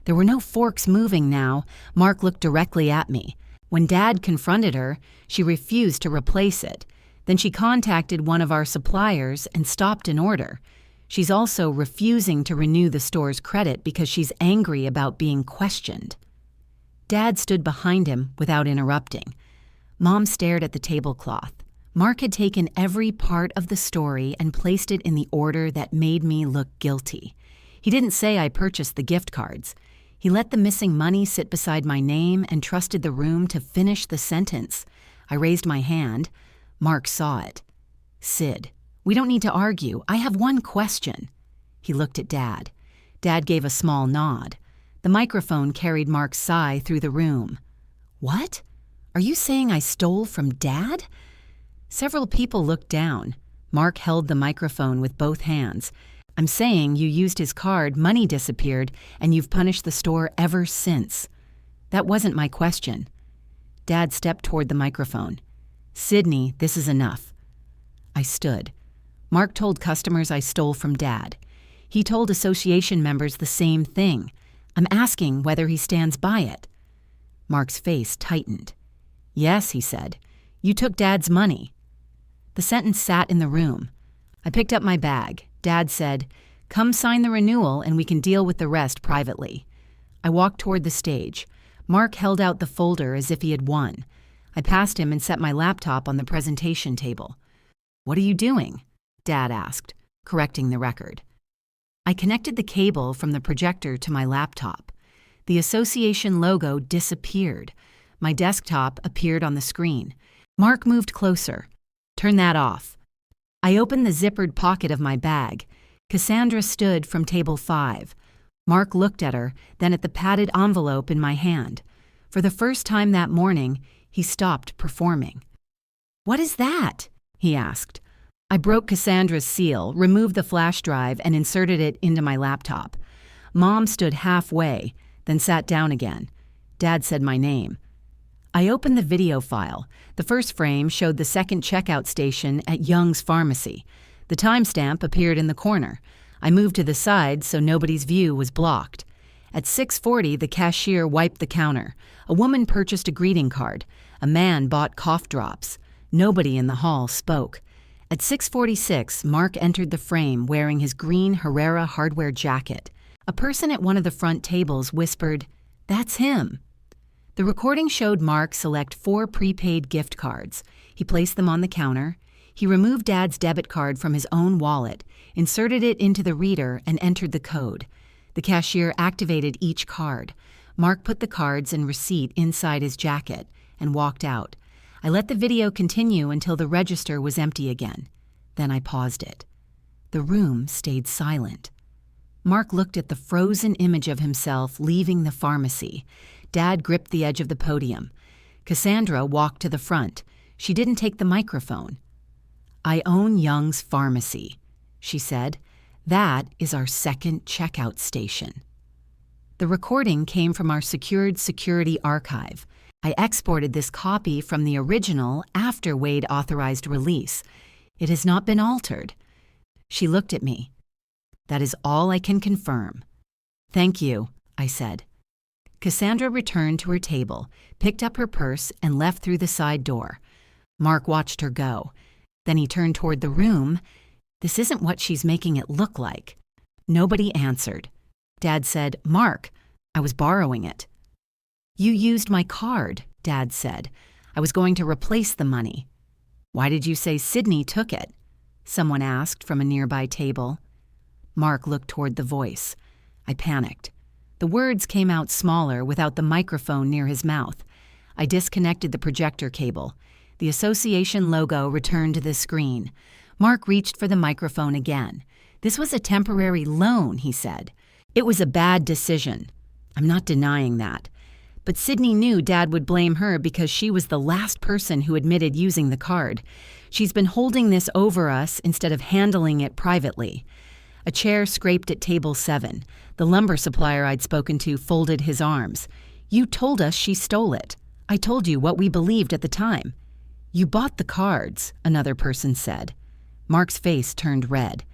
There were no forks moving now." Mark looked directly at me. "When Dad confronted her, she refused to replace it. Then she contacted one of our suppliers and stopped an order. She's also refusing to renew the store's credit because she's angry about being questioned." Dad stood behind him without interrupting. Mom stared at the tablecloth. Mark had taken every part of the story and placed it in the order that made me look guilty. He didn't say I purchased the gift cards. He let the missing money sit beside my name and trusted the room to finish the sentence. I raised my hand. Mark saw it. "Sid, we don't need to argue. I have one question." He looked at Dad. Dad gave a small nod. The microphone carried Mark's sigh through the room. "What? Are you saying I stole from Dad?" Several people looked down. Mark held the microphone with both hands. "I'm saying you used his card, money disappeared, and you've punished the store ever since." That wasn't my question. Dad stepped toward the microphone. "Sydney, this is enough." I stood. Mark told customers I stole from Dad. He told association members the same thing. I'm asking whether he stands by it. Mark's face tightened. "Yes," he said. "You took Dad's money." The sentence sat in the room. I picked up my bag. Dad said, "Come sign the renewal and we can deal with the rest privately." I walked toward the stage. Mark held out the folder as if he had won. I passed him and set my laptop on the presentation table. "What are you doing?" Dad asked, correcting the record. I connected the cable from the projector to my laptop. The association logo disappeared. My desktop appeared on the screen. Mark moved closer. "Turn that off." I opened the zippered pocket of my bag. Cassandra stood from table 5. Mark looked at her, then at the padded envelope in my hand. For the first time that morning, he stopped performing. "What is that?" he asked. I broke Cassandra's seal, removed the flash drive, and inserted it into my laptop. Mom stood halfway, then sat down again. Dad said my name. I opened the video file. The first frame showed the second checkout station at Young's Pharmacy. The timestamp appeared in the corner. I moved to the side so nobody's view was blocked. At 6:40, the cashier wiped the counter. A woman purchased a greeting card. A man bought cough drops. Nobody in the hall spoke. At 6:46, Mark entered the frame wearing his green Herrera hardware jacket. A person at one of the front tables whispered, "That's him." The recording showed Mark select 4 prepaid gift cards. He placed them on the counter. He removed Dad's debit card from his own wallet, inserted it into the reader, and entered the code. The cashier activated each card. Mark put the cards and receipt inside his jacket and walked out. I let the video continue until the register was empty again. Then I paused it. The room stayed silent. Mark looked at the frozen image of himself leaving the pharmacy. Dad gripped the edge of the podium. Cassandra walked to the front. She didn't take the microphone. "I own Young's Pharmacy," she said. "That is our second checkout station." The recording came from our secured security archive. I exported this copy from the original after Wade authorized release. It has not been altered. She looked at me. "That is all I can confirm." "Thank you," I said. Cassandra returned to her table, picked up her purse, and left through the side door. Mark watched her go. Then he turned toward the room. "This isn't what she's making it look like." Nobody answered. Dad said, "Mark, I was borrowing it." "You used my card," Dad said. "I was going to replace the money." "Why did you say Sydney took it?" someone asked from a nearby table. Mark looked toward the voice. I panicked. The words came out smaller without the microphone near his mouth. I disconnected the projector cable. The association logo returned to the screen. Mark reached for the microphone again. "This was a temporary loan," he said. "It was a bad decision." I'm not denying that. But Sydney knew Dad would blame her because she was the last person who admitted using the card. She's been holding this over us instead of handling it privately. A chair scraped at table 7. The lumber supplier I'd spoken to folded his arms. "You told us she stole it. I told you what we believed at the time." "You bought the cards," another person said. Mark's face turned red.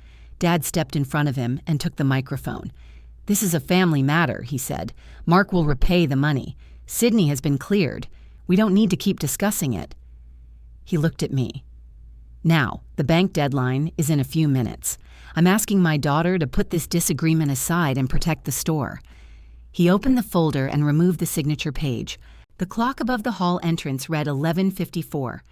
Dad stepped in front of him and took the microphone. "This is a family matter," he said. "Mark will repay the money. Sydney has been cleared. We don't need to keep discussing it." He looked at me. "Now, the bank deadline is in a few minutes. I'm asking my daughter to put this disagreement aside and protect the store." He opened the folder and removed the signature page. The clock above the hall entrance read 11:54.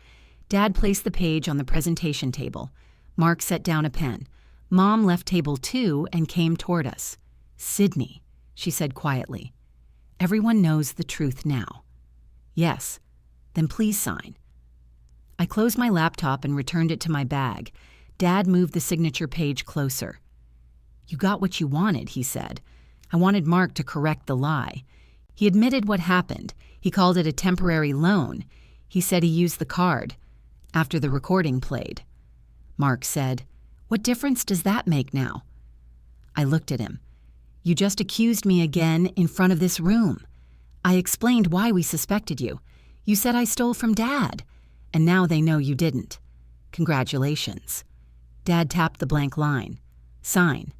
Dad placed the page on the presentation table. Mark set down a pen. Mom left table 2 and came toward us. "Sydney," she said quietly. "Everyone knows the truth now." "Yes." "Then please sign." I closed my laptop and returned it to my bag. Dad moved the signature page closer. "You got what you wanted," he said. "I wanted Mark to correct the lie. He admitted what happened. He called it a temporary loan. He said he used the card after the recording played." Mark said, "What difference does that make now?" I looked at him. "You just accused me again in front of this room. I explained why we suspected you. You said I stole from Dad, and now they know you didn't. Congratulations. Dad tapped the blank line. Sign.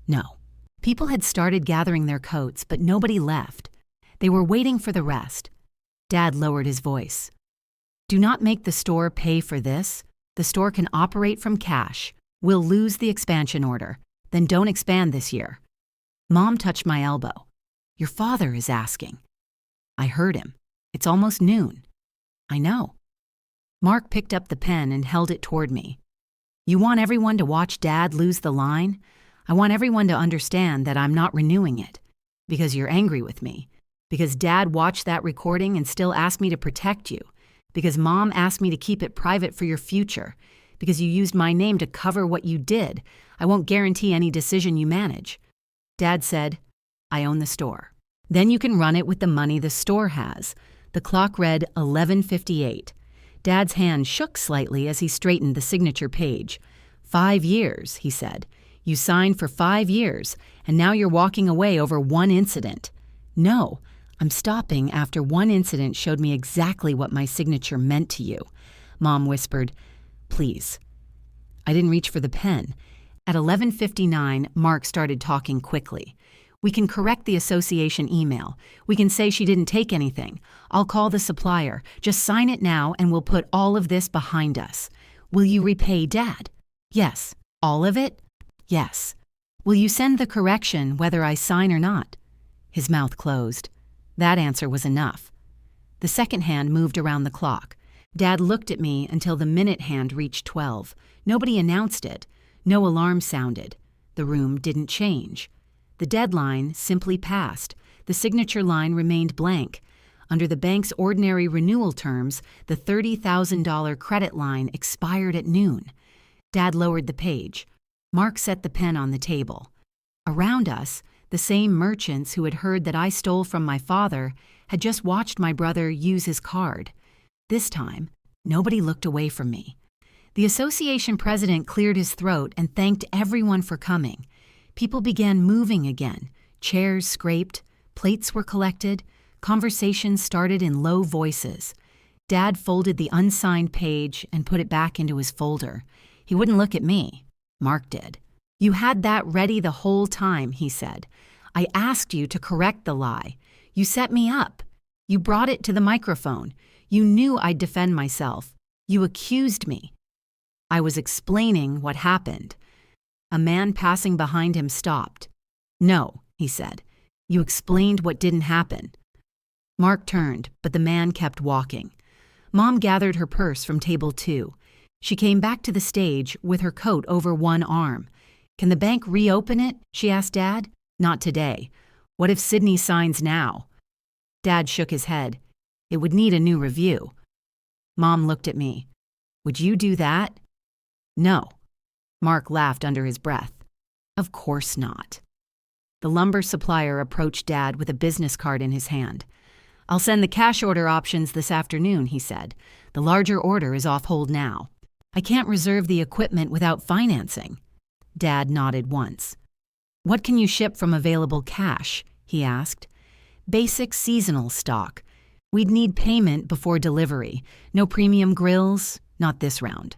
No. People had started gathering their coats, but nobody left. They were waiting for the rest. Dad lowered his voice. Do not make the store pay for this. The store can operate from cash. We'll lose the expansion order. Then don't expand this year. Mom touched my elbow. Your father is asking. I heard him. It's almost noon. I know. Mark picked up the pen and held it toward me. You want everyone to watch Dad lose the line? I want everyone to understand that I'm not renewing it. Because you're angry with me. Because Dad watched that recording and still asked me to protect you. Because Mom asked me to keep it private for your future. Because you used my name to cover what you did. I won't guarantee any decision you manage. Dad said, I own the store. Then you can run it with the money the store has. The clock read 11:58. Dad's hand shook slightly as he straightened the signature page. 5 years, he said. You signed for 5 years, and now you're walking away over one incident. No, I'm stopping after one incident showed me exactly what my signature meant to you. Mom whispered, Please. I didn't reach for the pen. At 11:59, Mark started talking quickly. We can correct the association email. We can say she didn't take anything. I'll call the supplier. Just sign it now and we'll put all of this behind us. Will you repay Dad? Yes. All of it? Yes. Will you send the correction whether I sign or not? His mouth closed. That answer was enough. The second hand moved around the clock. Dad looked at me until the minute hand reached 12. Nobody announced it. No alarm sounded. The room didn't change. The deadline simply passed. The signature line remained blank. Under the bank's ordinary renewal terms, the $30,000 credit line expired at noon. Dad lowered the page. Mark set the pen on the table. Around us, the same merchants who had heard that I stole from my father had just watched my brother use his card. This time, nobody looked away from me. The association president cleared his throat and thanked everyone for coming. People began moving again. Chairs scraped, plates were collected, conversations started in low voices. Dad folded the unsigned page and put it back into his folder. He wouldn't look at me. Mark did. You had that ready the whole time, he said. I asked you to correct the lie. You set me up. You brought it to the microphone. You knew I'd defend myself. You accused me. I was explaining what happened. A man passing behind him stopped. No, he said. You explained what didn't happen. Mark turned, but the man kept walking. Mom gathered her purse from table 2. She came back to the stage with her coat over one arm. Can the bank reopen it? She asked Dad. Not today. What if Sydney signs now? Dad shook his head. It would need a new review. Mom looked at me. Would you do that? No. Mark laughed under his breath. Of course not. The lumber supplier approached Dad with a business card in his hand. I'll send the cash order options this afternoon, he said. The larger order is off hold now. I can't reserve the equipment without financing. Dad nodded once. What can you ship from available cash? He asked. Basic seasonal stock. We'd need payment before delivery. No premium grills, not this round.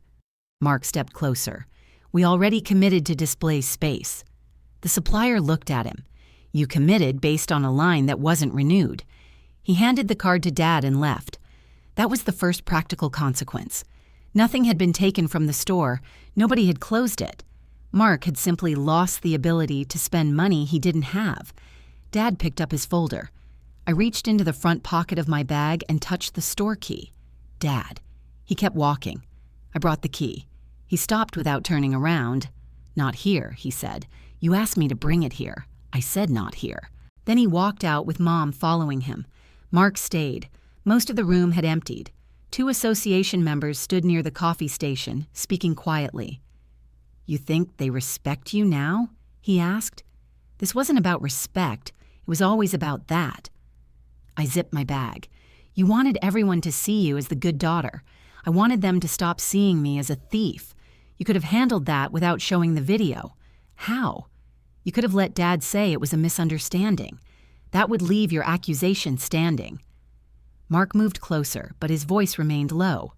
Mark stepped closer. We already committed to display space. The supplier looked at him. You committed based on a line that wasn't renewed. He handed the card to Dad and left. That was the first practical consequence. Nothing had been taken from the store. Nobody had closed it. Mark had simply lost the ability to spend money he didn't have. Dad picked up his folder. I reached into the front pocket of my bag and touched the store key. Dad. He kept walking. I brought the key. He stopped without turning around. Not here, he said. You asked me to bring it here. I said not here. Then he walked out with Mom following him. Mark stayed. Most of the room had emptied. 2 association members stood near the coffee station, speaking quietly. You think they respect you now? He asked. This wasn't about respect. It was always about that. I zipped my bag. You wanted everyone to see you as the good daughter. I wanted them to stop seeing me as a thief. You could have handled that without showing the video. How? You could have let Dad say it was a misunderstanding. That would leave your accusation standing. Mark moved closer, but his voice remained low.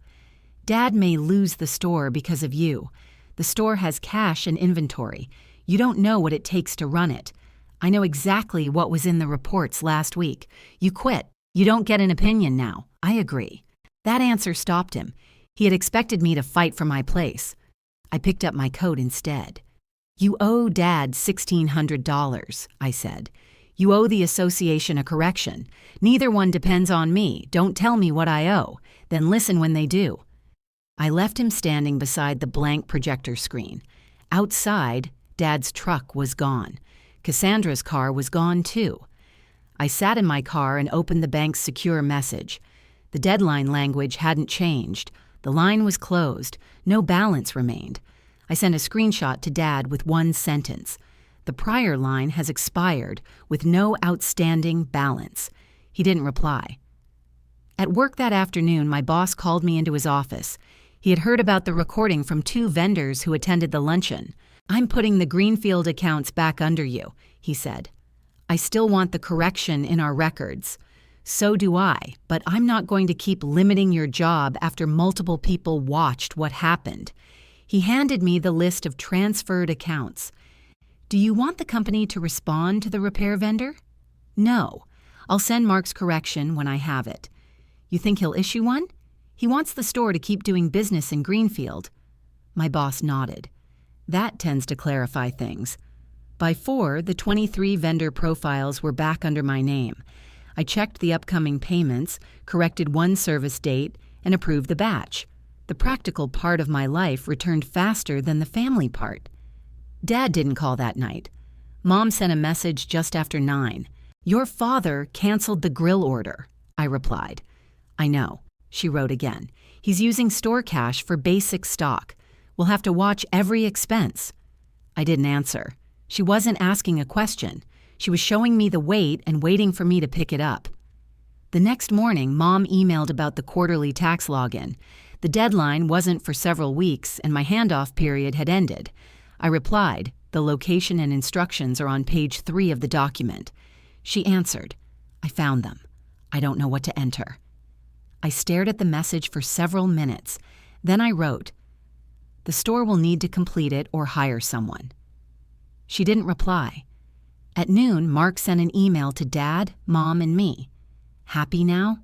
Dad may lose the store because of you. The store has cash and inventory. You don't know what it takes to run it. I know exactly what was in the reports last week. You quit. You don't get an opinion now. I agree. That answer stopped him. He had expected me to fight for my place. I picked up my coat instead. You owe Dad $1,600, I said. You owe the association a correction. Neither one depends on me. Don't tell me what I owe. Then listen when they do. I left him standing beside the blank projector screen. Outside, Dad's truck was gone. Cassandra's car was gone too. I sat in my car and opened the bank's secure message. The deadline language hadn't changed. The line was closed. No balance remained. I sent a screenshot to Dad with one sentence. The prior line has expired with no outstanding balance. He didn't reply. At work that afternoon, my boss called me into his office. He had heard about the recording from 2 vendors who attended the luncheon. I'm putting the Greenfield accounts back under you, he said. I still want the correction in our records. So do I, but I'm not going to keep limiting your job after multiple people watched what happened. He handed me the list of transferred accounts. Do you want the company to respond to the repair vendor? No. I'll send Mark's correction when I have it. You think he'll issue one? He wants the store to keep doing business in Greenfield. My boss nodded. That tends to clarify things. By 4, the 23 vendor profiles were back under my name. I checked the upcoming payments, corrected one service date, and approved the batch. The practical part of my life returned faster than the family part. Dad didn't call that night. Mom sent a message just after 9. Your father canceled the grill order, I replied. I know, she wrote again. He's using store cash for basic stock. We'll have to watch every expense. I didn't answer. She wasn't asking a question. She was showing me the weight and waiting for me to pick it up. The next morning, Mom emailed about the quarterly tax login. The deadline wasn't for several weeks, and my handoff period had ended. I replied, the location and instructions are on page 3 of the document. She answered, I found them. I don't know what to enter. I stared at the message for several minutes. Then I wrote, the store will need to complete it or hire someone. She didn't reply. At noon, Mark sent an email to Dad, Mom, and me. Happy now?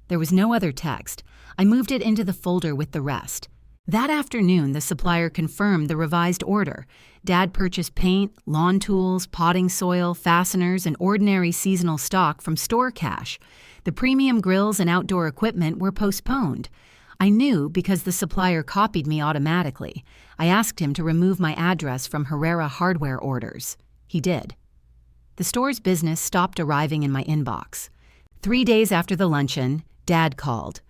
There was no other text. I moved it into the folder with the rest. That afternoon, the supplier confirmed the revised order. Dad purchased paint, lawn tools, potting soil, fasteners, and ordinary seasonal stock from store cash. The premium grills and outdoor equipment were postponed. I knew because the supplier copied me automatically. I asked him to remove my address from Herrera hardware orders. He did. The store's business stopped arriving in my inbox. 3 days after the luncheon, Dad called.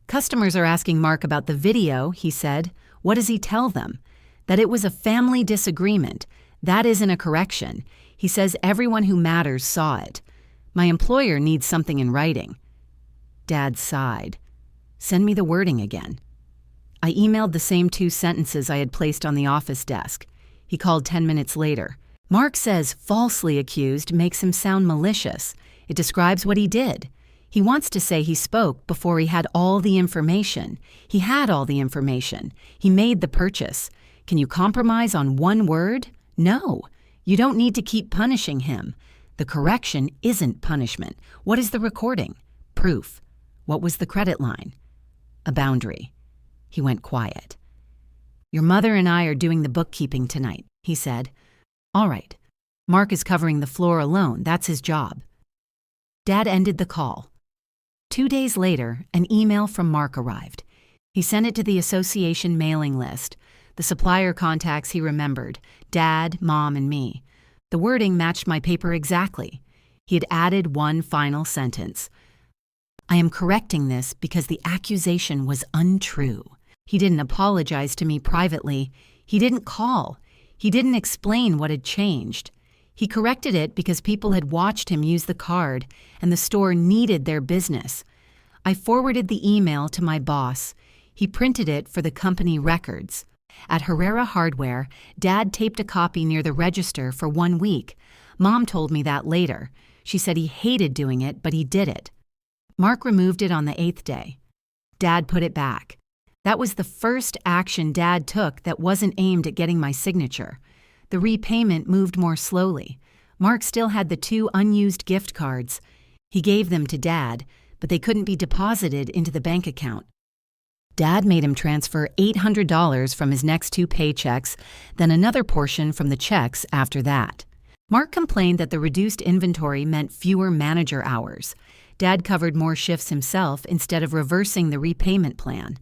Customers are asking Mark about the video, he said. What does he tell them? That it was a family disagreement. That isn't a correction. He says everyone who matters saw it. My employer needs something in writing. Dad sighed. Send me the wording again. I emailed the same 2 sentences I had placed on the office desk. He called 10 minutes later. Mark says falsely accused makes him sound malicious. It describes what he did. He wants to say he spoke before he had all the information. He had all the information. He made the purchase. Can you compromise on one word? No. You don't need to keep punishing him. The correction isn't punishment. What is the recording? Proof. What was the credit line? A boundary. He went quiet. Your mother and I are doing the bookkeeping tonight, he said. All right. Mark is covering the floor alone. That's his job. Dad ended the call. 2 days later, an email from Mark arrived. He sent it to the association mailing list. The supplier contacts he remembered, Dad, Mom, and me. The wording matched my paper exactly. He had added one final sentence. I am correcting this because the accusation was untrue. He didn't apologize to me privately. He didn't call. He didn't explain what had changed. He corrected it because people had watched him use the card and the store needed their business. I forwarded the email to my boss. He printed it for the company records. At Herrera Hardware, Dad taped a copy near the register for 1 week. Mom told me that later. She said he hated doing it, but he did it. Mark removed it on the 8th day. Dad put it back. That was the first action Dad took that wasn't aimed at getting my signature. The repayment moved more slowly. Mark still had the 2 unused gift cards. He gave them to Dad, but they couldn't be deposited into the bank account. Dad made him transfer $800 from his next 2 paychecks, then another portion from the checks after that. Mark complained that the reduced inventory meant fewer manager hours. Dad covered more shifts himself instead of reversing the repayment plan.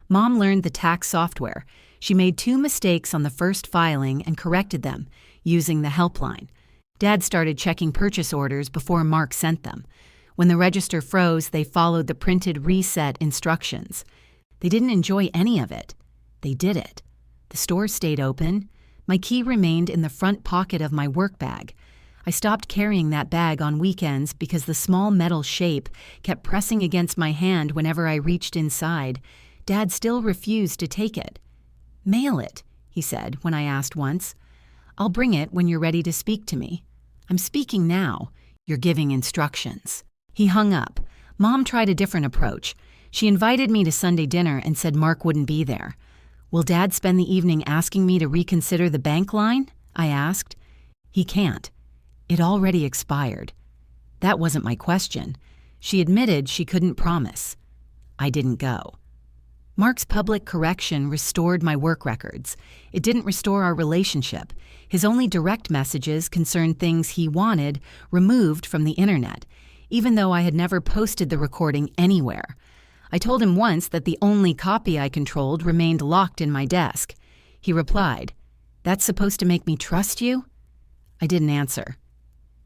Mom learned the tax software. She made 2 mistakes on the first filing and corrected them, using the helpline. Dad started checking purchase orders before Mark sent them. When the register froze, they followed the printed reset instructions. They didn't enjoy any of it. They did it. The store stayed open. My key remained in the front pocket of my work bag. I stopped carrying that bag on weekends because the small metal shape kept pressing against my hand whenever I reached inside. Dad still refused to take it. "Mail it," he said when I asked once. "I'll bring it when you're ready to speak to me." "I'm speaking now. You're giving instructions." He hung up. Mom tried a different approach. She invited me to Sunday dinner and said Mark wouldn't be there. "Will Dad spend the evening asking me to reconsider the bank line?" I asked. "He can't. It already expired." That wasn't my question. She admitted she couldn't promise. I didn't go. Mark's public correction restored my work records. It didn't restore our relationship. His only direct messages concerned things he wanted removed from the internet, even though I had never posted the recording anywhere. I told him once that the only copy I controlled remained locked in my desk. He replied, "That's supposed to make me trust you?" I didn't answer.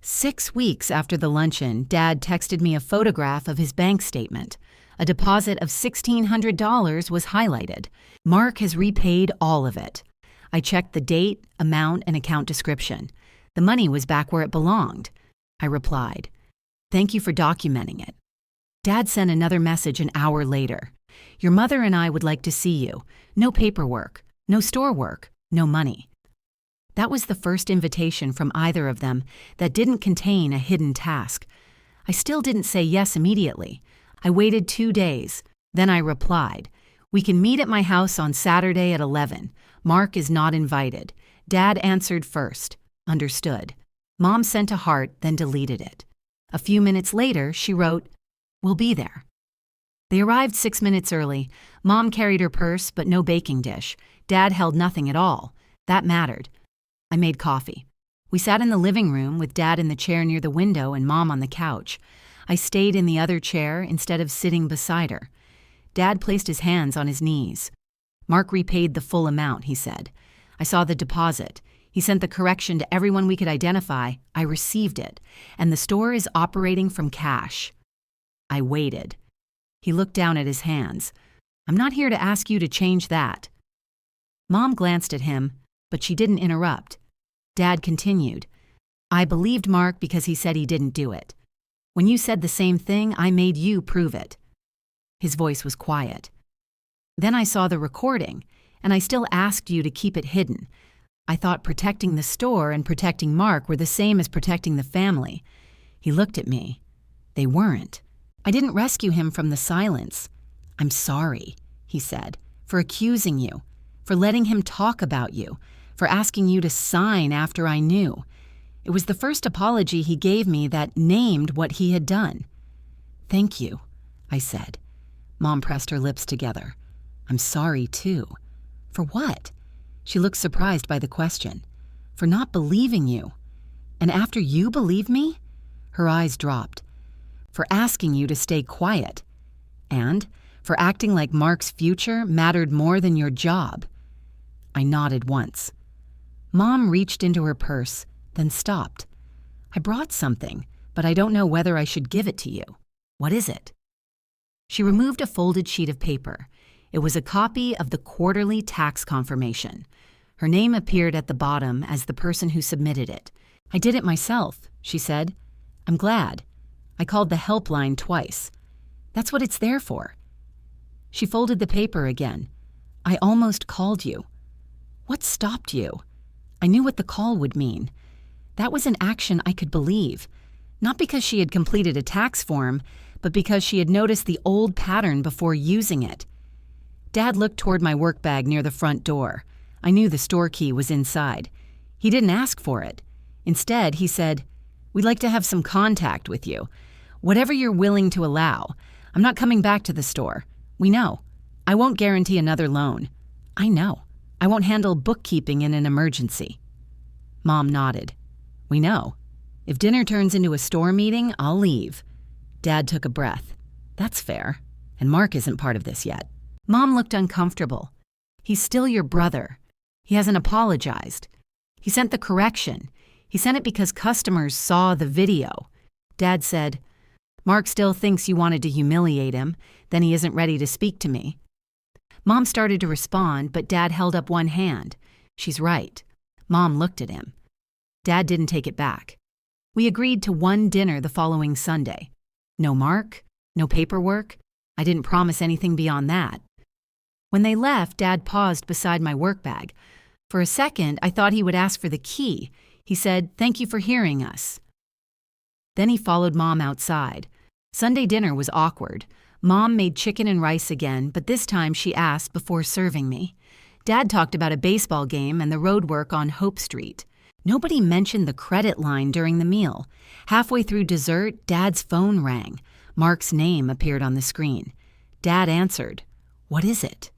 6 weeks after the luncheon, Dad texted me a photograph of his bank statement. A deposit of $1,600 was highlighted. Mark has repaid all of it. I checked the date, amount, and account description. The money was back where it belonged. I replied, "Thank you for documenting it." Dad sent another message an hour later. "Your mother and I would like to see you. No paperwork, no store work, no money." That was the first invitation from either of them that didn't contain a hidden task. I still didn't say yes immediately. I waited 2 days. Then I replied, "We can meet at my house on Saturday at 11. Mark is not invited." Dad answered first. Understood. Mom sent a heart, then deleted it. A few minutes later, she wrote, "We'll be there." They arrived 6 minutes early. Mom carried her purse, but no baking dish. Dad held nothing at all. That mattered. I made coffee. We sat in the living room with Dad in the chair near the window and Mom on the couch. I stayed in the other chair instead of sitting beside her. Dad placed his hands on his knees. "Mark repaid the full amount," he said. "I saw the deposit. He sent the correction to everyone we could identify. I received it. And the store is operating from cash." I waited. He looked down at his hands. "I'm not here to ask you to change that." Mom glanced at him, but she didn't interrupt. Dad continued, "I believed Mark because he said he didn't do it. When you said the same thing, I made you prove it." His voice was quiet. "Then I saw the recording, and I still asked you to keep it hidden. I thought protecting the store and protecting Mark were the same as protecting the family." He looked at me. They weren't. I didn't rescue him from the silence. "I'm sorry," he said, "for accusing you, for letting him talk about you, for asking you to sign after I knew. It was the first apology he gave me that named what he had done." "Thank you," I said. Mom pressed her lips together. "I'm sorry, too." "For what?" She looked surprised by the question. "For not believing you." "And after you believed me?" Her eyes dropped. "For asking you to stay quiet. And for acting like Mark's future mattered more than your job." I nodded once. Mom reached into her purse, then stopped. "I brought something, but I don't know whether I should give it to you. What is it?" She removed a folded sheet of paper. It was a copy of the quarterly tax confirmation. Her name appeared at the bottom as the person who submitted it. "I did it myself," she said. "I'm glad. I called the helpline twice. That's what it's there for." She folded the paper again. "I almost called you." "What stopped you?" I knew what the call would mean. That was an action I could believe. Not because she had completed a tax form, but because she had noticed the old pattern before using it. Dad looked toward my work bag near the front door. I knew the store key was inside. He didn't ask for it. Instead, he said, "We'd like to have some contact with you. Whatever you're willing to allow. I'm not coming back to the store. We know. I won't guarantee another loan. I know. I won't handle bookkeeping in an emergency." Mom nodded. "We know. If dinner turns into a store meeting, I'll leave." Dad took a breath. "That's fair. And Mark isn't part of this yet." Mom looked uncomfortable. "He's still your brother. He hasn't apologized. He sent the correction. He sent it because customers saw the video." Dad said, "Mark still thinks you wanted to humiliate him, then he isn't ready to speak to me." Mom started to respond, but Dad held up one hand. "She's right." Mom looked at him. Dad didn't take it back. We agreed to one dinner the following Sunday. No Mark, no paperwork. I didn't promise anything beyond that. When they left, Dad paused beside my work bag. For a second, I thought he would ask for the key. He said, "Thank you for hearing us." Then he followed Mom outside. Sunday dinner was awkward. Mom made chicken and rice again, but this time she asked before serving me. Dad talked about a baseball game and the road work on Hope Street. Nobody mentioned the credit line during the meal. Halfway through dessert, Dad's phone rang. Mark's name appeared on the screen. Dad answered. "What is it?"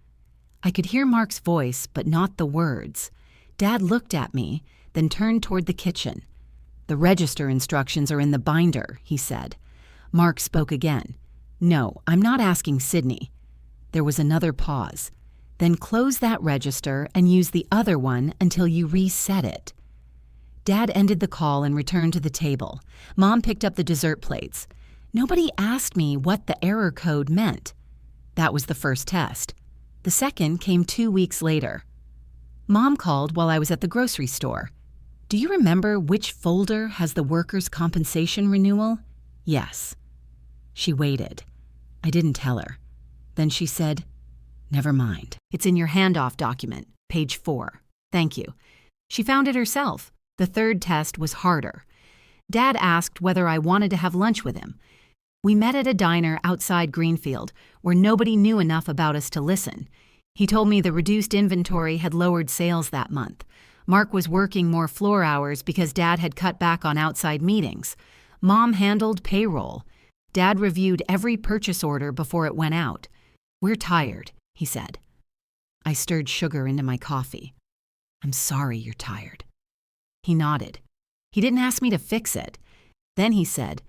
I could hear Mark's voice, but not the words. Dad looked at me, then turned toward the kitchen. "The register instructions are in the binder," he said. Mark spoke again. "No, I'm not asking Sydney." There was another pause. "Then close that register and use the other one until you reset it." Dad ended the call and returned to the table. Mom picked up the dessert plates. Nobody asked me what the error code meant. That was the first test. The second came 2 weeks later. Mom called while I was at the grocery store. "Do you remember which folder has the workers' compensation renewal?" "Yes." She waited. I didn't tell her. Then she said, "Never mind. It's in your handoff document, page 4. Thank you." She found it herself. The third test was harder. Dad asked whether I wanted to have lunch with him. We met at a diner outside Greenfield, where nobody knew enough about us to listen. He told me the reduced inventory had lowered sales that month. Mark was working more floor hours because Dad had cut back on outside meetings. Mom handled payroll. Dad reviewed every purchase order before it went out. "We're tired," he said. I stirred sugar into my coffee. "I'm sorry you're tired." He nodded. He didn't ask me to fix it. Then he said,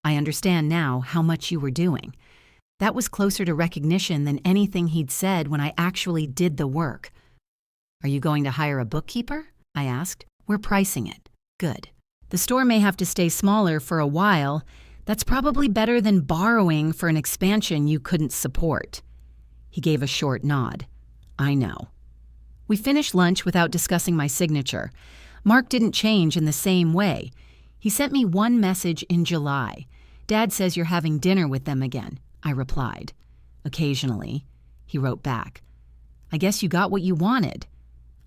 "I understand now how much you were doing." That was closer to recognition than anything he'd said when I actually did the work. "Are you going to hire a bookkeeper?" I asked. "We're pricing it." "Good. The store may have to stay smaller for a while. That's probably better than borrowing for an expansion you couldn't support." He gave a short nod. "I know." We finished lunch without discussing my signature. Mark didn't change in the same way. He sent me one message in July. "Dad says you're having dinner with them again," I replied. "Occasionally," he wrote back. "I guess you got what you wanted."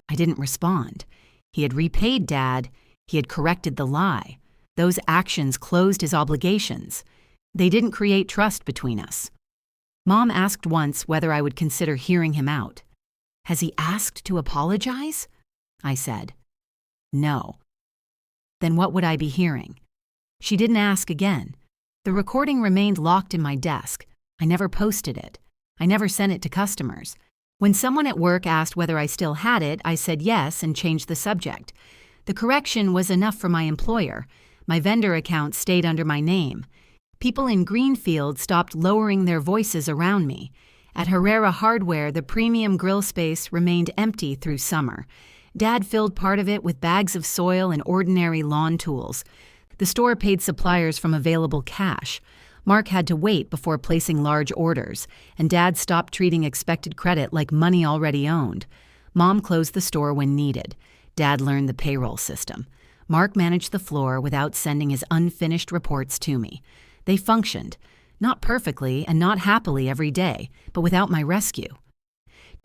I didn't respond. He had repaid Dad. He had corrected the lie. Those actions closed his obligations. They didn't create trust between us. Mom asked once whether I would consider hearing him out. "Has he asked to apologize?" I said. "No." Then what would I be hearing? She didn't ask again. The recording remained locked in my desk. I never posted it. I never sent it to customers. When someone at work asked whether I still had it, I said yes and changed the subject. The correction was enough for my employer. My vendor account stayed under my name. People in Greenfield stopped lowering their voices around me. At Herrera Hardware, the premium grill space remained empty through summer. Dad filled part of it with bags of soil and ordinary lawn tools. The store paid suppliers from available cash. Mark had to wait before placing large orders, and Dad stopped treating expected credit like money already owned. Mom closed the store when needed. Dad learned the payroll system. Mark managed the floor without sending his unfinished reports to me. They functioned, not perfectly and not happily every day, but without my rescue.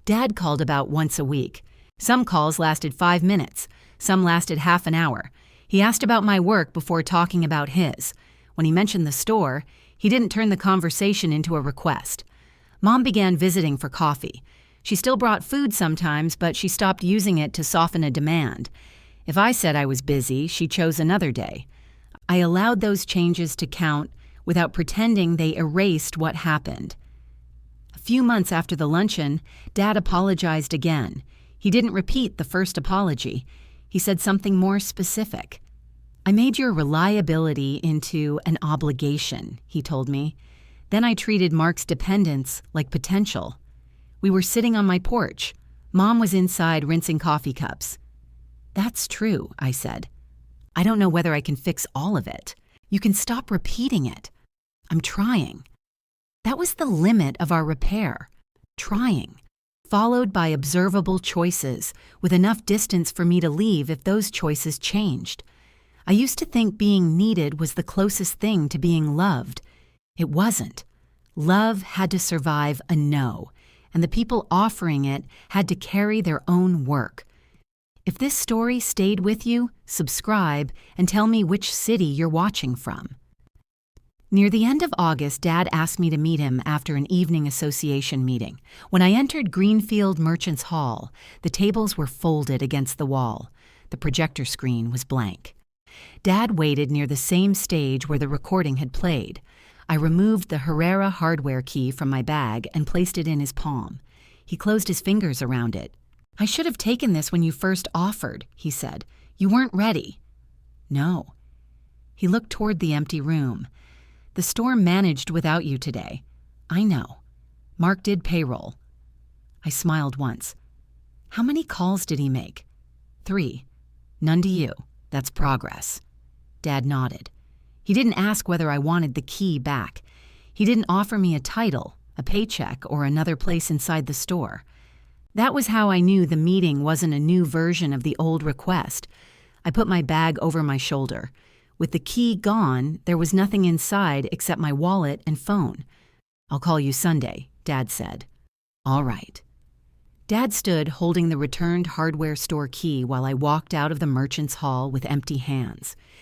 Dad called about once a week. Some calls lasted 5 minutes. Some lasted half an hour. He asked about my work before talking about his. When he mentioned the store, He didn't turn the conversation into a request. Mom began visiting for coffee. She still brought food sometimes, but she stopped using it to soften a demand. If I said I was busy, she chose another day. I allowed those changes to count without pretending they erased what happened. A few months after the luncheon, Dad apologized again. He didn't repeat the first apology. He said something more specific. "I made your reliability into an obligation," he told me. Then I treated Mark's dependence like potential. We were sitting on my porch. Mom was inside rinsing coffee cups. "That's true," I said. "I don't know whether I can fix all of it. You can stop repeating it." "I'm trying." That was the limit of our repair. Trying. Followed by observable choices, with enough distance for me to leave if those choices changed. I used to think being needed was the closest thing to being loved. It wasn't. Love had to survive a no, and the people offering it had to carry their own work. If this story stayed with you, subscribe and tell me which city you're watching from. Near the end of August, Dad asked me to meet him after an evening association meeting. When I entered Greenfield Merchants Hall, the tables were folded against the wall. The projector screen was blank. Dad waited near the same stage where the recording had played. I removed the Herrera hardware key from my bag and placed it in his palm. He closed his fingers around it. "I should have taken this when you first offered," he said. "You weren't ready." "No." He looked toward the empty room. "The store managed without you today." "I know. Mark did payroll." I smiled once. "How many calls did he make?" 3. "None to you. That's progress." Dad nodded. He didn't ask whether I wanted the key back. He didn't offer me a title, a paycheck, or another place inside the store. That was how I knew the meeting wasn't a new version of the old request. I put my bag over my shoulder. With the key gone, there was nothing inside except my wallet and phone. "I'll call you Sunday," Dad said. "All right." Dad stood holding the returned hardware store key while I walked out of the merchant's hall with empty hands.